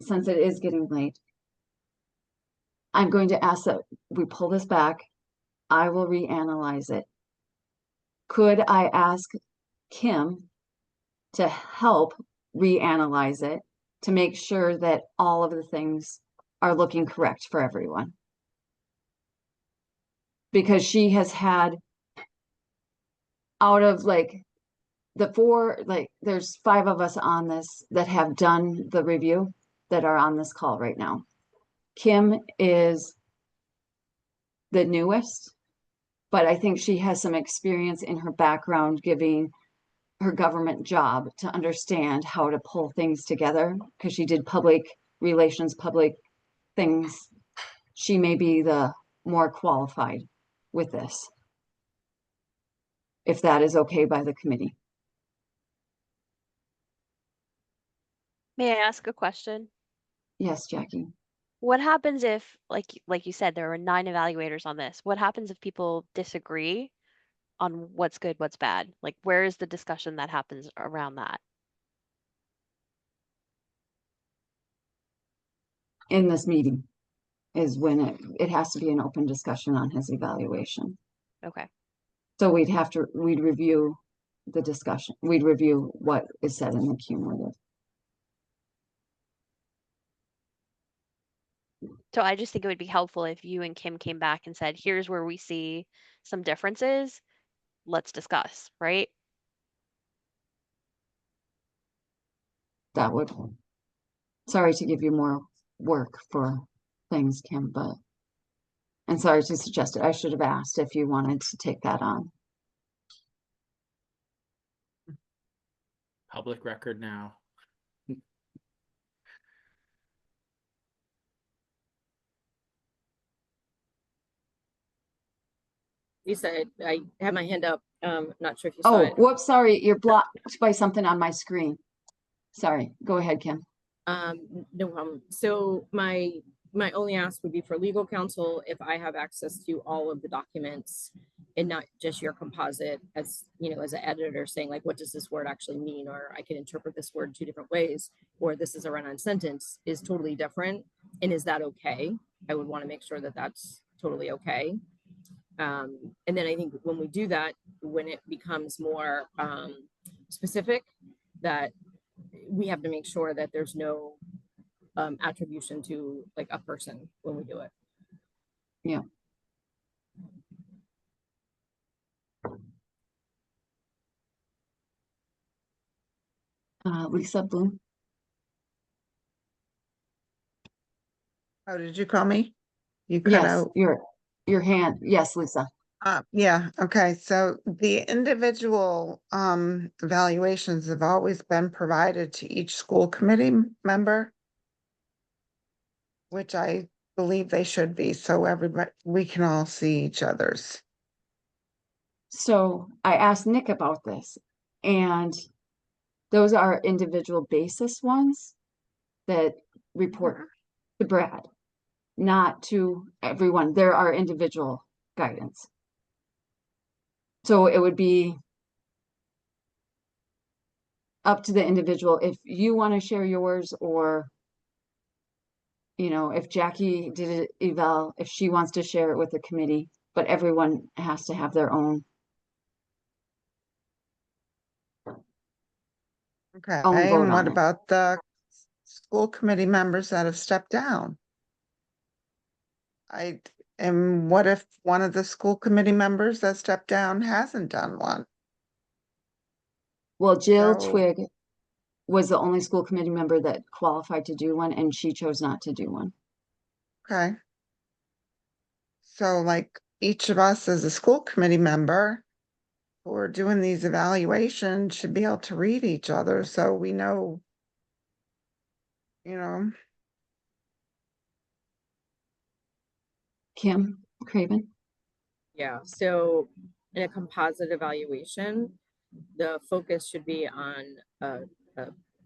since it is getting late, I'm going to ask that we pull this back. I will reanalyze it. Could I ask Kim to help reanalyze it to make sure that all of the things are looking correct for everyone? Because she has had, out of like the four, like there's 5 of us on this that have done the review that are on this call right now. Kim is the newest, but I think she has some experience in her background giving her government job to understand how to pull things together, because she did public relations, public things. She may be the more qualified with this, if that is okay by the committee. May I ask a question? Yes, Jackie. What happens if, like you said, there are 9 evaluators on this? What happens if people disagree on what's good, what's bad? Like, where is the discussion that happens around that? In this meeting is when it has to be an open discussion on his evaluation. Okay. So we'd review the discussion. We'd review what is said in the cumulative. So I just think it would be helpful if you and Kim came back and said, here's where we see some differences. Let's discuss, right? That would, sorry to give you more work for things, Kim, but, and sorry to suggest it. I should have asked if you wanted to take that on. Public record now. Lisa, I have my hand up. Not sure if you saw Oh, it. whoops, sorry, you're blocked by something on my screen. Sorry, go ahead, Kim. No problem. So my only ask would be for legal counsel, if I have access to all of the documents and not just your composite, as you know, as an editor saying like, what does this word actually mean? Or I can interpret this word 2 different ways, or this is a run-on sentence is totally different. And is that okay? I would want to make sure that that's totally okay. And then I think when we do that, when it becomes more specific, that we have to make sure that there's no attribution to like a person when we do it. Yeah. Lisa Bloom. Oh, did you call me? You cut Yes, out. your hand. Yes, Lisa. Yeah, okay, so the individual evaluations have always been provided to each school committee member, which I believe they should be, so everybody, we can all see each other's. So I asked Nick about this, and those are individual basis ones that report to Brad, not to everyone. There are individual guidance. So it would be up to the individual if you want to share yours, or you know, if Jackie did it eval, if she wants to share it with the committee, but everyone has to have their own Okay, own vote and what on it. about the school committee members that have stepped down? And what if one of the school committee members that stepped down hasn't done one? Well, Jill So- Twig was the only school committee member that qualified to do one, and she chose not to do one. Okay. So like each of us as a school committee member who are doing these evaluations should be able to read each other so we know, you know. Kim Craven. Yeah, so in a composite evaluation, the focus should be on a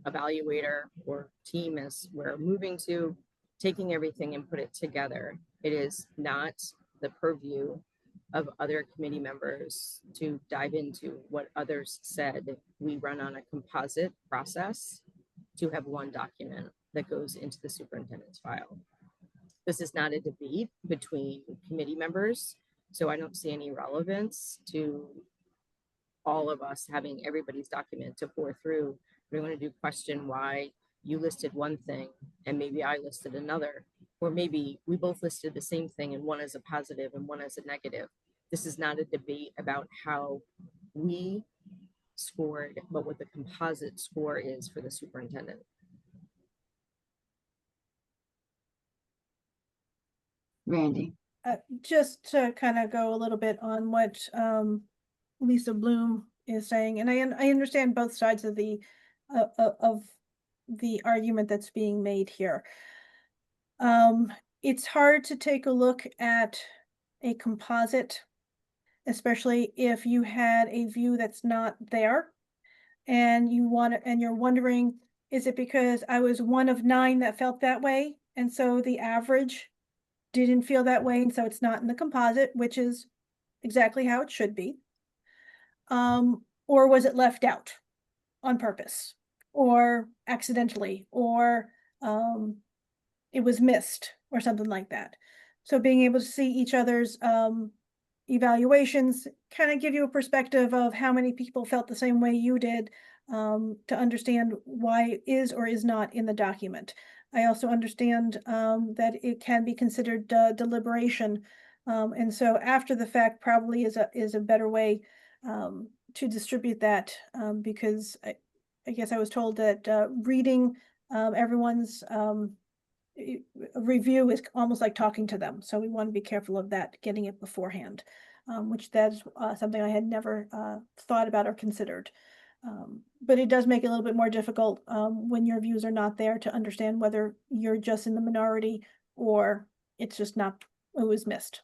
evaluator or team as we're moving to, taking everything and put it together. It is not the purview of other committee members to dive into what others said. We run on a composite process to have one document that goes into the superintendent's file. This is not a debate between committee members, so I don't see any relevance to all of us having everybody's document to pour through. We're going to do question why you listed one thing and maybe I listed another, or maybe we both listed the same thing and one as a positive and one as a negative. This is not a debate about how we scored, but what the composite score is for the superintendent. Randy. Just to kind of go a little bit on what Lisa Bloom is saying, and I understand both sides of the argument that's being made here. It's hard to take a look at a composite, especially if you had a view that's not there, and you're wondering, is it because I was one of 9 that felt that way? And so the average didn't feel that way, and so it's not in the composite, which is exactly how it should be. Or was it left out on purpose or accidentally, or it was missed or something like that. So being able to see each other's evaluations kind of give you a perspective of how many people felt the same way you did, to understand why it is or is not in the document. I also understand that it can be considered deliberation. And so after the fact probably is a better way to distribute that, because I guess I was told that reading everyone's a review is almost like talking to them. So we want to be careful of that, getting it beforehand, which that's something I had never thought about or considered. But it does make it a little bit more difficult when your views are not there to understand whether you're just in the minority or it's just not, it was missed.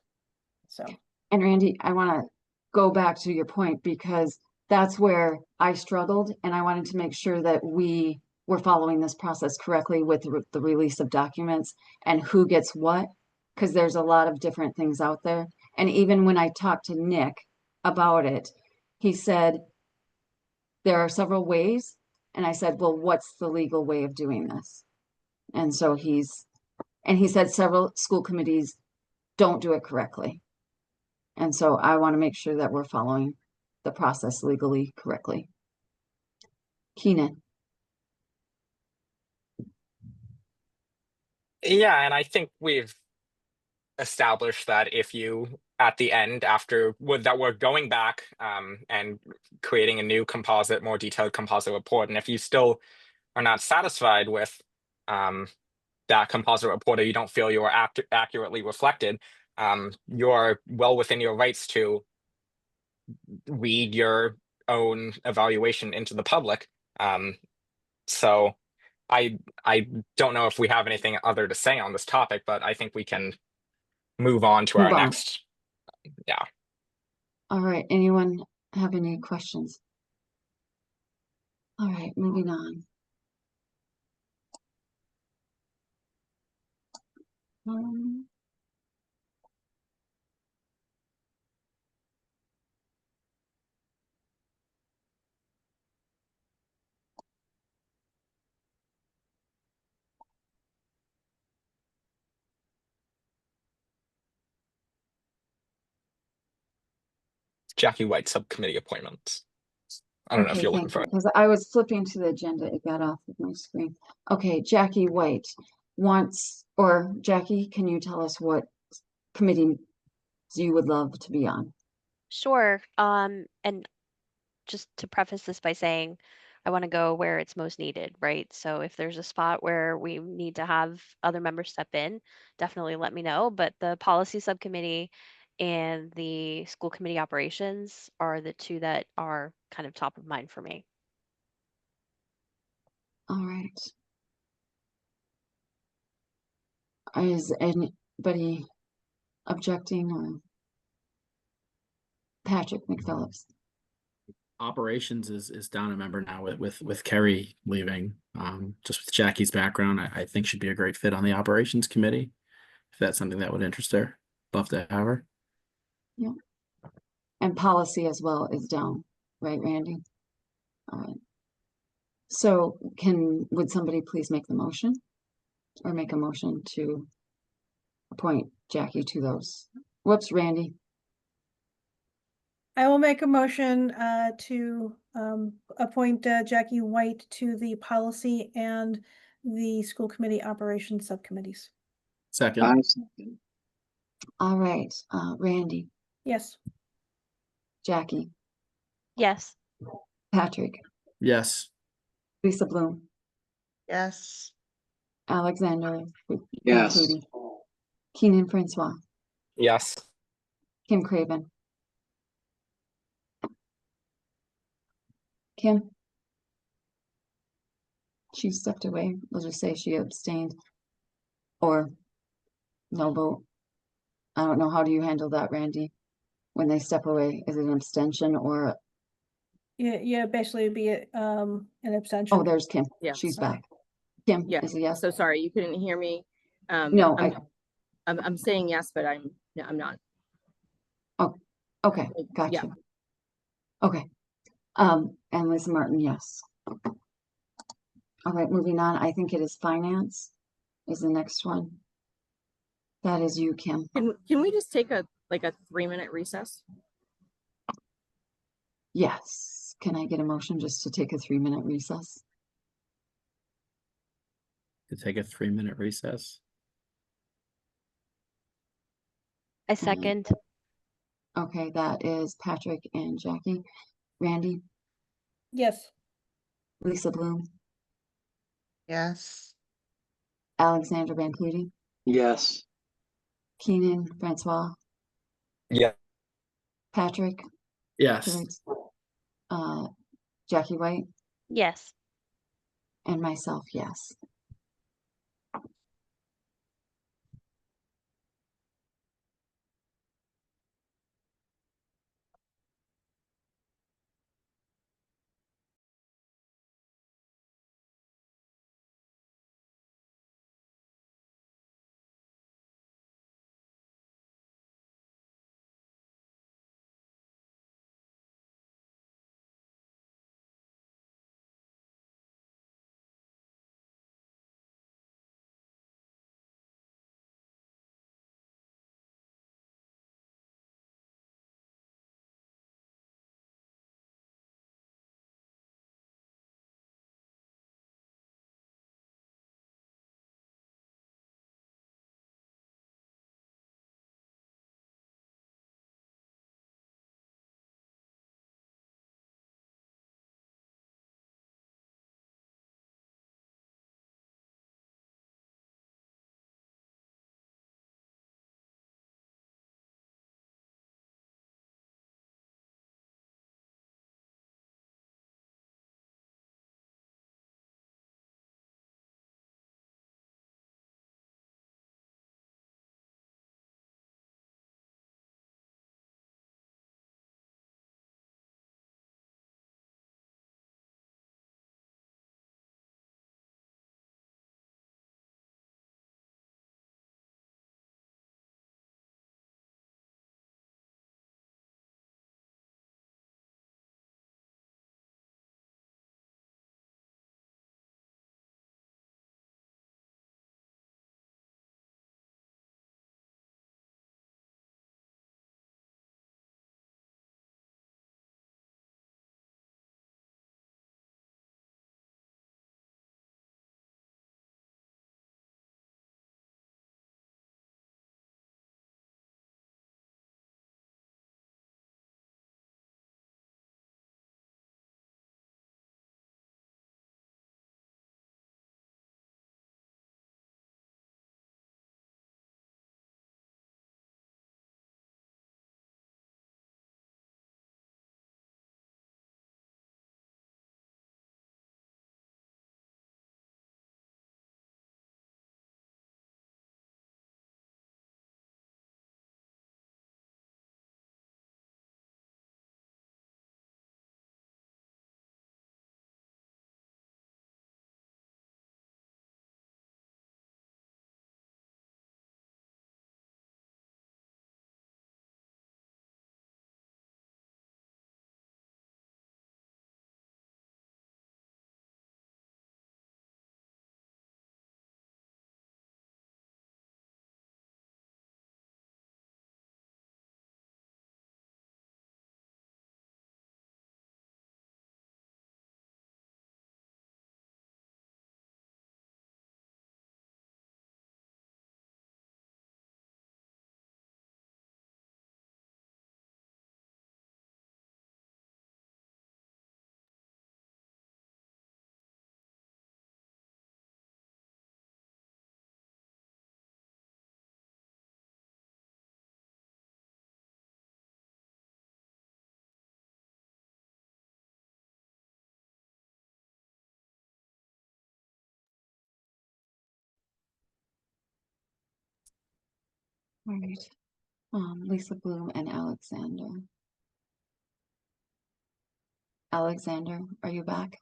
So. And Randy, I want to go back to your point because that's where I struggled, and I wanted to make sure that we were following this process correctly with the release of documents and who gets what, because there's a lot of different things out there. And even when I talked to Nick about it, he said there are several ways, and I said, well, what's the legal way of doing this? And so he said several school committees don't do it correctly. And so I want to make sure that we're following the process legally correctly. Keenan. Yeah, and I think we've established that if you, at the end, after that we're going back and creating a new composite, more detailed composite report, and if you still are not satisfied with that composite report, or you don't feel you are accurately reflected, you're well within your rights to read your own evaluation into the public. So I don't know if we have anything other to say on this topic, but I think we can move on to our next. Yeah. All right. Anyone have any questions? All right, moving on. Jackie White subcommittee appointments. I don't know if you're looking for it. Because I was flipping to the agenda, it got off of my screen. Okay, Jackie White wants, or Jackie, can you tell us what committee you would love to be on? Sure. And just to preface this by saying, I want to go where it's most needed, right? So if there's a spot where we need to have other members step in, definitely let me know. But the policy subcommittee and the school committee operations are the two that are kind of top of mind for me. All right. Is anybody objecting, or Patrick McPhillips? Operations is down a member now with Kerry leaving. Just with Jackie's background, I think she'd be a great fit on the operations committee. If that's something that would interest her, love to have her. Yeah. And policy as well is down, right, Randy? All right. So would somebody please make the motion, or make a motion to appoint Jackie to those? Whoops, Randy. I will make a motion to appoint Jackie White to the policy and the school committee operations subcommittees. Second. All right, Randy, Yes. Jackie, Yes. Patrick, Yes. Lisa Bloom, Yes. Alexander Yes. Flutie, Keenan Francois, Yes. Kim Craven. Kim? She stepped away. We'll just say she abstained. Or no vote. I don't know. How do you handle that, Randy? When they step away, is it an abstention or? Yeah, basically it'd be an abstention. Oh, there's Kim. Yeah, She's sorry. back. Kim Yeah, is a yes. so sorry, you couldn't hear me. No, I'm saying yes, but I'm not. oh, okay, Yeah. gotcha. Okay, and Liz Martin, yes. All right, moving on. I think it is finance is the next one. That is you, Kim. Can we just take a 3-minute recess? Yes. Can I get a motion just to take a 3-minute recess? To take a 3-minute recess. I second. Okay, that is Patrick and Jackie. Randy, Yes. Lisa Bloom, Yes. Alexander Van Clutie, Yes. Keenan Francois, Yeah. Patrick, Yes. Jackie White, Yes. and myself, yes. All right. Lisa Bloom and Alexander. Alexander, are you back?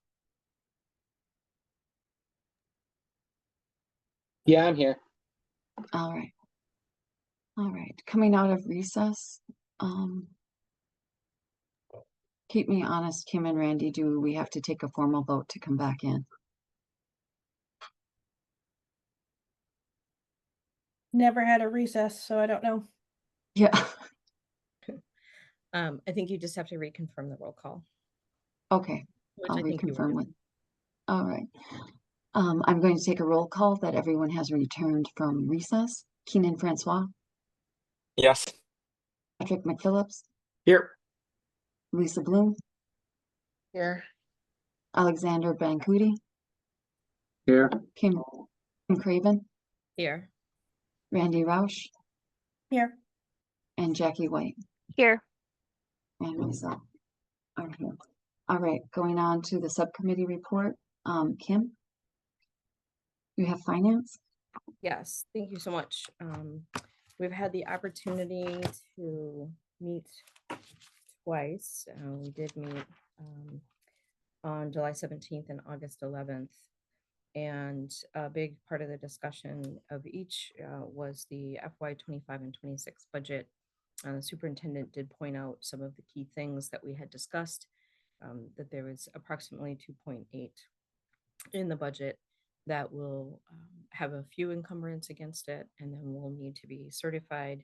Yeah, I'm here. All right. All right, coming out of recess, keep me honest, Kim and Randy, do we have to take a formal vote to come back in? Never had a recess, so I don't know. Yeah, I think you just have to reconfirm the roll call, okay, which I'll I think you were reconfirm with, doing. all right. I'm going to take a roll call that everyone has returned from recess. Keenan Francois, Yes. Patrick McPhillips, Here. Lisa Bloom, Here. Alexander Bancuti, Here. Kim Craven, Here. Randy Roush, Here. and Jackie White, Here. and myself are here. All right, going on to the subcommittee report. Kim, you have finance? Yes, thank you so much. We've had the opportunity to meet twice. We did meet on July 17th and August 11th. And a big part of the discussion of each was the FY 25 and 26 budget. The superintendent did point out some of the key things that we had discussed, that there was approximately 2.8 in the budget that will have a few encumbrance against it, and then will need to be certified.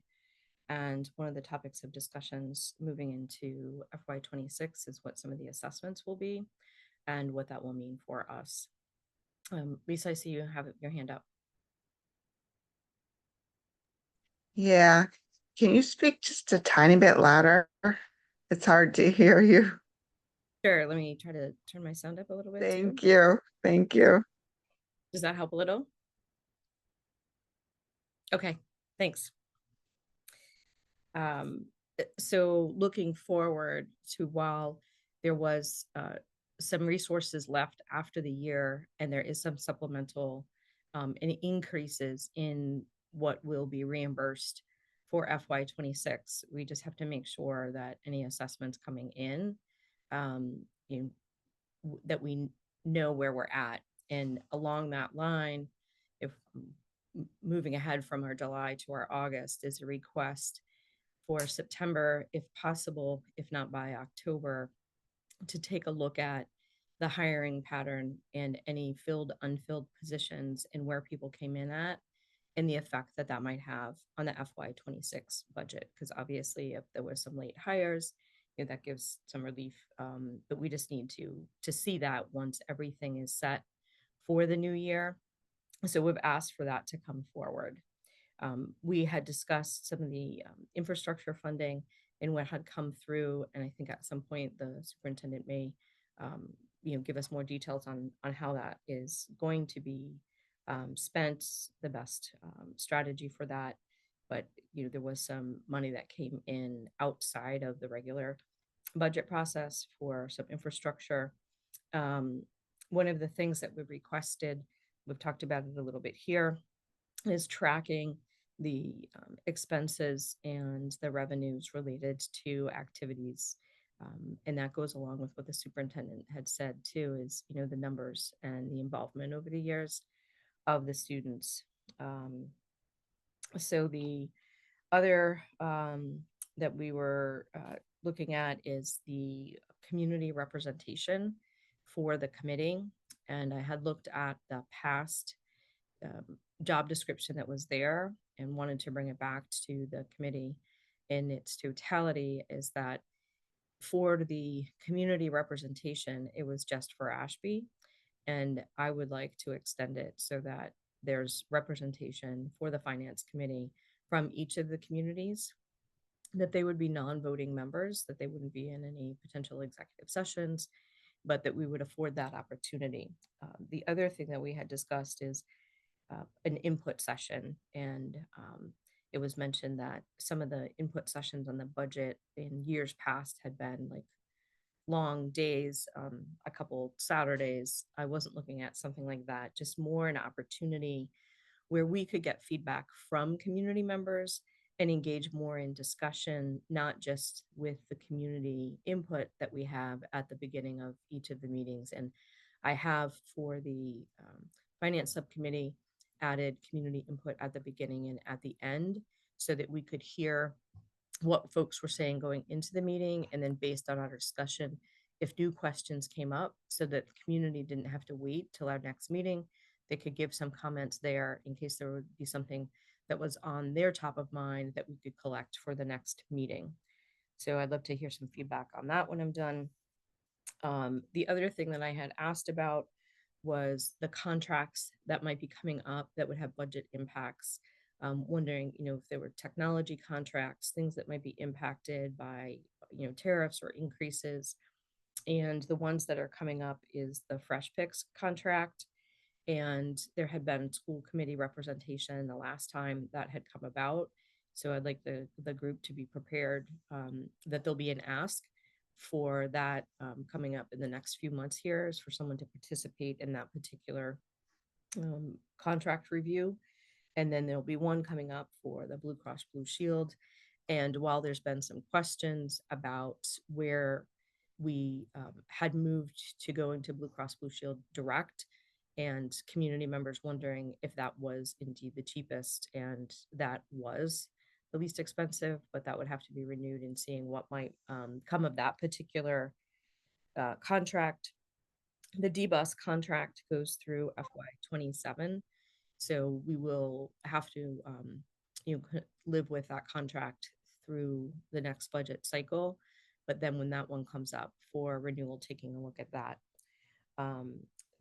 And one of the topics of discussions moving into FY 26 is what some of the assessments will be and what that will mean for us. Lisa, I see you have your hand up. Yeah. Can you speak just a tiny bit louder? It's hard to hear you. Sure, let me try to turn my sound up a little bit too. Thank you. Thank you. Does that help a little? Okay, thanks. So looking forward to, while there was some resources left after the year, and there is some supplemental and increases in what will be reimbursed for FY 26, we just have to make sure that any assessments coming in, that we know where we're at. And along that line, if moving ahead from our July to our August, is a request for September, if possible, if not by October, to take a look at the hiring pattern and any filled, unfilled positions and where people came in at, and the effect that that might have on the FY 26 budget. Because obviously, if there was some late hires, that gives some relief. But we just need to see that once everything is set for the new year. So we've asked for that to come forward. We had discussed some of the infrastructure funding and what had come through, and I think at some point the superintendent may, give us more details on how that is going to be spent, the best strategy for that. But there was some money that came in outside of the regular budget process for some infrastructure. One of the things that we've requested, we've talked about it a little bit here, is tracking the expenses and the revenues related to activities. And that goes along with what the superintendent had said too, is, the numbers and the involvement over the years of the students. So the other that we were looking at is the community representation for the committee. And I had looked at the past job description that was there and wanted to bring it back to the committee in its totality, is that for the community representation, it was just for Ashby. And I would like to extend it so that there's representation for the finance committee from each of the communities, that they would be non-voting members, that they wouldn't be in any potential executive sessions, but that we would afford that opportunity. The other thing that we had discussed is an input session. And it was mentioned that some of the input sessions on the budget in years past had been like long days, a couple Saturdays. I wasn't looking at something like that, just more an opportunity where we could get feedback from community members and engage more in discussion, not just with the community input that we have at the beginning of each of the meetings. And I have, for the finance subcommittee, added community input at the beginning and at the end so that we could hear what folks were saying going into the meeting, and then based on our discussion, if new questions came up, so that the community didn't have to wait till our next meeting, they could give some comments there in case there would be something that was on their top of mind that we could collect for the next meeting. So I'd love to hear some feedback on that when I'm done. The other thing that I had asked about was the contracts that might be coming up that would have budget impacts. Wondering, if there were technology contracts, things that might be impacted by, tariffs or increases. And the ones that are coming up is the Fresh Picks contract. And there had been school committee representation the last time that had come about. So I'd like the group to be prepared that there'll be an ask for that coming up in the next few months here, is for someone to participate in that particular contract review. And then there'll be one coming up for the Blue Cross Blue Shield. And while there's been some questions about where we had moved to go into Blue Cross Blue Shield direct, and community members wondering if that was indeed the cheapest, and that was the least expensive, but that would have to be renewed, and seeing what might come of that particular contract. The D-Bus contract goes through FY27. So we will have to, live with that contract through the next budget cycle. But then when that one comes up for renewal, taking a look at that.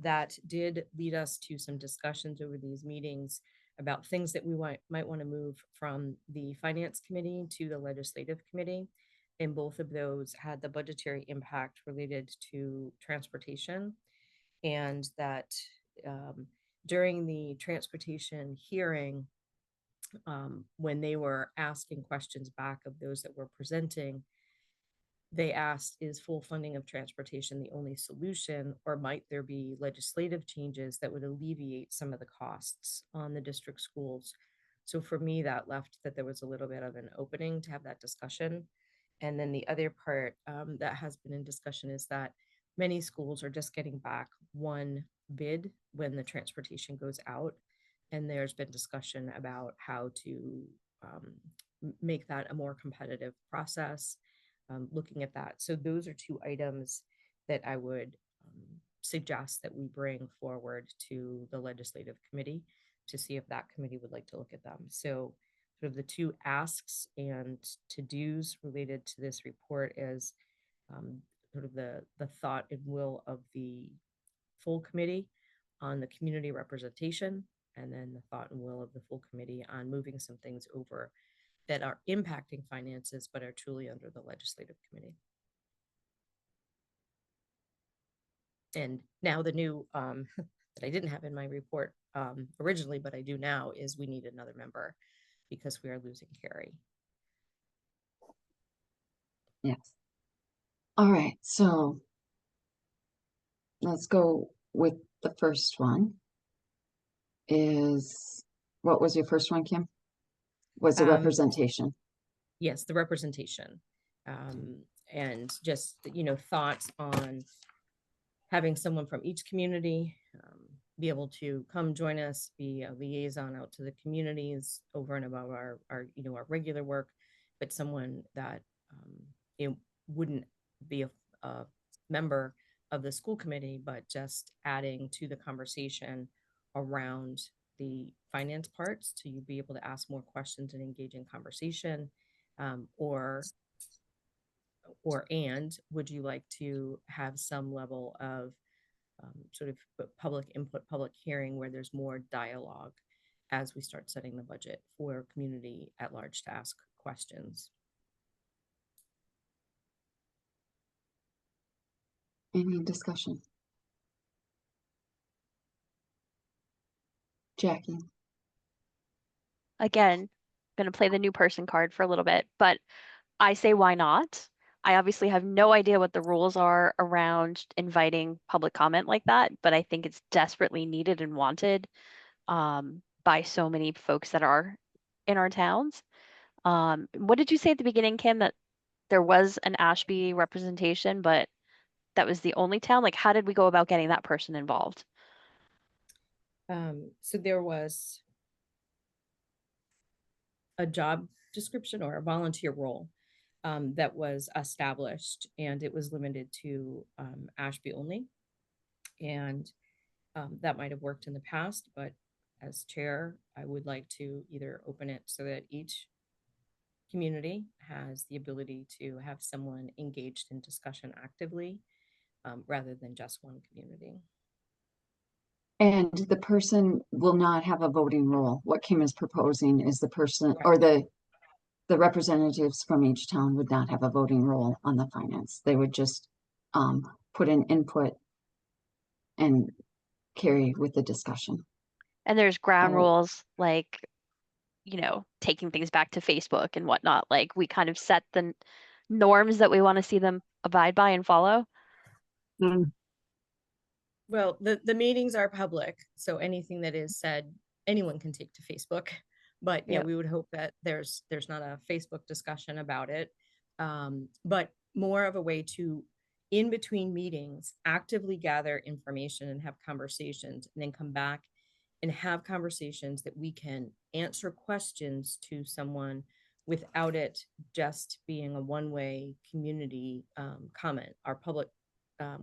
That did lead us to some discussions over these meetings about things that we might want to move from the Finance Committee to the Legislative Committee. And both of those had the budgetary impact related to transportation. And that during the transportation hearing, when they were asking questions back of those that were presenting, they asked, is full funding of transportation the only solution, or might there be legislative changes that would alleviate some of the costs on the district schools? So for me, that left that there was a little bit of an opening to have that discussion. And then the other part that has been in discussion is that many schools are just getting back one bid when the transportation goes out. And there's been discussion about how to make that a more competitive process, looking at that. So those are two items that I would suggest that we bring forward to the Legislative Committee to see if that committee would like to look at them. So sort of the two asks and to-dos related to this report is sort of the thought and will of the full committee on the community representation, and then the thought and will of the full committee on moving some things over that are impacting finances but are truly under the Legislative Committee. And now the new that I didn't have in my report originally, but I do now, is we need another member because we are losing Carrie. Yes. All right, so let's go with the first one. What was your first one, Kim? Was the representation? Yes, the representation. And just, thoughts on having someone from each community be able to come join us, be a liaison out to the communities over and above our regular work, but someone that wouldn't be a member of the school committee, but just adding to the conversation around the finance parts to be able to ask more questions and engage in conversation, and would you like to have some level of sort of public input, public hearing, where there's more dialogue as we start setting the budget for community at large to ask questions. Any discussion? Jackie? Again, going to play the new person card for a little bit, but I say why not? I obviously have no idea what the rules are around inviting public comment like that, but I think it's desperately needed and wanted by so many folks that are in our towns. What did you say at the beginning, Kim, that there was an Ashby representation, but that was the only town? Like, how did we go about getting that person involved? So there was a job description or a volunteer role that was established, and it was limited to Ashby only. And that might have worked in the past, but as chair, I would like to either open it so that each community has the ability to have someone engaged in discussion actively, rather than just one community. And the person will not have a voting role. What Kim is proposing is the person or the representatives from each town would not have a voting role on the finance. They would just put in input and carry with the discussion. And there's ground Oh. rules like, you know, taking things back to Facebook and whatnot. Like we kind of set the norms that we want to see them abide by and follow. Well, the meetings are public, so anything that is said, anyone can take to Facebook. But yeah, Yep. we would hope that there's not a Facebook discussion about it. But more of a way to, in between meetings, actively gather information and have conversations, and then come back and have conversations that we can answer questions to someone without it just being a one-way community comment. Our public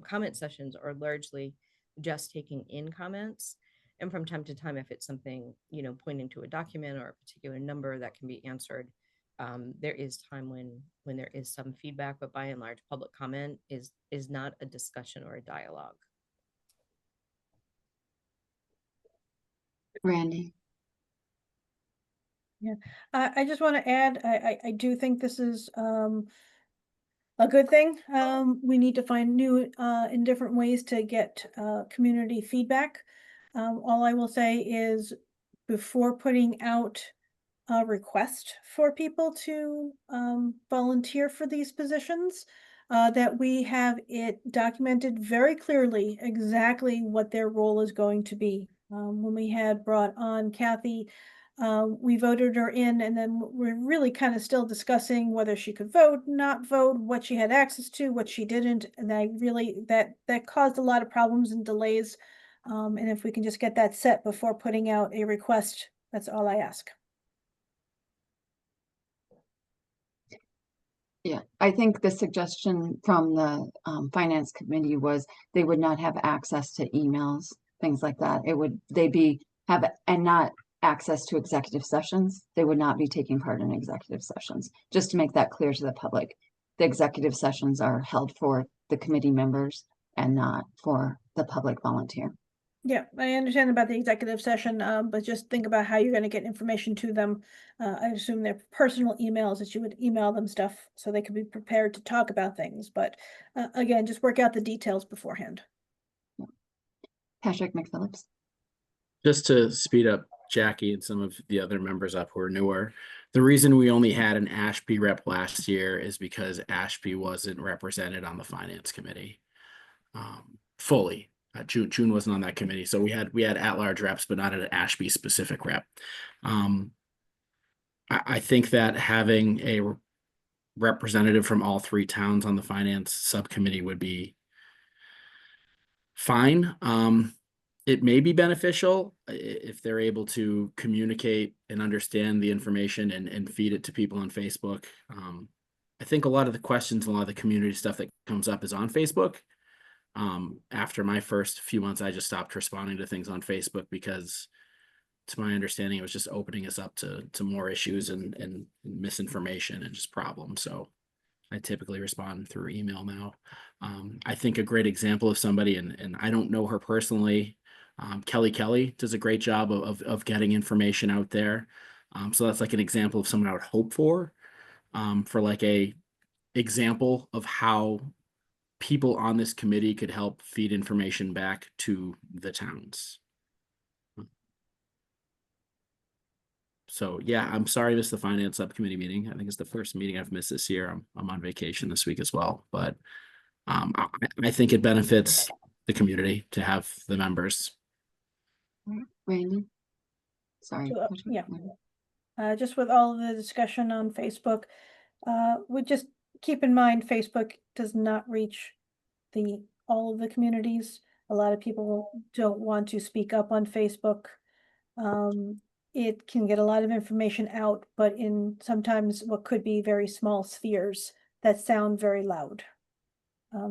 comment sessions are largely just taking in comments. And from time to time, if it's something, you know, pointing to a document or a particular number that can be answered, there is time when there is some feedback, but by and large, public comment is not a discussion or a dialogue. Randy. Yeah, I just want to add, I do think this is a good thing. We need to find new and different ways to get community feedback. All I will say is before putting out a request for people to volunteer for these positions, that we have it documented very clearly exactly what their role is going to be. When we had brought on Kathy, we voted her in, and then we're really kind of still discussing whether she could vote, not vote, what she had access to, what she didn't, and I really that caused a lot of problems and delays. And if we can just get that set before putting out a request, that's all I ask. Yeah, I think the suggestion from the finance committee was they would not have access to emails, things like that. And not access to executive sessions. They would not be taking part in executive sessions, just to make that clear to the public. The executive sessions are held for the committee members and not for the public volunteer. Yeah, I understand about the executive session, but just think about how you're going to get information to them. I assume they're personal emails that you would email them stuff so they could be prepared to talk about things. But again, just work out the details beforehand. Patrick McPhillips. Just to speed up Jackie and some of the other members up who are newer, the reason we only had an Ashby rep last year is because Ashby wasn't represented on the finance committee fully. June wasn't on that committee, so we had at-large reps, but not an Ashby specific rep. I think that having a representative from all three towns on the finance subcommittee would be fine. It may be beneficial if they're able to communicate and understand the information and feed it to people on Facebook. I think a lot of the questions, a lot of the community stuff that comes up is on Facebook. After my first few months, I just stopped responding to things on Facebook because, to my understanding, it was just opening us up to more issues and misinformation and just problems. So I typically respond through email now. I think a great example of somebody, and I don't know her personally, Kelly does a great job of getting information out there. So that's like an example of someone I would hope for like a example of how people on this committee could help feed information back to the towns. So yeah, I'm sorry I missed the finance subcommittee meeting. I think it's the first meeting I've missed this year. I'm on vacation this week as well, but I think it benefits the community to have the members. Randy. Sorry. So, yeah. Just with all of the discussion on Facebook, we just keep in mind Facebook does not reach all of the communities. A lot of people don't want to speak up on Facebook. It can get a lot of information out, but in sometimes what could be very small spheres that sound very loud.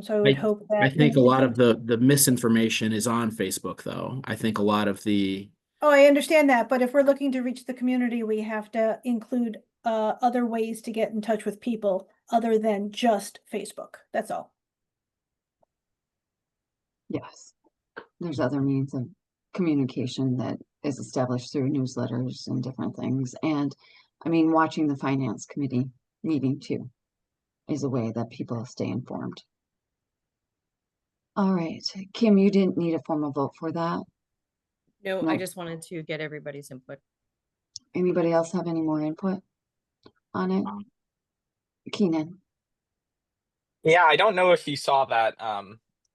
So I would hope that. I think a lot of the misinformation is on Facebook, though. I think a lot of the Oh, I understand that, but if we're looking to reach the community, we have to include other ways to get in touch with people other than just Facebook. That's all. Yes, there's other means of communication that is established through newsletters and different things. And I mean, watching the finance committee meeting too is a way that people stay informed. All right, Kim, you didn't need a formal vote for that. No, No. I just wanted to get everybody's input. Anybody else have any more input on it? Keenan? Yeah, I don't know if you saw that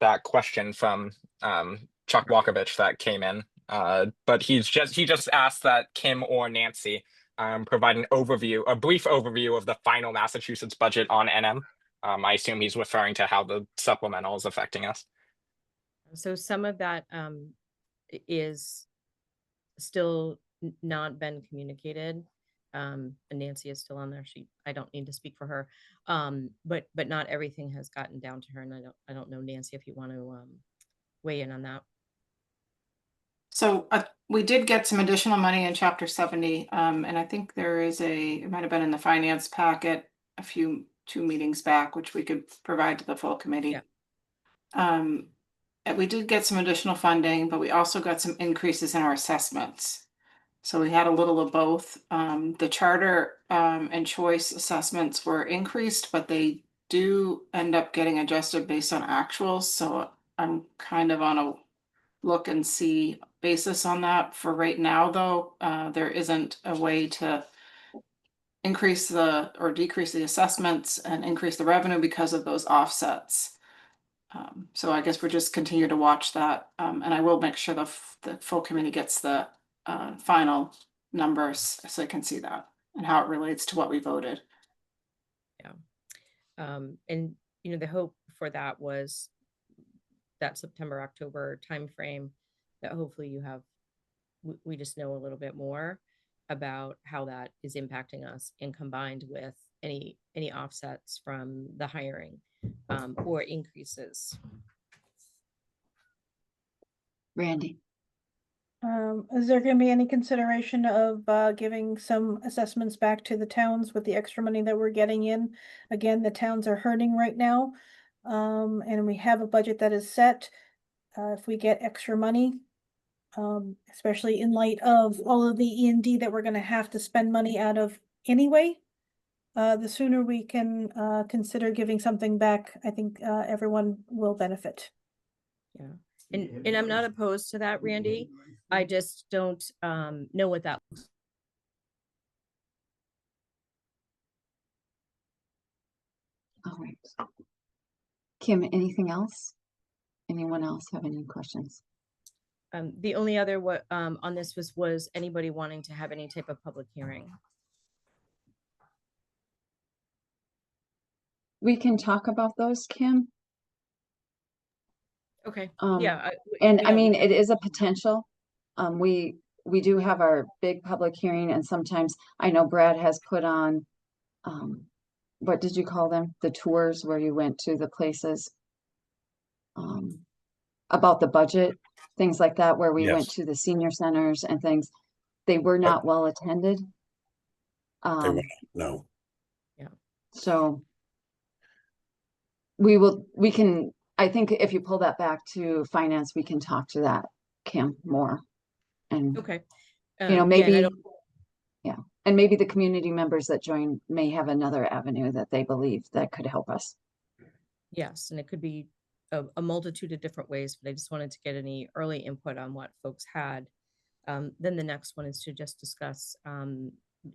that question from Chuck Walkovich that came in. But he just asked that Kim or Nancy provide a brief overview of the final Massachusetts budget on NM. I assume he's referring to how the supplemental is affecting us. So some of that is still not been communicated. And Nancy is still on there. I don't need to speak for her. But not everything has gotten down to her, and I don't know, Nancy, if you want to weigh in on that. So we did get some additional money in Chapter 70, and I think it might have been in the finance packet two meetings back, which we could provide to the full committee. Yeah. And we did get some additional funding, but we also got some increases in our assessments. So we had a little of both. The charter and choice assessments were increased, but they do end up getting adjusted based on actuals. So I'm kind of on a look and see basis on that. For right now, though, there isn't a way to increase or decrease the assessments and increase the revenue because of those offsets. So I guess we're just continue to watch that, and I will make sure the full committee gets the final numbers so I can see that and how it relates to what we voted. Yeah. And the hope for that was that September-October timeframe, that hopefully we just know a little bit more about how that is impacting us, and combined with any offsets from the hiring or increases. Randy? Is there going to be any consideration of giving some assessments back to the towns with the extra money that we're getting in? Again, the towns are hurting right now, and we have a budget that is set. If we get extra money, especially in light of all of the E&D that we're going to have to spend money out of anyway, the sooner we can consider giving something back, I think everyone will benefit. Yeah. And I'm not opposed to that, Randy. I just don't know what that looks like. All right. Kim, anything else? Anyone else have any questions? The only other on this was anybody wanting to have any type of public hearing? We can talk about those, Kim. Okay. Yeah. And I mean, it is a potential. We do have our big public hearing, and sometimes I know Brad has put on, what did you call them? The tours where you went to the places about the budget, things like that, where we went Yes. to the senior centers and things. They were not well attended. They were, no. Yeah. So we can, I think if you pull that back to finance, we can talk to that, Kim, more. And, okay. Maybe, yeah. And maybe the community members that join may have another avenue that they believe that could help us. Yes, and it could be a multitude of different ways, but I just wanted to get any early input on what folks had. Then the next one is to just discuss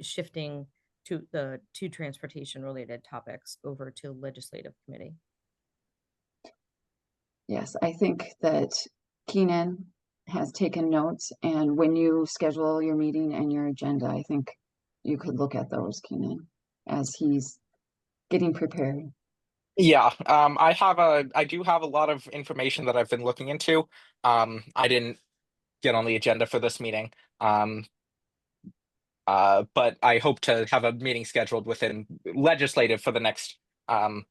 shifting to the two transportation related topics over to legislative committee. Yes, I think that Keenan has taken notes, and when you schedule your meeting and your agenda, I think you could look at those, Keenan, as he's getting prepared. Yeah, I do have a lot of information that I've been looking into. I didn't get on the agenda for this meeting. But I hope to have a meeting scheduled within legislative for the next um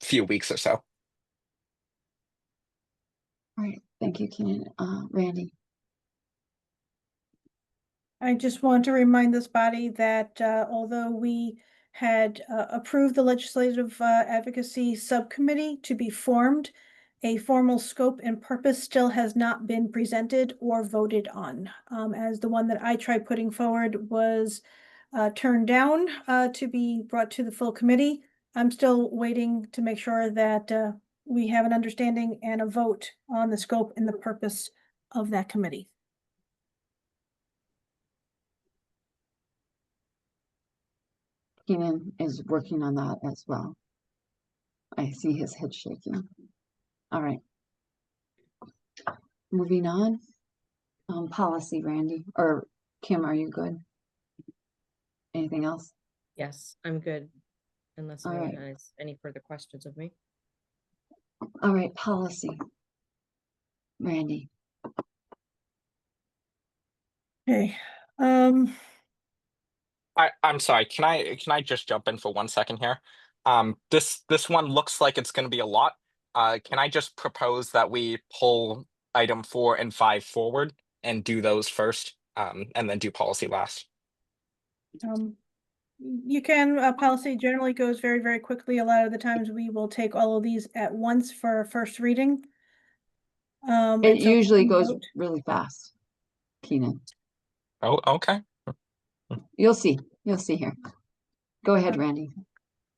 few weeks or so. All right, thank you, Keenan. Randy. I just want to remind this body that although we had approved the Legislative Advocacy Subcommittee to be formed, a formal scope and purpose still has not been presented or voted on, as the one that I tried putting forward was turned down to be brought to the full committee. I'm still waiting to make sure that we have an understanding and a vote on the scope and the purpose of that committee. Keenan is working on that as well. I see his head shaking. All right. Moving on. Policy, Randy, or Kim, are you good? Anything else? Yes, I'm good. Unless All anyone right. has any further questions of me. All right, policy. Randy. Okay. I'm sorry, can I just jump in for 1 second here? This one looks like it's gonna be a lot. Can I just propose that we pull item 4 and 5 forward and do those first, and then do policy last? You can, policy generally goes very, very quickly. A lot of the times we will take all of these at once for first reading. It it's a usually long goes vote. really fast, Keenan. Oh, okay. You'll see. You'll see here. Go ahead, Randy.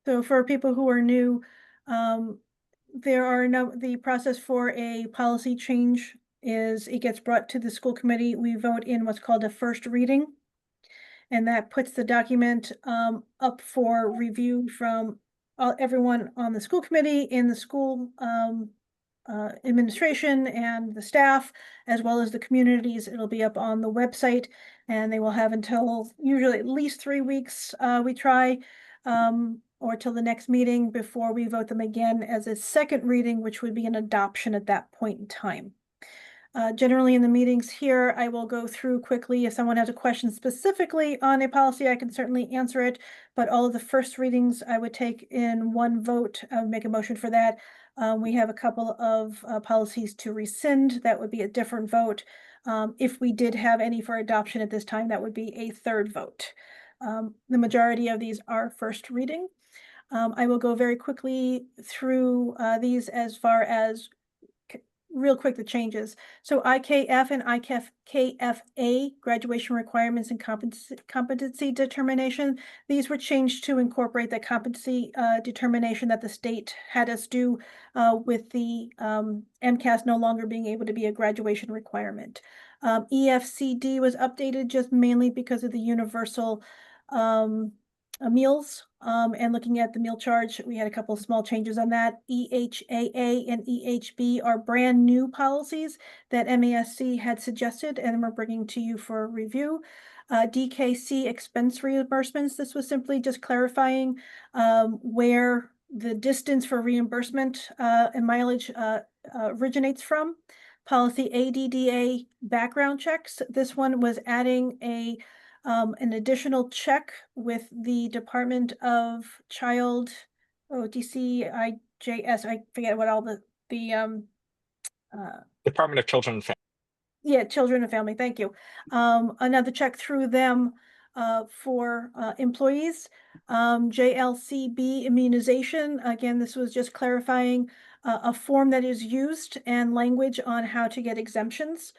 So for people who are new, there are the process for a policy change is it gets brought to the school committee. We vote in what's called a first reading. And that puts the document up for review from everyone on the school committee, in the school administration and the staff, as well as the communities. It'll be up on the website, and they will have until usually at least 3 weeks, we try, or till the next meeting before we vote them again as a second reading, which would be an adoption at that point in time. Generally in the meetings here, I will go through quickly. If someone has a question specifically on a policy, I can certainly answer it. But all of the first readings I would take in one vote. I would make a motion for that. We have a couple of policies to rescind. That would be a different vote. If we did have any for adoption at this time, that would be a third vote. The majority of these are first reading. I will go very quickly through these as far as real quick, the changes. So IKF and IKFA, graduation requirements and competency determination, these were changed to incorporate the competency determination that the state had us do with the MCAS no longer being able to be a graduation requirement. EFCD was updated just mainly because of the universal meals, and looking at the meal charge, we had a couple of small changes on that. EHAA and EHB are brand new policies that MASC had suggested and we're bringing to you for review. DKC expense reimbursements, this was simply just clarifying where the distance for reimbursement and mileage originates from. Policy ADDA background checks, this one was adding an additional check with the Department of Child, DCIJS, I forget what all the Department of Children and Family. Yeah, Children and Family, thank you. Another check through them for employees. JLCB immunization, again, this was just clarifying a form that is used and language on how to get exemptions.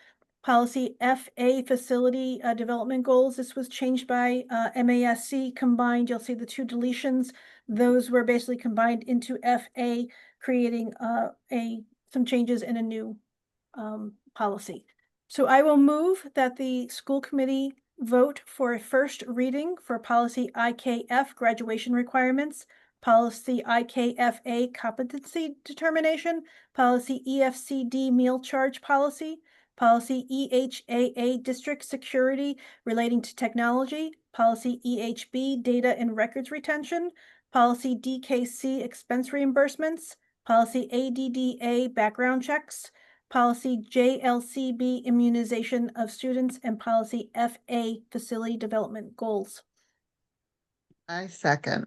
Policy FA facility development goals. This was changed by MASC combined. You'll see the two deletions. Those were basically combined into FA, creating some changes in a new policy. So I will move that the school committee vote for a first reading for policy IKF graduation requirements, policy IKFA competency determination, policy EFCD meal charge policy, policy EHAA district security relating to technology, policy EHB data and records retention, policy DKC expense reimbursements, policy ADDA background checks, policy JLCB immunization of students, and policy FA facility development goals. I second.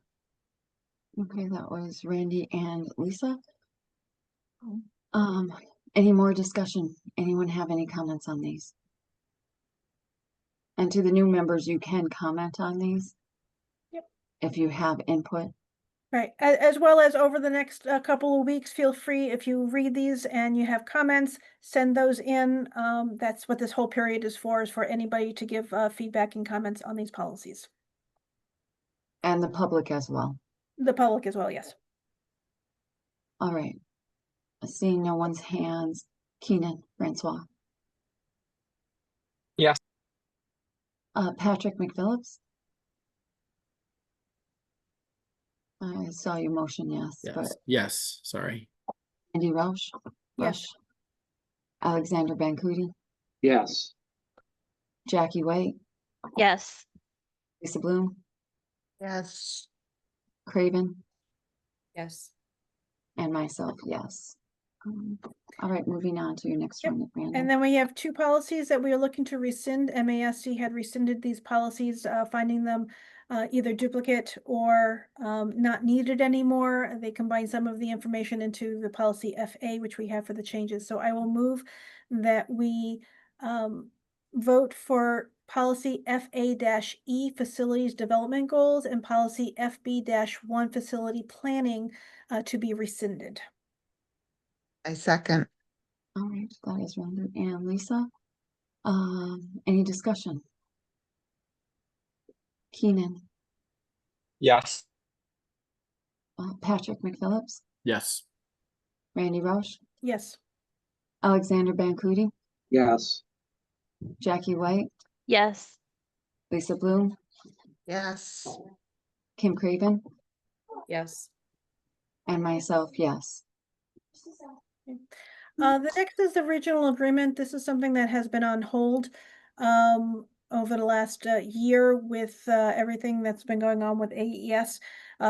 Okay, that was Randy and Lisa. Any more discussion? Anyone have any comments on these? And to the new members, you can comment on these. Yep. If you have input. Right, as well as over the next couple of weeks, feel free, if you read these and you have comments, send those in. That's what this whole period is for anybody to give feedback and comments on these policies. And the public as well. The public as well, yes. All right. Seeing no one's hands, Keenan, Francois. Yes. Patrick McPhillips. I saw your motion, yes, Yes. but Yes. Sorry. Andy Roush? Yes. Alexander Bancuti, Yes. Jackie White, Yes. Lisa Bloom, Yes. Craven, Yes. and myself, yes. All right, moving on to your next Yep. one, Randall. And then we have two policies that we are looking to rescind. MASC had rescinded these policies, finding them either duplicate or not needed anymore. They combine some of the information into the policy FA, which we have for the changes. So I will move that we vote for policy FA-E facilities development goals and policy FB-1 facility planning to be rescinded. I second. All right, that is Randall and Lisa. Any discussion? Keenan, Yes. Patrick McPhillips, Yes. Randy Roush, Yes. Alexander Bancuti, Yes. Jackie White, Yes. Lisa Bloom, Yes. Kim Craven, Yes. and myself, yes. The next is the regional agreement. This is something that has been on hold over the last year with everything that's been going on with AES.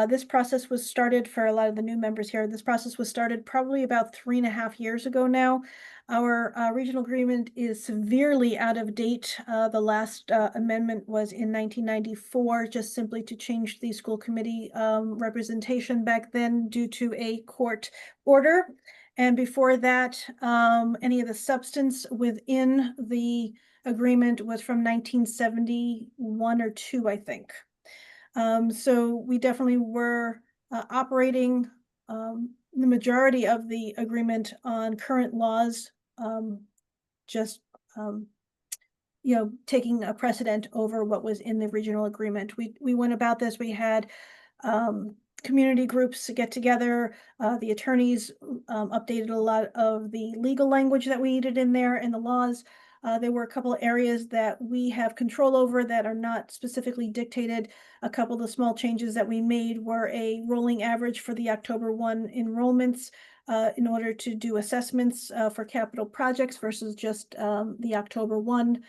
This process was started for a lot of the new members here. This process was started probably about 3.5 years ago now. Our regional agreement is severely out of date. The last amendment was in 1994, just simply to change the school committee representation back then due to a court order. And before that, any of the substance within the agreement was from 1971 or 2, I think. So we definitely were operating the majority of the agreement on current laws, just taking a precedent over what was in the original agreement. We went about this. We had community groups get together. The attorneys updated a lot of the legal language that we needed in there and the laws. There were a couple of areas that we have control over that are not specifically dictated. A couple of the small changes that we made were a rolling average for the October 1 enrollments in order to do assessments for capital projects versus just the October 1.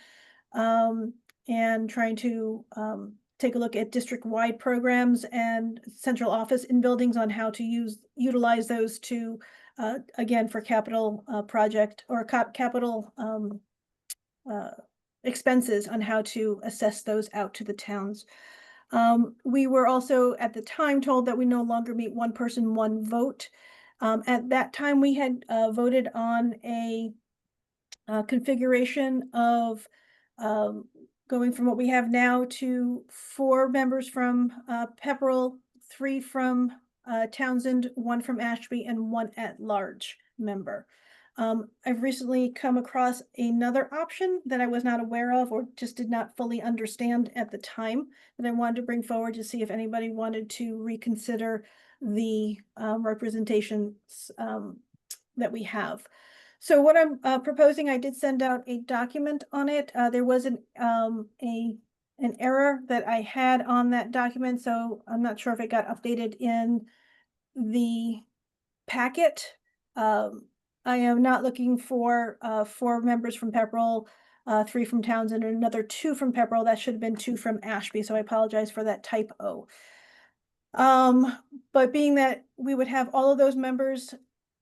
And trying to take a look at district-wide programs and central office in buildings on how to utilize those to, again, for capital project or capital expenses on how to assess those out to the towns. We were also at the time told that we no longer meet one person, one vote. At that time, we had voted on a configuration of going from what we have now to 4 members from Pepperell, 3 from Townsend, 1 from Ashby, and 1 at-large member. I've recently come across another option that I was not aware of or just did not fully understand at the time that I wanted to bring forward to see if anybody wanted to reconsider the representations that we have. So what I'm proposing, I did send out a document on it. There was an error that I had on that document, so I'm not sure if it got updated in the packet. I am not looking for 4 members from Pepperell, 3 from Townsend, and another 2 from Pepperell. That should have been 2 from Ashby, so I apologize for that typo. But being that we would have all of those members,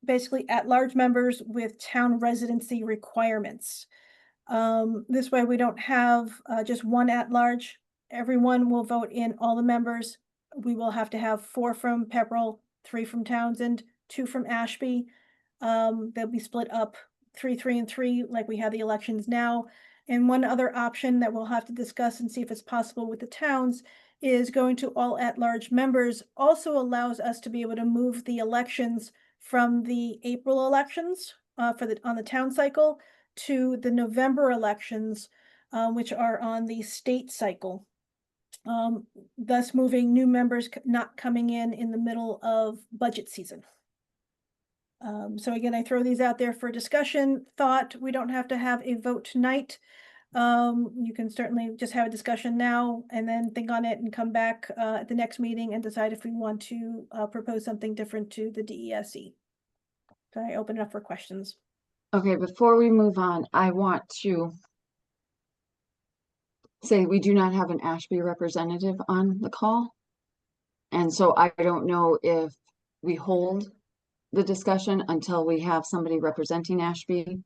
basically at-large members with town residency requirements. This way we don't have just one at-large. Everyone will vote in all the members. We will have to have 4 from Pepperell, 3 from Townsend, 2 from Ashby. They'll be split up 3, 3, and 3, like we have the elections now. And one other option that we'll have to discuss and see if it's possible with the towns is going to all at-large members also allows us to be able to move the elections from the April elections on the town cycle to the November elections, which are on the state cycle. Thus moving new members not coming in the middle of budget season. So again, I throw these out there for discussion, thought. We don't have to have a vote tonight. You can certainly just have a discussion now and then think on it and come back at the next meeting and decide if we want to propose something different to the DESE. So I open it up for questions. Okay, before we move on, I want to say we do not have an Ashby representative on the call. And so I don't know if we hold the discussion until we have somebody representing Ashby.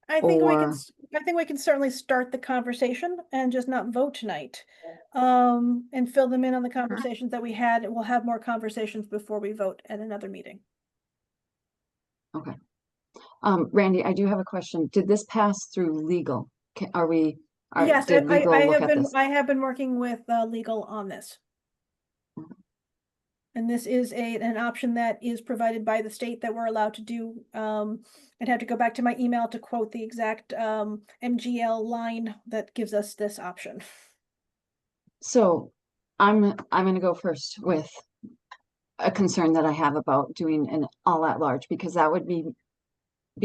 I think we can certainly start the conversation and just not vote tonight. And fill them in on the conversations that we had, and we'll have more conversations before we vote at another meeting. Okay. Randy, I do have a question. Did this pass through legal? Yes, did legal I look have at been, this? I have been working with legal on this. And this is an option that is provided by the state that we're allowed to do. I'd have to go back to my email to quote the exact MGL line that gives us this option. So I'm gonna go first with a concern that I have about doing an all at large, because that would be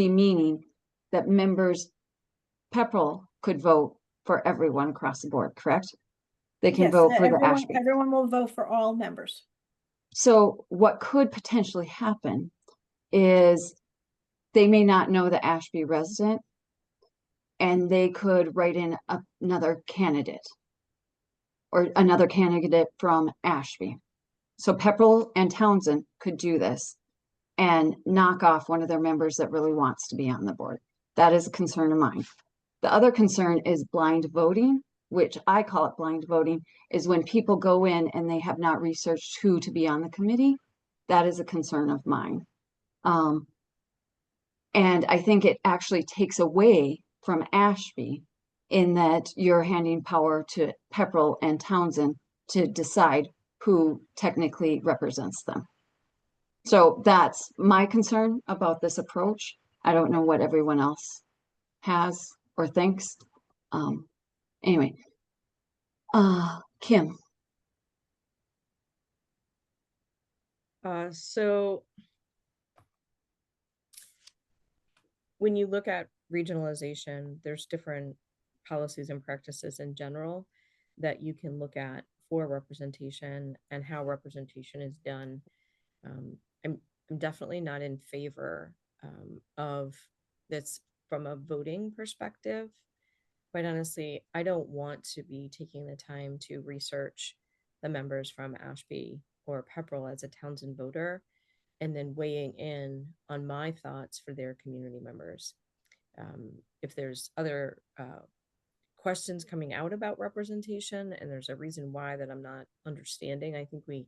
meaning that members, Pepperell could vote for everyone across the board, correct? They can Yes, vote for the Ashby. everyone will vote for all members. So what could potentially happen is they may not know the Ashby resident and they could write in another candidate or another candidate from Ashby. So Pepperell and Townsend could do this and knock off one of their members that really wants to be on the board. That is a concern of mine. The other concern is blind voting, which I call it blind voting, is when people go in and they have not researched who to be on the committee. That is a concern of mine. And I think it actually takes away from Ashby in that you're handing power to Pepperell and Townsend to decide who technically represents them. So that's my concern about this approach. I don't know what everyone else has or thinks. Anyway, Kim. So when you look at regionalization, there's different policies and practices in general that you can look at for representation and how representation is done. I'm definitely not in favor of this from a voting perspective. Quite honestly, I don't want to be taking the time to research the members from Ashby or Pepperell as a Townsend voter and then weighing in on my thoughts for their community members. If there's other questions coming out about representation and there's a reason why that I'm not understanding, I think we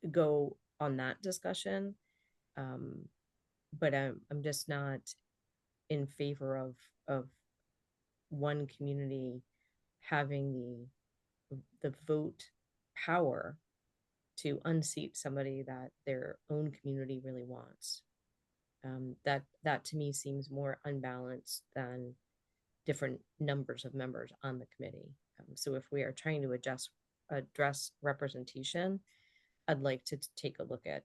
go on that discussion. But I'm just not in favor of one community having the vote power to unseat somebody that their own community really wants. That to me seems more unbalanced than different numbers of members on the committee. So if we are trying to address representation, I'd like to take a look at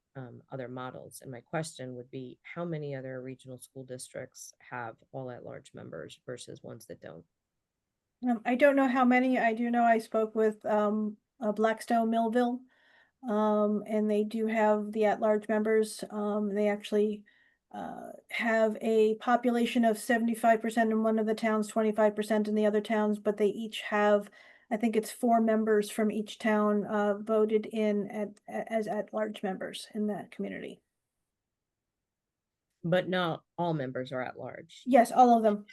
other models. And my question would be, how many other regional school districts have all at-large members versus ones that don't? I don't know how many. I do know I spoke with Blackstone Millville, and they do have the at-large members. They actually have a population of 75% in one of the towns, 25% in the other towns, but they each have I think it's 4 members from each town voted in as at-large members in that community. But not all members are at large. Yes, all of them.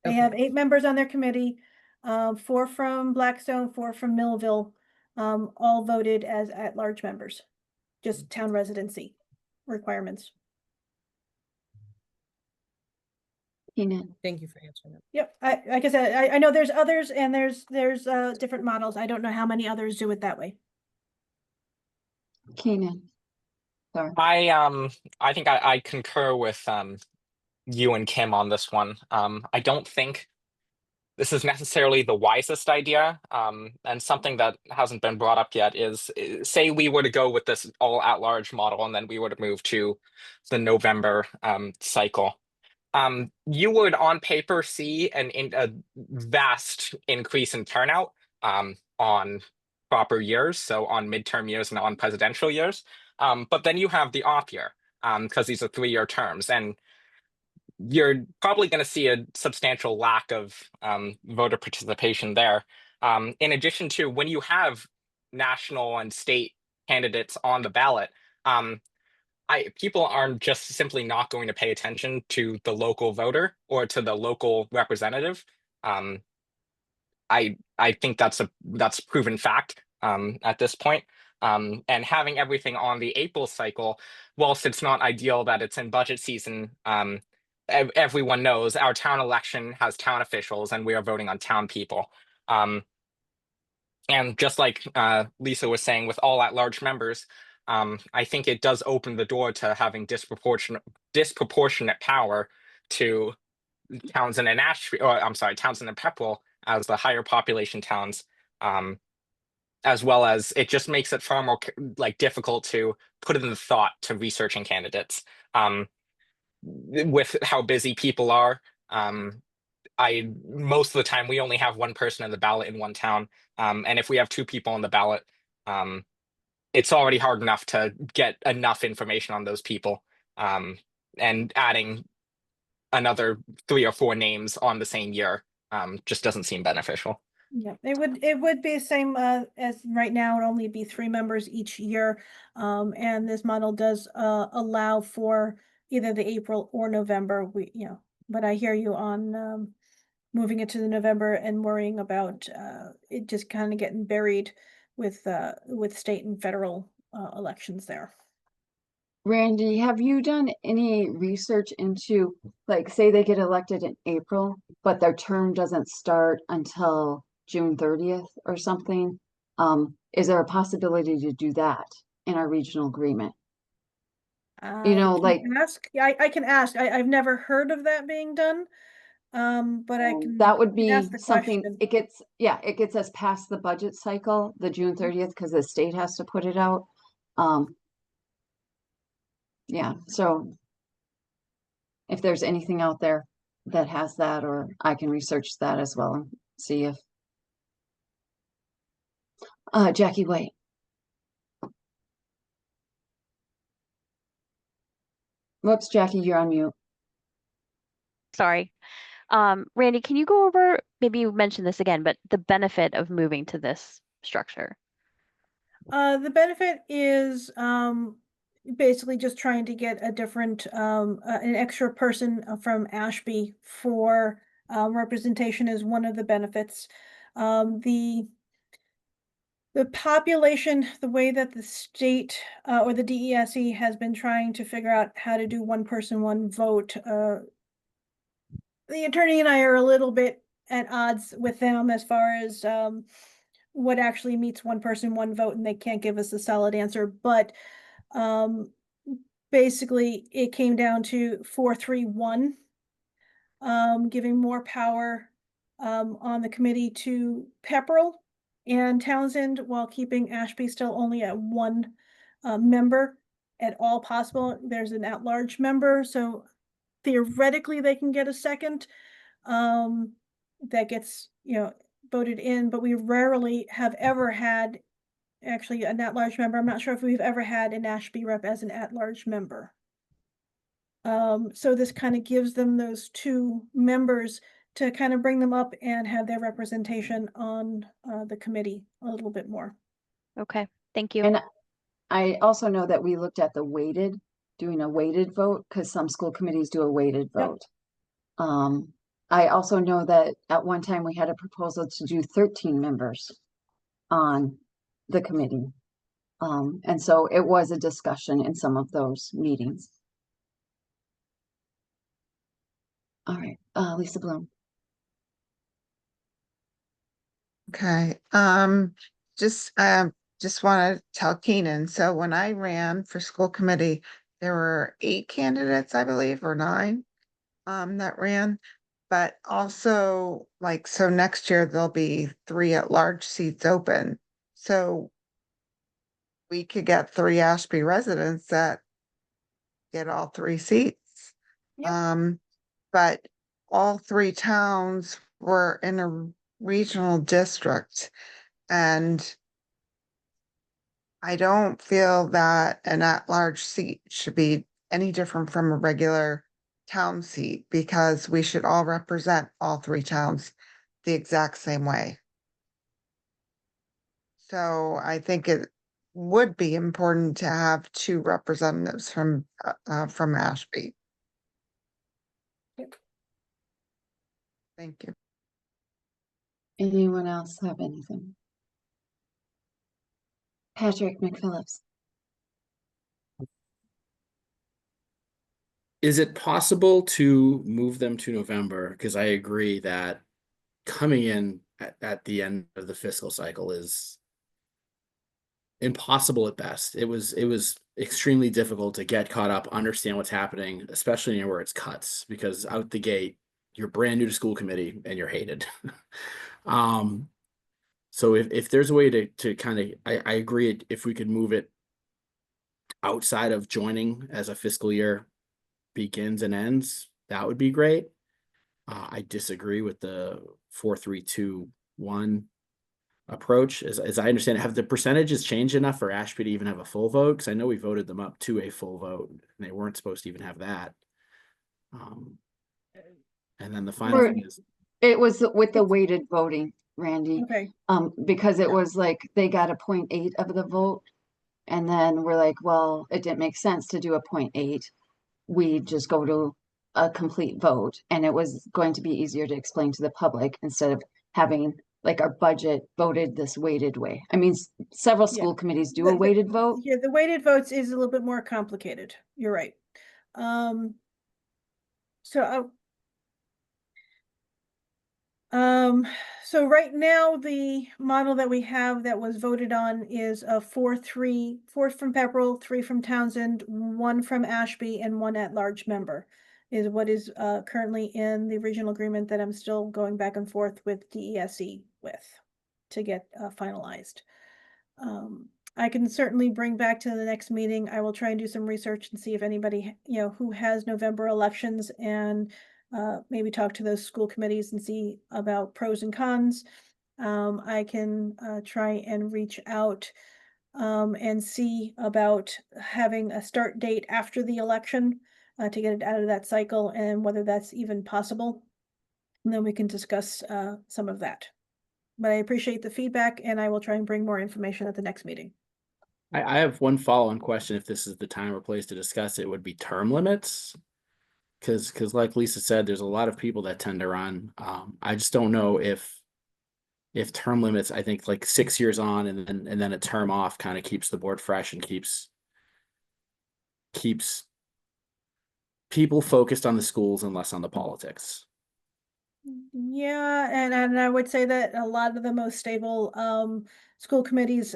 They Okay. have 8 members on their committee, 4 from Blackstone, 4 from Millville, all voted as at-large members, just town residency requirements. Keenan. Thank you for answering that. Yep, like I said, I know there's others and there's different models. I don't know how many others do it that way. Keenan. Sorry. I think I concur with you and Kim on this one. I don't think this is necessarily the wisest idea. And something that hasn't been brought up yet is, say we were to go with this all at-large model and then we were to move to the November cycle. You would on paper see a vast increase in turnout on proper years, so on midterm years and on presidential years. But then you have the off year, because these are 3-year terms, and you're probably going to see a substantial lack of voter participation there. In addition to, when you have national and state candidates on the ballot, people aren't just simply not going to pay attention to the local voter or to the local representative. I think that's proven fact at this point. And having everything on the April cycle, whilst it's not ideal that it's in budget season, everyone knows our town election has town officials and we are voting on town people. And just like Lisa was saying, with all at-large members, I think it does open the door to having disproportionate power to Townsend and Townsend and Pepperell as the higher population towns, as well as it just makes it far more difficult to put in the thought to researching candidates. With how busy people are, most of the time we only have one person in the ballot in one town, and if we have 2 people on the ballot, it's already hard enough to get enough information on those people, and adding another 3 or 4 names on the same year just doesn't seem beneficial. Yeah, it would be the same as right now. It'd only be 3 members each year, and this model does allow for either the April or November. But I hear you on moving it to the November and worrying about it just kind of getting buried with state and federal elections there. Randy, have you done any research into, like, say they get elected in April, but their term doesn't start until June 30th or something? Is there a possibility to do that in our regional agreement? You know, like, Ask. Yeah, I can ask. I've never heard of that being done. But I can. that would can be ask the something, question. it gets us past the budget cycle, the June 30th, because the state has to put it out. Yeah, so if there's anything out there that has that, or I can research that as well and see if Jackie White. Whoops, Jackie, you're on mute. Sorry. Randy, can you go over, maybe you mentioned this again, but the benefit of moving to this structure? The benefit is basically just trying to get a different an extra person from Ashby for representation is one of the benefits. The population, the way that the state or the DESE has been trying to figure out how to do one person, one vote, the attorney and I are a little bit at odds with them as far as what actually meets one person, one vote, and they can't give us a solid answer. But basically, it came down to 4-3-1, giving more power on the committee to Pepperell and Townsend, while keeping Ashby still only at 1 member at all possible. There's an at-large member, so theoretically they can get a second that gets voted in, but we rarely have ever had actually an at-large member. I'm not sure if we've ever had an Ashby rep as an at-large member. So this kind of gives them those 2 members to kind of bring them up and have their representation on the committee a little bit more. Okay, thank you. And I also know that we looked at doing a weighted vote, because some school committees do a weighted Yep. vote. I also know that at one time we had a proposal to do 13 members on the committee. And so it was a discussion in some of those meetings. All right, Lisa Bloom. Okay, just want to tell Keenan, so when I ran for school committee, there were 8 candidates, I believe, or 9, that ran. But also, like, so next year there'll be 3 at-large seats open. So we could get 3 Ashby residents that get all 3 seats. Yep. But all 3 towns were in a regional district, and I don't feel that an at-large seat should be any different from a regular town seat, because we should all represent all 3 towns the exact same way. So I think it would be important to have 2 representatives from Ashby. Yep. Thank you. Anyone else have anything? Patrick McPhillips. Is it possible to move them to November? Because I agree that coming in at the end of the fiscal cycle is impossible at best. It was extremely difficult to get caught up, understand what's happening, especially where it's cuts, because out the gate, you're brand new to school committee and you're hated. So if there's a way to kind of, I agree, if we could move it outside of joining as a fiscal year begins and ends, that would be great. I disagree with the 4-3-2-1 approach. As I understand it, have the percentages changed enough for Ashby to even have a full vote? Because I know we voted them up to a full vote, and they weren't supposed to even have that. And then the final thing is, it was with the weighted voting, Randy. Okay. Because it was like they got a 0.8 of the vote, and then we're like, well, it didn't make sense to do a 0.8. We just go to a complete vote, and it was going to be easier to explain to the public instead of having like our budget voted this weighted way. I mean, several school committees do a weighted vote. Yeah, the weighted votes is a little bit more complicated. You're right. So right now, the model that we have that was voted on is a 4-3, 4 from Pepperell, 3 from Townsend, 1 from Ashby, and 1 at-large member is what is currently in the regional agreement that I'm still going back and forth with DESE with to get finalized. I can certainly bring back to the next meeting. I will try and do some research and see if anybody, who has November elections, and maybe talk to those school committees and see about pros and cons. I can try and reach out and see about having a start date after the election to get it out of that cycle, and whether that's even possible. And then we can discuss some of that. But I appreciate the feedback, and I will try and bring more information at the next meeting. I have one follow-on question. If this is the time or place to discuss it, would be term limits. Because like Lisa said, there's a lot of people that tend to run. I just don't know if term limits, I think like 6 years on and then a term off kind of keeps the board fresh and keeps people focused on the schools and less on the politics. Yeah, and I would say that a lot of the most stable school committees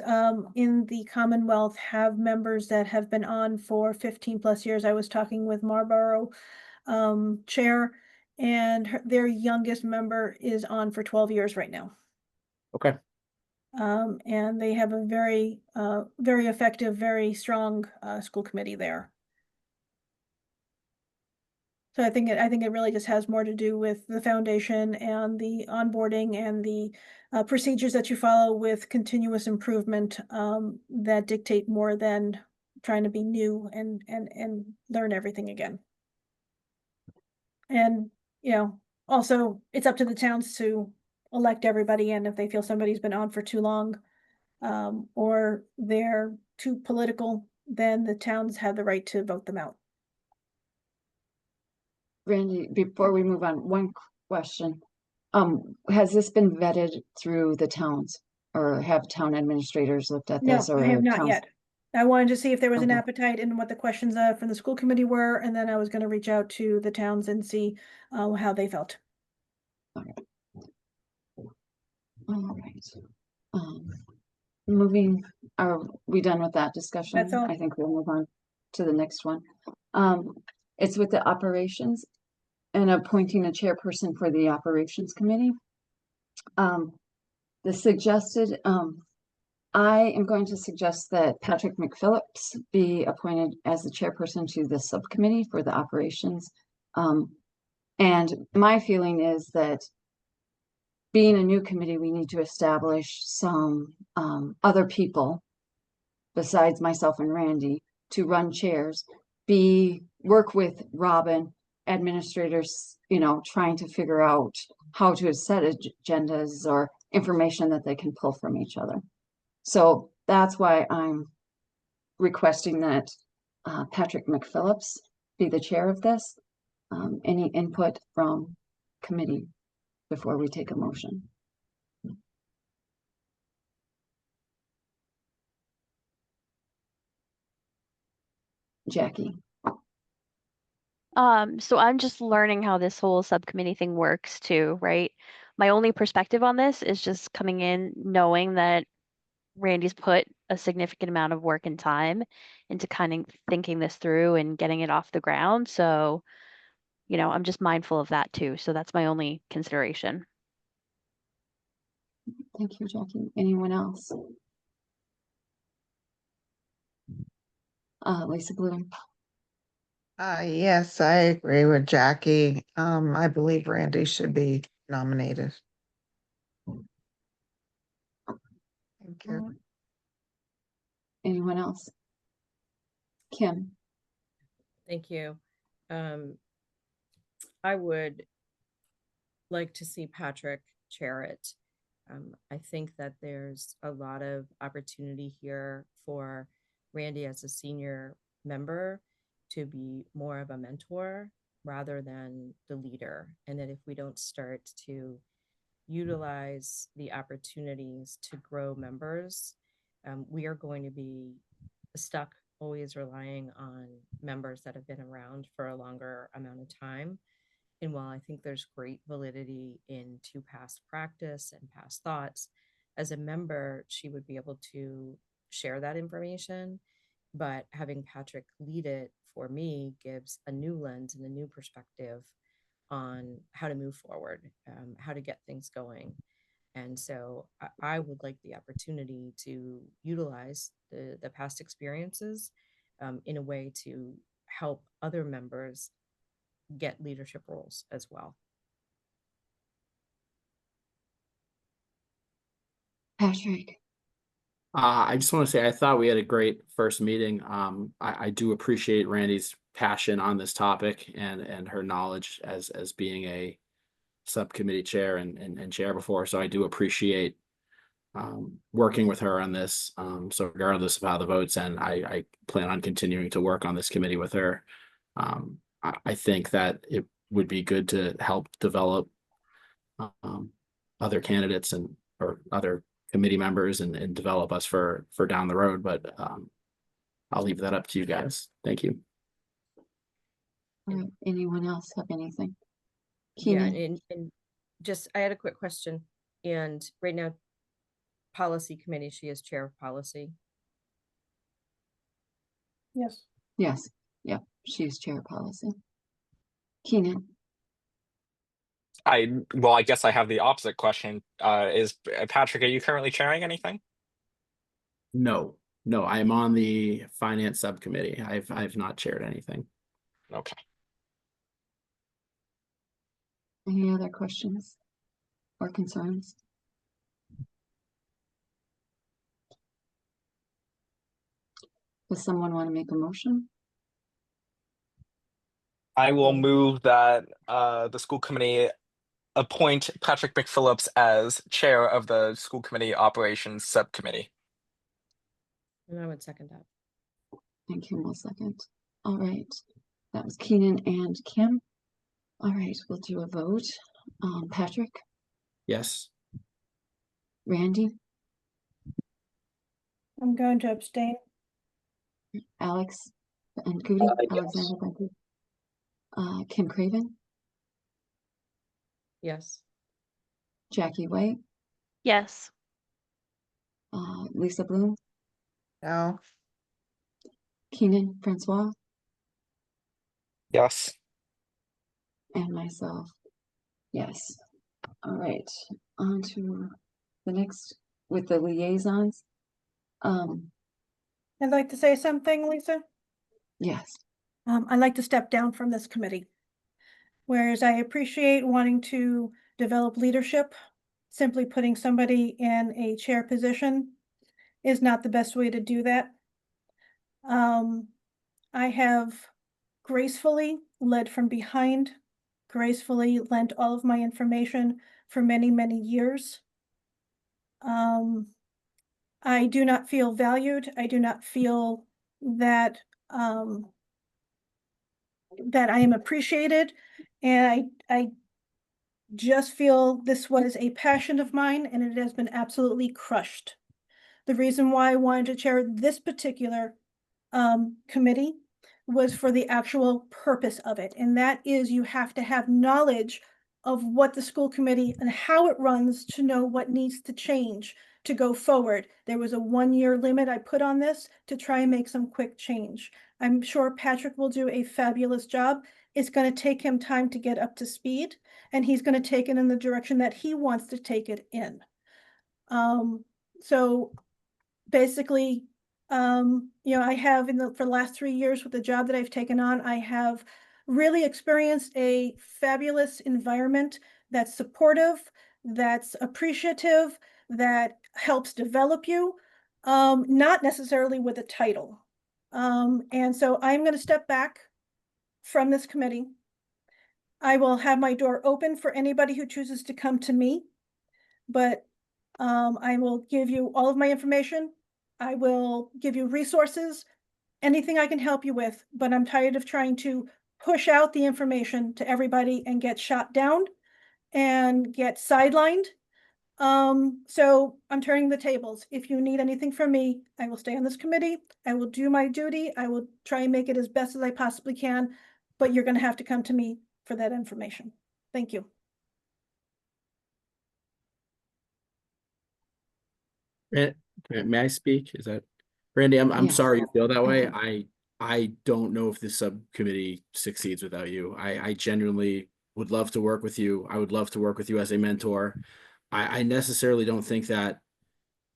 in the Commonwealth have members that have been on for 15+ years. I was talking with Marlborough chair, and their youngest member is on for 12 years right now. Okay. And they have a very very effective, very strong school committee there. So I think it really just has more to do with the foundation and the onboarding and the procedures that you follow with continuous improvement that dictate more than trying to be new and learn everything again. And also, it's up to the towns to elect everybody, and if they feel somebody's been on for too long, or they're too political, then the towns have the right to vote them out. Randy, before we move on, one question. Has this been vetted through the towns, or have town administrators looked at No, this, I or have not towns? yet. I wanted to see if there was an Okay. appetite and what the questions from the school committee were, and then I was gonna reach out to the towns and see how they felt. All right. Moving, are we done with that discussion? That's all. I think we'll move on to the next one. It's with the operations and appointing a chairperson for the operations committee. The suggested, I am going to suggest that Patrick McPhillips be appointed as the chairperson to the subcommittee for the operations. And my feeling is that being a new committee, we need to establish some other people besides myself and Randy to run chairs, work with Robin, administrators, trying to figure out how to set agendas or information that they can pull from each other. So that's why I'm requesting that Patrick McPhillips be the chair of this. Any input from committee before we take a motion? Jackie. So I'm just learning how this whole subcommittee thing works too, right? My only perspective on this is just coming in knowing that Randy's put a significant amount of work and time into kind of thinking this through and getting it off the ground. So, I'm just mindful of that too. So that's my only consideration. Thank you, Jackie. Anyone else? Lisa Bloom. Yes, I agree with Jackie. I believe Randy should be nominated. Thank you. Anyone else? Kim. Thank you. I would like to see Patrick chair it. I think that there's a lot of opportunity here for Randy as a senior member to be more of a mentor rather than the leader. And that if we don't start to utilize the opportunities to grow members, we are going to be stuck always relying on members that have been around for a longer amount of time. And while I think there's great validity into past practice and past thoughts, as a member, she would be able to share that information. But having Patrick lead it for me gives a new lens and a new perspective on how to move forward, how to get things going. And so I would like the opportunity to utilize the past experiences in a way to help other members get leadership roles as well. Patrick. I just want to say I thought we had a great first meeting. I do appreciate Randy's passion on this topic and her knowledge as being a subcommittee chair and chair before. So I do appreciate working with her on this. So regardless of how the votes end, I plan on continuing to work on this committee with her. I think that it would be good to help develop other candidates or other committee members and develop us for down the road. But I'll leave that up to you guys. Thank you. All right. Anyone else have anything? Yeah, Keenan? and just I had a quick question. And right now, policy committee, she is chair of policy. Yes. Yes. Yep. She's chair of policy. Keenan? I guess I have the opposite question. Is Patrick, are you currently chairing anything? No, I am on the finance subcommittee. I've not chaired anything. Okay. Any other questions or concerns? Does someone want to make a motion? I will move that the school committee appoint Patrick McPhillips as chair of the school committee operations subcommittee. And I would second that. And Kim will second. All right. That was Keenan and Kim. All right, we'll do a vote. Patrick, Yes. Randy, I'm going to abstain. Alex, and Cootie, Yes. Alexander, thank you. Kim Craven, Yes. Jackie White, Yes. Lisa Bloom, No, Keenan Francois, Yes. and myself. Yes. All right, on to the next with the liaisons. I'd like to say something, Lisa. Yes. I'd like to step down from this committee. Whereas I appreciate wanting to develop leadership, simply putting somebody in a chair position is not the best way to do that. I have gracefully led from behind, gracefully lent all of my information for many, many years. I do not feel valued. I do not feel that that I am appreciated, and I just feel this was a passion of mine and it has been absolutely crushed. The reason why I wanted to chair this particular committee was for the actual purpose of it. And that is you have to have knowledge of what the school committee and how it runs to know what needs to change to go forward. There was a 1-year limit I put on this to try and make some quick change. I'm sure Patrick will do a fabulous job. It's going to take him time to get up to speed, and he's going to take it in the direction that he wants to take it in. So basically, I have for the last 3 years with the job that I've taken on, I have really experienced a fabulous environment that's supportive, that's appreciative, that helps develop you, not necessarily with a title. And so I'm going to step back from this committee. I will have my door open for anybody who chooses to come to me, but I will give you all of my information. I will give you resources, anything I can help you with, but I'm tired of trying to push out the information to everybody and get shot down and get sidelined. So I'm turning the tables. If you need anything from me, I will stay on this committee. I will do my duty. I will try and make it as best as I possibly can, but you're going to have to come to me for that information. Thank you. May I speak? Is that Randy? I'm Yes. sorry you feel that way. Okay. I don't know if this subcommittee succeeds without you. I genuinely would love to work with you. I would love to work with you as a mentor. I necessarily don't think that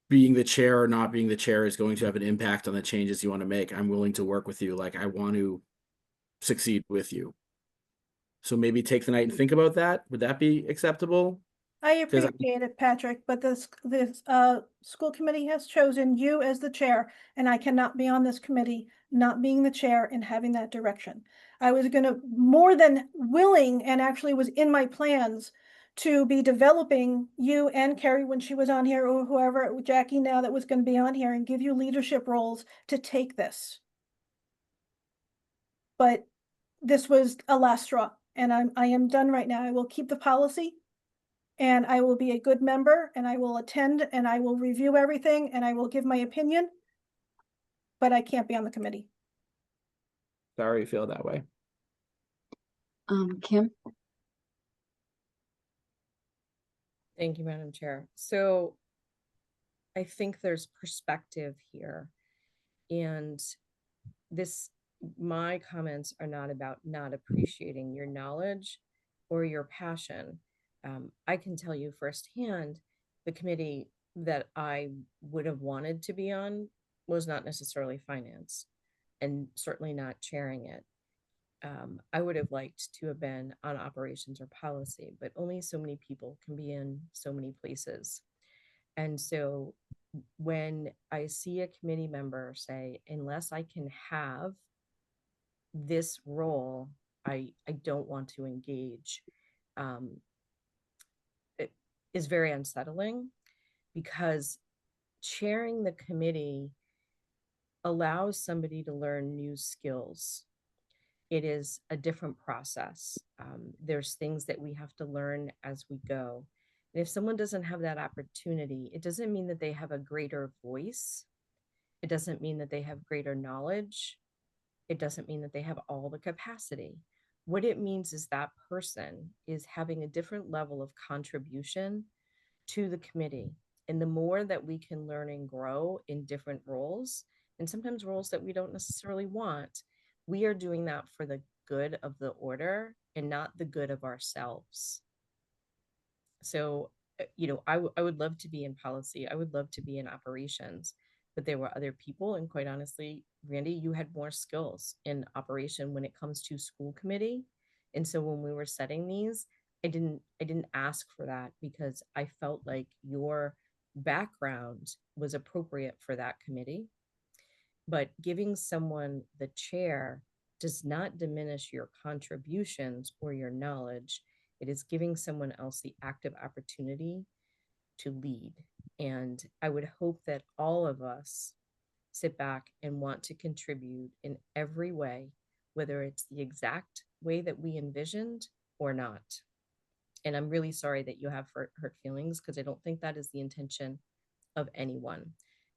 being the chair or not being the chair is going to have an impact on the changes you want to make. I'm willing to work with you. Like, I want to succeed with you. So maybe take the night and think about that. Would that be acceptable? I 'Cause appreciate it, Patrick, but this school committee has chosen you as the chair, and I cannot be on this committee not being the chair and having that direction. I was gonna more than willing and actually was in my plans to be developing you and Carrie when she was on here, or whoever, Jackie now that was gonna be on here, and give you leadership roles to take this. But this was a last straw, and I am done right now. I will keep the policy. And I will be a good member and I will attend and I will review everything and I will give my opinion. But I can't be on the committee. sorry you feel that way. Kim, Thank you, Madam Chair. So I think there's perspective here. And my comments are not about not appreciating your knowledge or your passion. I can tell you firsthand, the committee that I would have wanted to be on was not necessarily finance and certainly not chairing it. I would have liked to have been on operations or policy, but only so many people can be in so many places. And so when I see a committee member say, unless I can have this role, I don't want to engage. is very unsettling, because chairing the committee allows somebody to learn new skills. It is a different process. There's things that we have to learn as we go. And if someone doesn't have that opportunity, it doesn't mean that they have a greater voice. It doesn't mean that they have greater knowledge. It doesn't mean that they have all the capacity. What it means is that person is having a different level of contribution to the committee. And the more that we can learn and grow in different roles, and sometimes roles that we don't necessarily want, we are doing that for the good of the order and not the good of ourselves. So, I would love to be in policy. I would love to be in operations, but there were other people. And quite honestly, Randy, you had more skills in operation when it comes to school committee. And so when we were setting these, I didn't ask for that, because I felt like your background was appropriate for that committee. But giving someone the chair does not diminish your contributions or your knowledge. It is giving someone else the active opportunity to lead. And I would hope that all of us sit back and want to contribute in every way, whether it's the exact way that we envisioned or not. And I'm really sorry that you have hurt feelings, because I don't think that is the intention of anyone.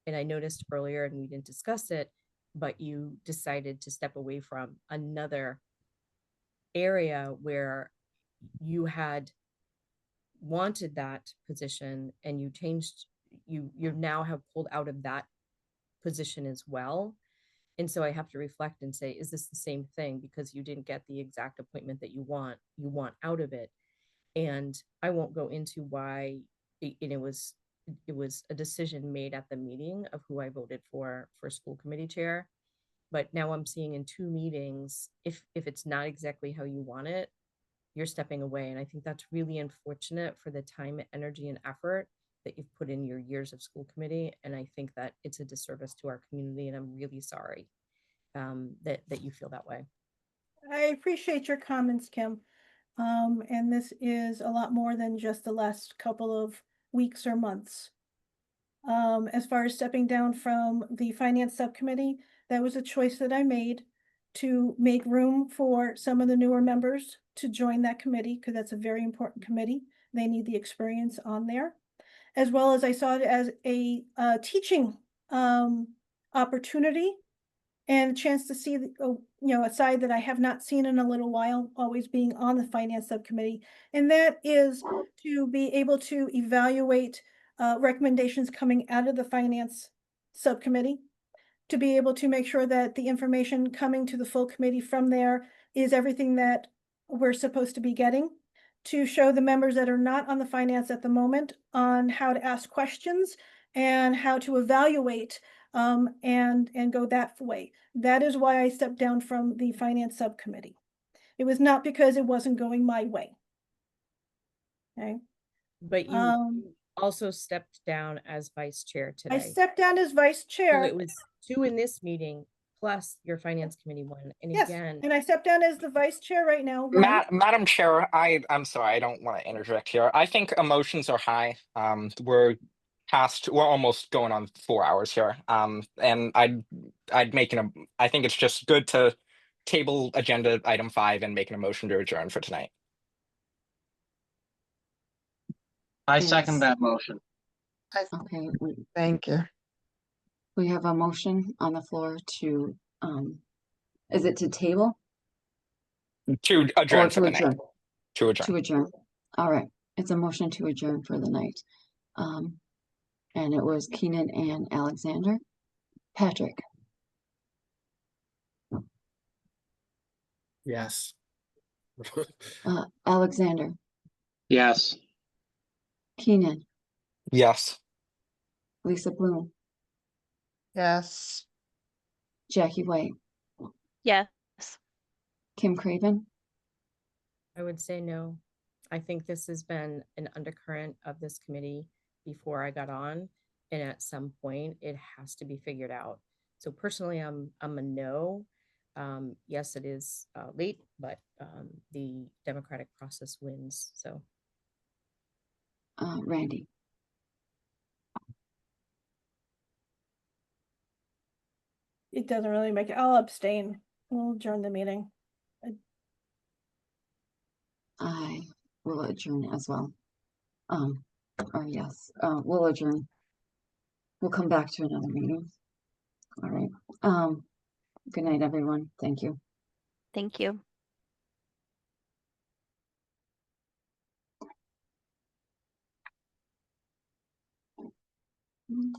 And I noticed earlier, and we didn't discuss it, but you decided to step away from another area where you had wanted that position, and you changed, you now have pulled out of that position as well. And so I have to reflect and say, is this the same thing? Because you didn't get the exact appointment that you want out of it. And I won't go into why it was a decision made at the meeting of who I voted for school committee chair. But now I'm seeing in 2 meetings, if it's not exactly how you want it, you're stepping away. And I think that's really unfortunate for the time, energy, and effort that you've put in your years of school committee. And I think that it's a disservice to our community. And I'm really sorry that you feel that way. I appreciate your comments, Kim. And this is a lot more than just the last couple of weeks or months. As far as stepping down from the finance subcommittee, that was a choice that I made to make room for some of the newer members to join that committee, because that's a very important committee. They need the experience on there, as well as I saw it as a teaching opportunity and a chance to see a side that I have not seen in a little while, always being on the finance subcommittee. And that is to be able to evaluate recommendations coming out of the finance subcommittee, to be able to make sure that the information coming to the full committee from there is everything that we're supposed to be getting, to show the members that are not on the finance at the moment on how to ask questions and how to evaluate and go that way. That is why I stepped down from the finance subcommittee. It was not because it wasn't going my way. Okay. But you also stepped down as vice chair today. I stepped down as vice So chair. it was 2 in this meeting, plus your finance committee one. And Yes, again, and I stepped down as the vice chair right now. Madam Chair, I'm sorry, I don't want to interject here. I think emotions are high. We're almost going on 4 hours here. And I think it's just good to table agenda item 5 and make an motion to adjourn for tonight. I second that motion. Okay, Thank you. we have a motion on the floor to, is it to table? To adjourn for the night. To adjourn. To adjourn. All right, it's a motion to adjourn for the night. And it was Keenan and Alexander. Patrick, Yes. Alexander, Yes. Keenan, Yes. Lisa Bloom, Yes. Jackie White, Yes. Kim Craven. I would say no. I think this has been an undercurrent of this committee before I got on. And at some point it has to be figured out. So personally, I'm a no. Yes, it is late, but the democratic process wins. So Randy. It doesn't really make it. I'll abstain. We'll adjourn the meeting. I will adjourn as well. Or yes, we'll adjourn. We'll come back to another meeting. All right. Good night, everyone. Thank you. Thank you. Mm.